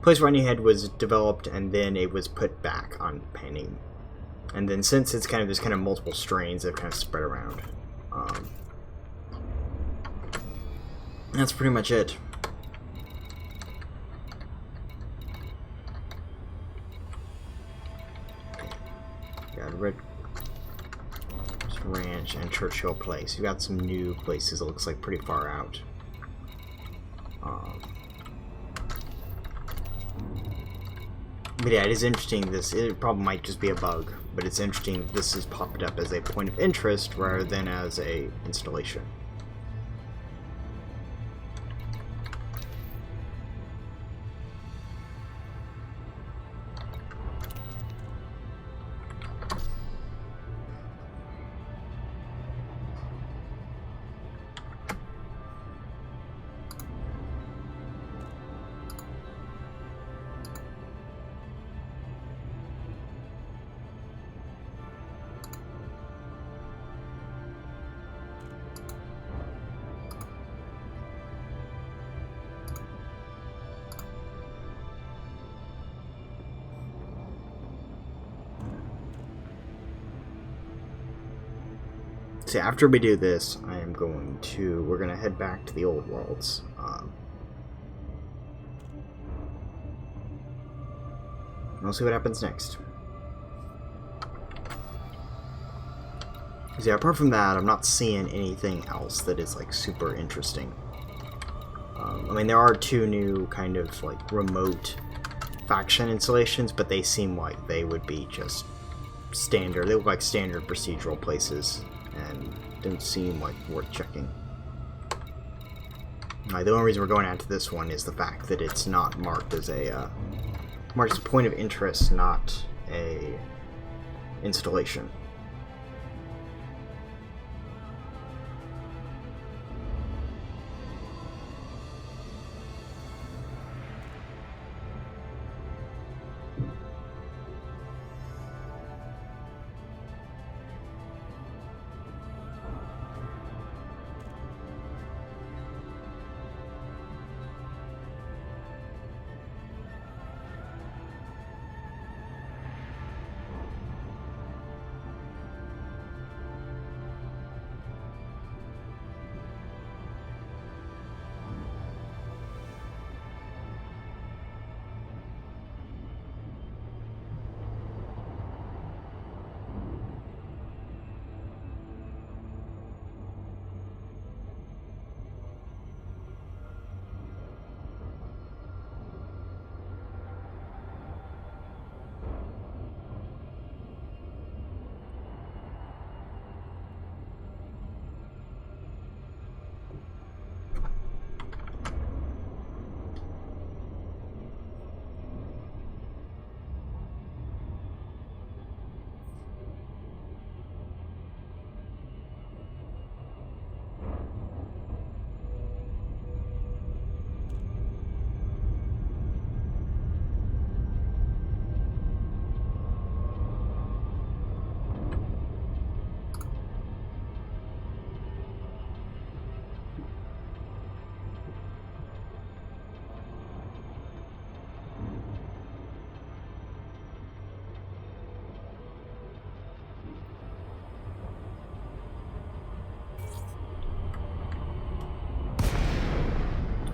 place where Unhid was developed, and then it was put back on Panim. And then since it's kind of there's kind of multiple strains that have kind of spread around. That's pretty much it. Got Red Ranch and Churchill Place. You got some new places. It looks like pretty far out. But yeah, it is interesting. It probably might just be a bug, but it's interesting that this is popped up as a point of interest rather than as a installation. So after we do this, we're going to head back to the old worlds. We'll see what happens next. So yeah, apart from that, I'm not seeing anything else that is like super interesting. I mean, there are two new kind of like remote faction installations, but they seem like they would be just standard. They look like standard procedural places, and didn't seem like worth checking. The only reason we're going out to this one is the fact that it's not marked as a point of interest, not a installation.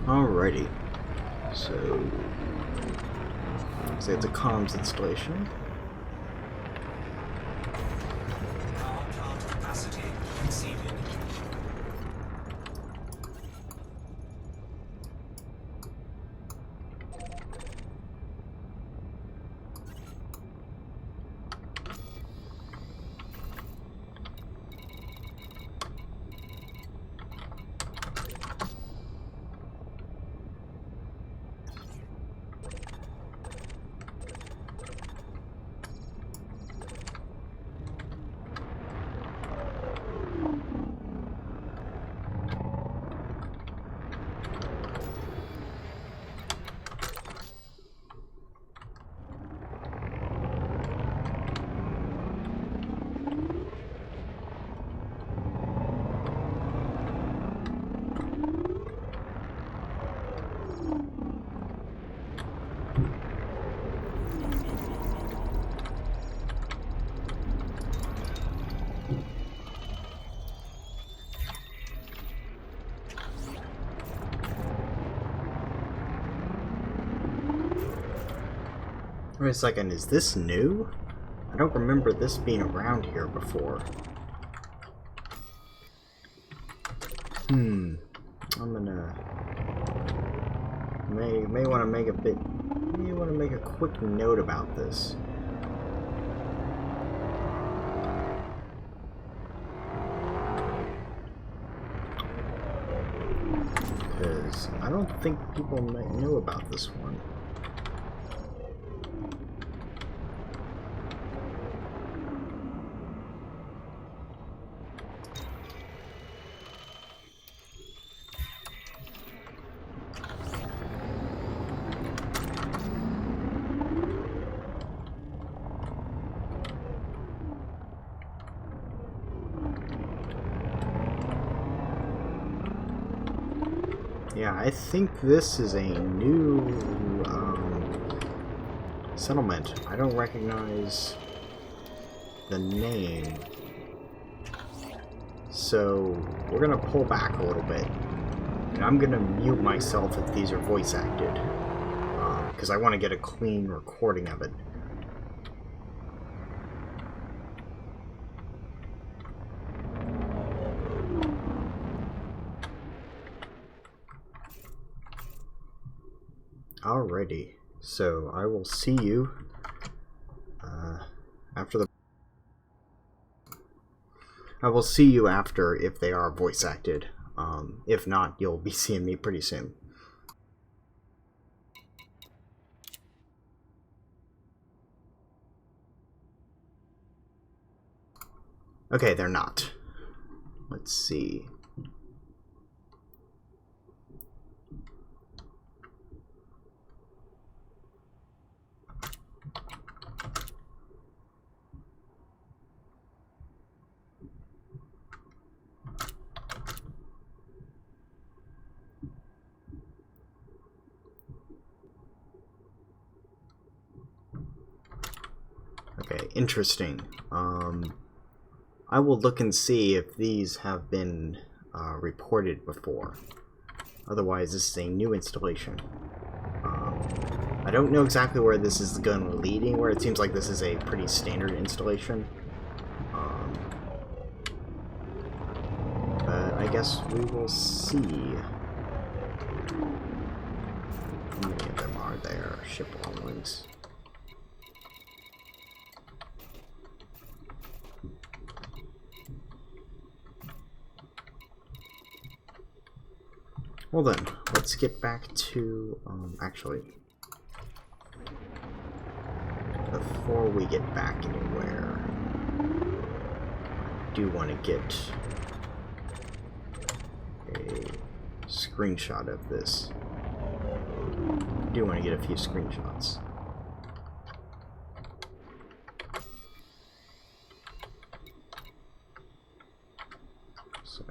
Alrighty, so say it's a comms installation. Power plant capacity exceeded. Wait a second, is this new? I don't remember this being around here before. I'm gonna may want to make a quick note about this. Because I don't think people might know about this one. Yeah, I think this is a new settlement. I don't recognize the name. So we're gonna pull back a little bit. And I'm gonna mute myself if these are voice acted. Because I want to get a clean recording of it. Alrighty, so I will see you after the. I will see you after if they are voice acted. If not, you'll be seeing me pretty soon. Okay, they're not. Let's see. Okay, interesting. I will look and see if these have been reported before. Otherwise, this is a new installation. I don't know exactly where this is going to lead anywhere. It seems like this is a pretty standard installation. But I guess we will see. How many of them are there? Ship long links. Well then, let's get back to, actually, before we get back anywhere, I do want to get a screenshot of this. I do want to get a few screenshots. So.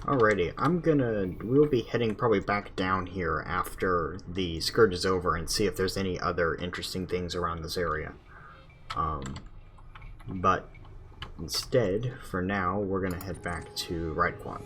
Alrighty, we'll be heading probably back down here after the Scourge is over and see if there's any other interesting things around this area. But instead, for now, we're gonna head back to Raidquan.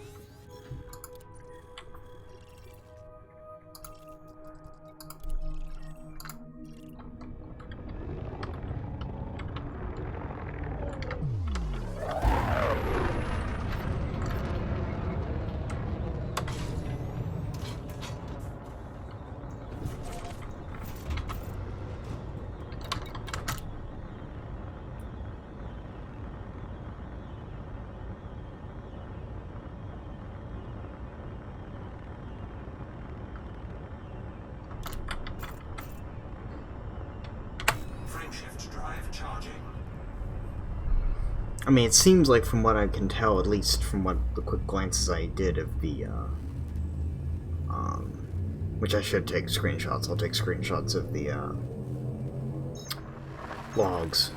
I mean, it seems like from what I can tell, at least from what the quick glances I did of the, which I should take screenshots. I'll take screenshots of the, logs.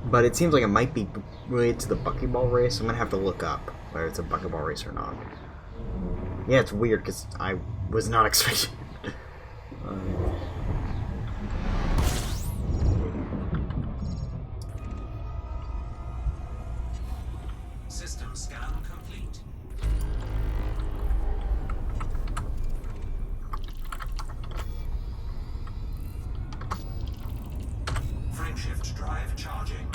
But it seems like it might be related to the buckyball race. I'm gonna have to look up whether it's a buckyball race or not. Yeah, it's weird because I was not expecting it. System scan complete. Frameshift drive charging.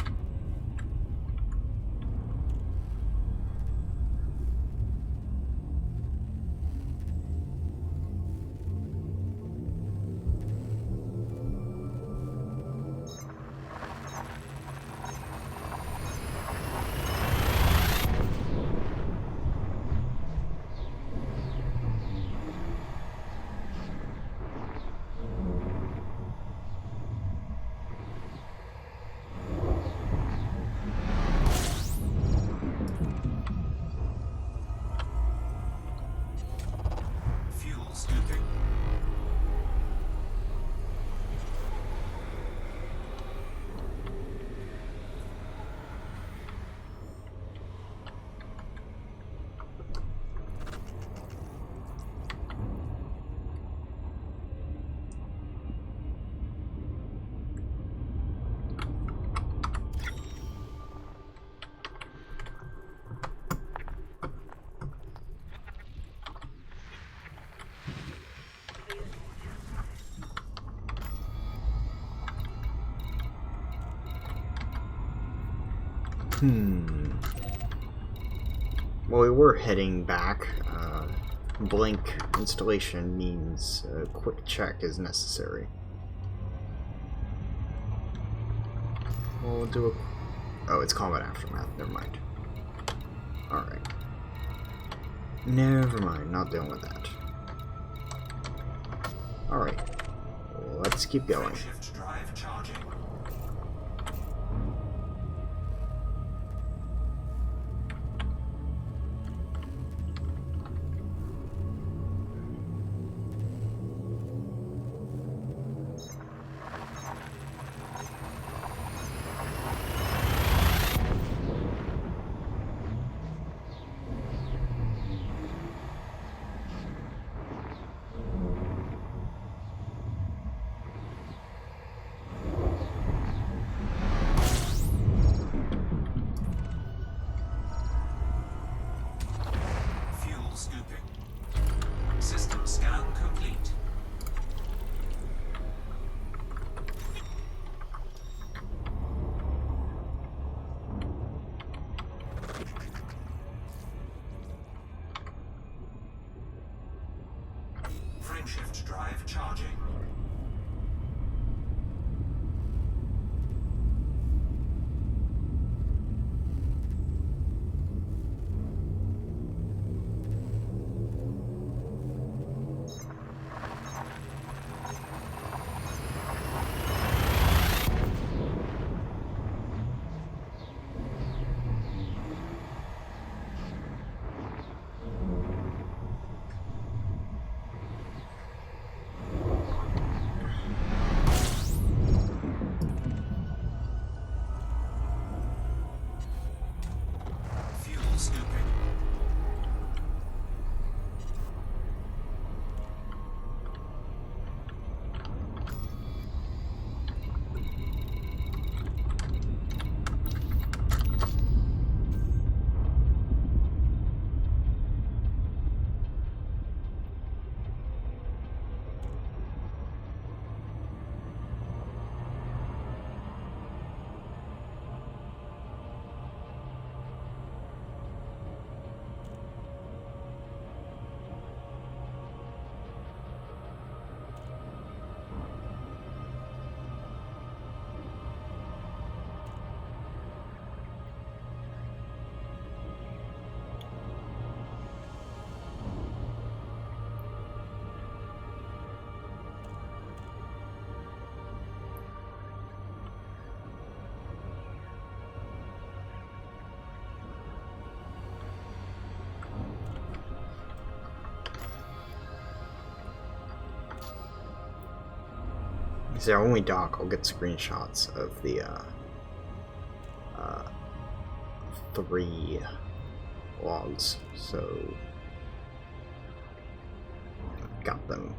Fuel scooping. Well, we were heading back. Blink installation means a quick check is necessary. We'll do a... Oh, it's combat aftermath. Never mind. Alright. Never mind. Not dealing with that. Alright. Let's keep going. Frameshift drive charging. Fuel scooping. System scan complete. Frameshift drive charging. Because I only dock, I'll get screenshots of the 3 logs, so got them.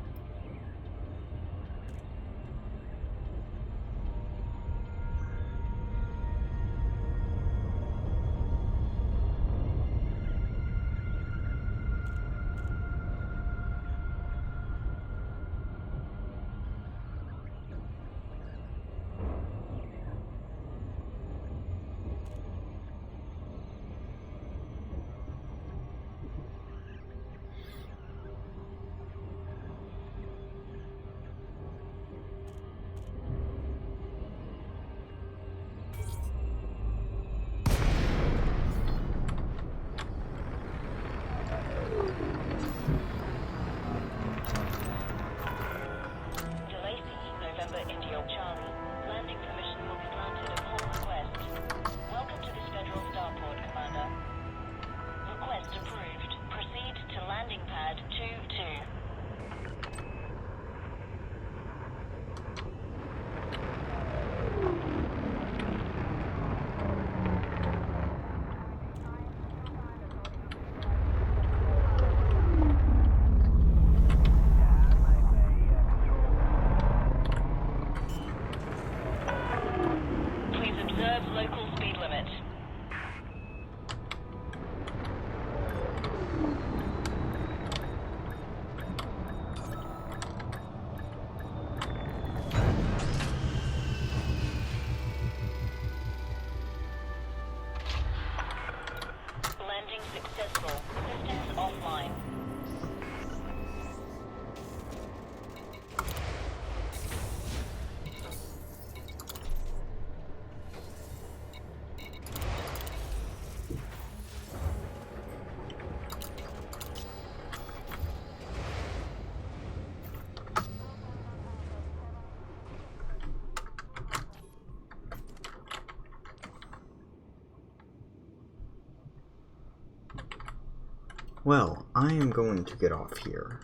Well, I am going to get off here.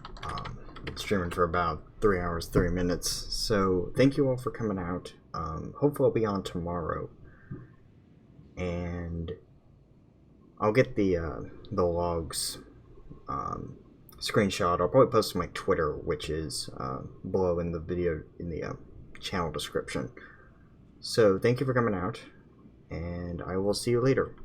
Been streaming for about 3 hours, 30 minutes, so thank you all for coming out. Hopefully I'll be on tomorrow, and I'll get the logs screenshot. I'll probably post to my Twitter, which is below in the video, in the channel description. So thank you for coming out, and I will see you later.